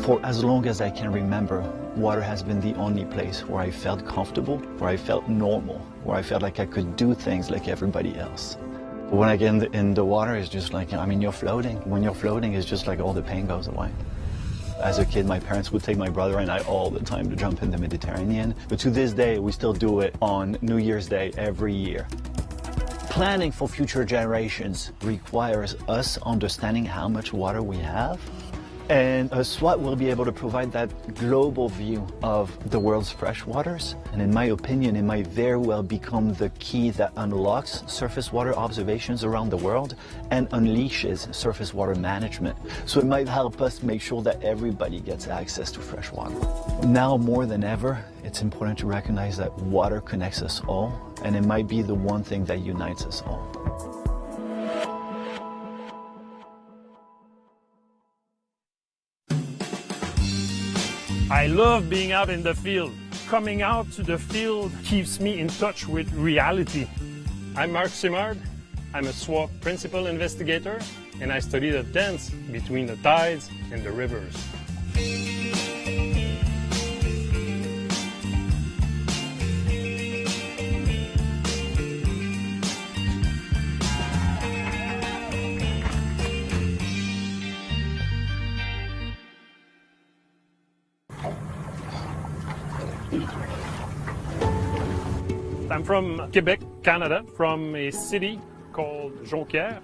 For as long as I can remember, water has been the only place where I felt comfortable, where I felt normal, where I felt like I could do things like everybody else. When I get in the water, it's just like, you're floating. When you're floating, it's just like all the pain goes away. As a kid, my parents would take my brother and I all the time to jump in the Mediterranean. But to this day, we still do it on New Year's Day every year. Planning for future generations requires us understanding how much water we have. And SWOT will be able to provide that global view of the world's freshwaters. And in my opinion, it might very well become the key that unlocks surface water observations around the world and unleashes surface water management. So it might help us make sure that everybody gets access to fresh water. Now more than ever, it's important to recognize that water connects us all, and it might be the one thing that unites us all. I love being out in the field. Coming out to the field keeps me in touch with reality. I'm Marc Simard. I'm a SWOT principal investigator, and I study the dance between the tides and the rivers. I'm from Quebec, Canada, from a city called Jonquière.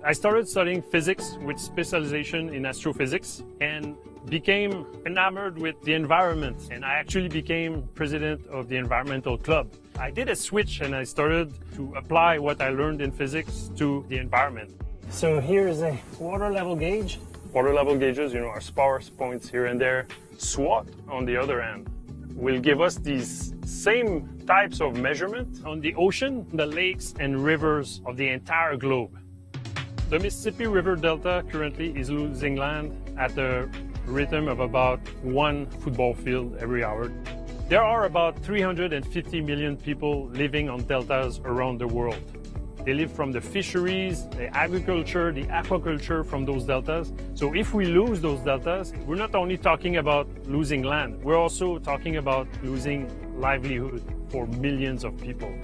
I started studying physics with specialization in astrophysics and became enamored with the environment, and I actually became president of the environmental club. I did a switch and I started to apply what I learned in physics to the environment. So here is a water level gauge. Water level gauges, are sparse points here and there. SWOT, on the other hand, will give us these same types of measurement on the ocean, the lakes and rivers of the entire globe. The Mississippi River Delta currently is losing land at a rhythm of about 1 football field every hour. There are about 350 million people living on deltas around the world. They live from the fisheries, the agriculture, the aquaculture from those deltas. So if we lose those deltas, we're not only talking about losing land, we're also talking about losing livelihood for millions of people.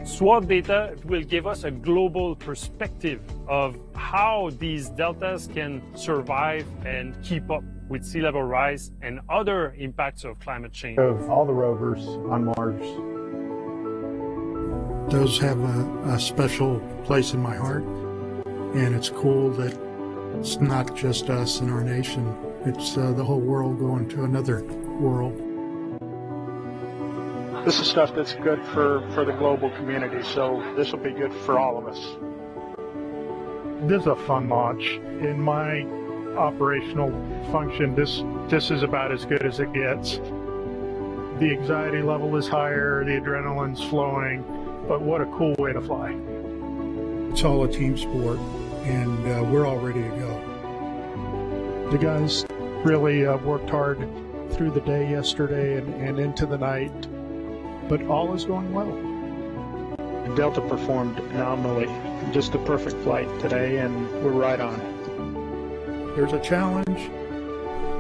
SWOT data will give us a global perspective of how these deltas can survive and keep up with sea level rise and other impacts of climate change. Of all the rovers on Mars, those have a special place in my heart, and it's cool that it's not just us and our nation, it's the whole world going to another world. This is stuff that's good for the global community, so this will be good for all of us. This is a fun launch. In my operational function, this is about as good as it gets. The anxiety level is higher, the adrenaline's flowing, but what a cool way to fly. it's all a team sport, and we're all ready to go. The guys really worked hard through the day yesterday and into the night, but all is going well. Delta performed nominally, just a perfect flight today, and we're right on. There's a challenge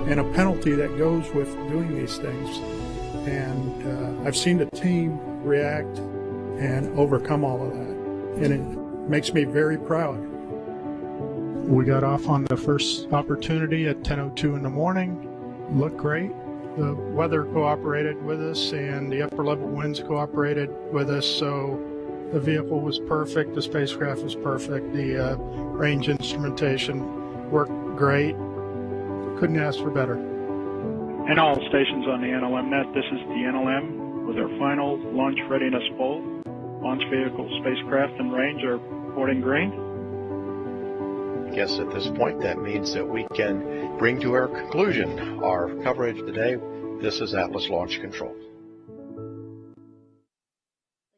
and a penalty that goes with doing these things, and I've seen the team react and overcome all of that, and it makes me very proud. We got off on the first opportunity at 10:02 in the morning. Looked great. The weather cooperated with us, and the upper level winds cooperated with us, so the vehicle was perfect, the spacecraft was perfect, the range instrumentation worked great. Couldn't ask for better. And all stations on the NLM-net, this is the NLM with our final launch readiness poll. Launch vehicle, spacecraft, and range are reporting green. I guess at this point that means that we can bring to our conclusion our coverage today. This is Atlas Launch Control.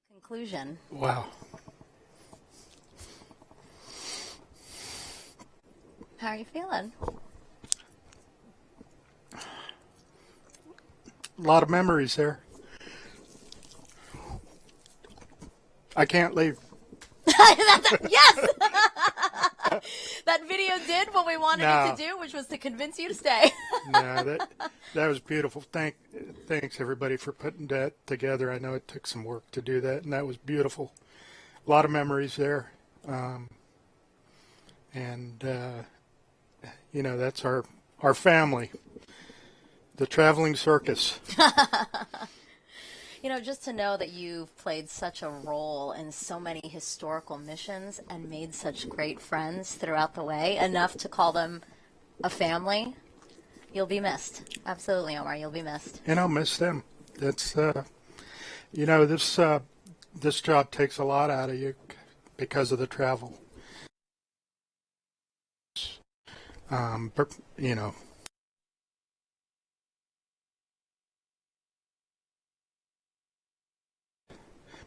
Conclusion. Wow. How are you feeling? A lot of memories there. I can't leave. Yes! That video did what we wanted it to do, which was to convince you to stay. No, that was beautiful. Thanks everybody for putting that together. I know it took some work to do that, and that was beautiful. A lot of memories there, and you know, that's our family, the traveling circus. You know, just to know that you've played such a role in so many historical missions and made such great friends throughout the way, enough to call them a family, you'll be missed. Absolutely, Omar, you'll be missed. And I'll miss them. That's, you know, this job takes a lot out of you because of the travel. But, you know.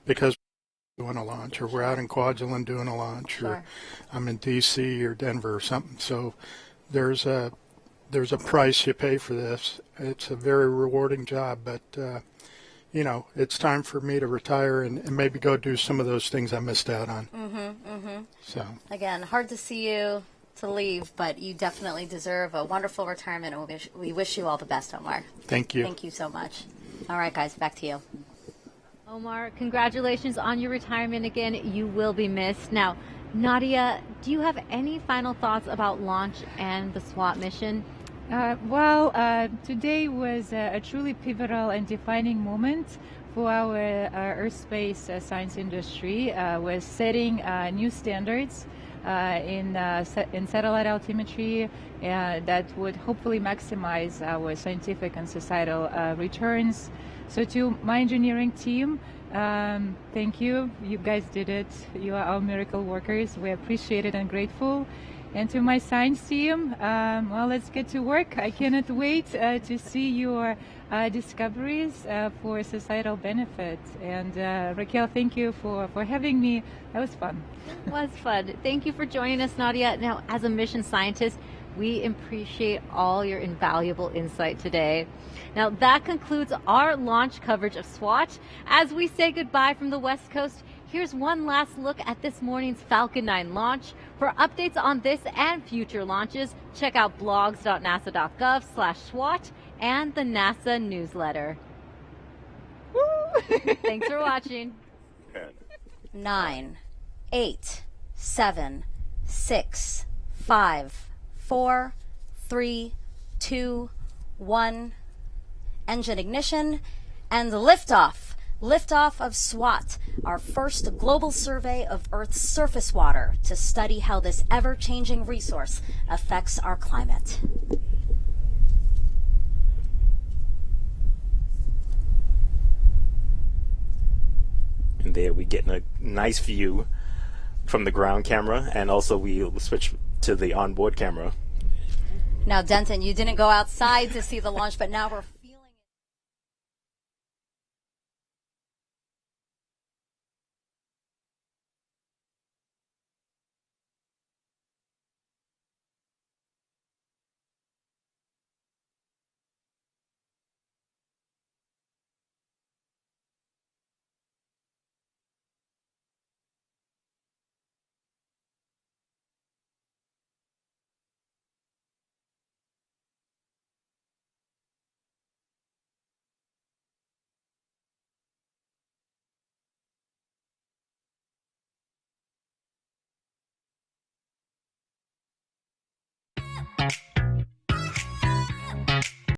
Because we're doing a launch, or we're out in Kwajalein doing a launch, Sure. or I'm in D.C. or Denver or something. So there's a price you pay for this. It's a very rewarding job, but you know, it's time for me to retire and maybe go do some of those things I missed out on. So Again, hard to see you to leave, but you definitely deserve a wonderful retirement, and we wish you all the best, Omar. Thank you. Thank you so much. All right, guys, back to you. Omar, congratulations on your retirement again. You will be missed. Now, Nadia, do you have any final thoughts about launch and the SWOT mission? Today was a truly pivotal and defining moment for our aerospace science industry. We're setting new standards in satellite altimetry that would hopefully maximize our scientific and societal returns. So to my engineering team, thank you. You guys did it. You are our miracle workers. We appreciate it and grateful. And to my science team, well, let's get to work. I cannot wait to see your discoveries for societal benefit. And Raquel, thank you for having me. That was fun. It was fun. Thank you for joining us, Nadia. Now, as a mission scientist, we appreciate all your invaluable insight today. Now, that concludes our launch coverage of SWOT. As we say goodbye from the West Coast, here's one last look at this morning's Falcon 9 launch. For updates on this and future launches, check out blogs.nasa.gov/SWOT and the NASA newsletter. Thanks for watching. 9, 8, 7, 6, 5, 4, 3, 2, 1. Engine ignition and liftoff. Liftoff of SWOT, our first global survey of Earth's surface water to study how this ever-changing resource affects our climate. And there we get a nice view from the ground camera, and also we switch to the onboard camera. Now, Denton, you didn't go outside to see the launch, but now we're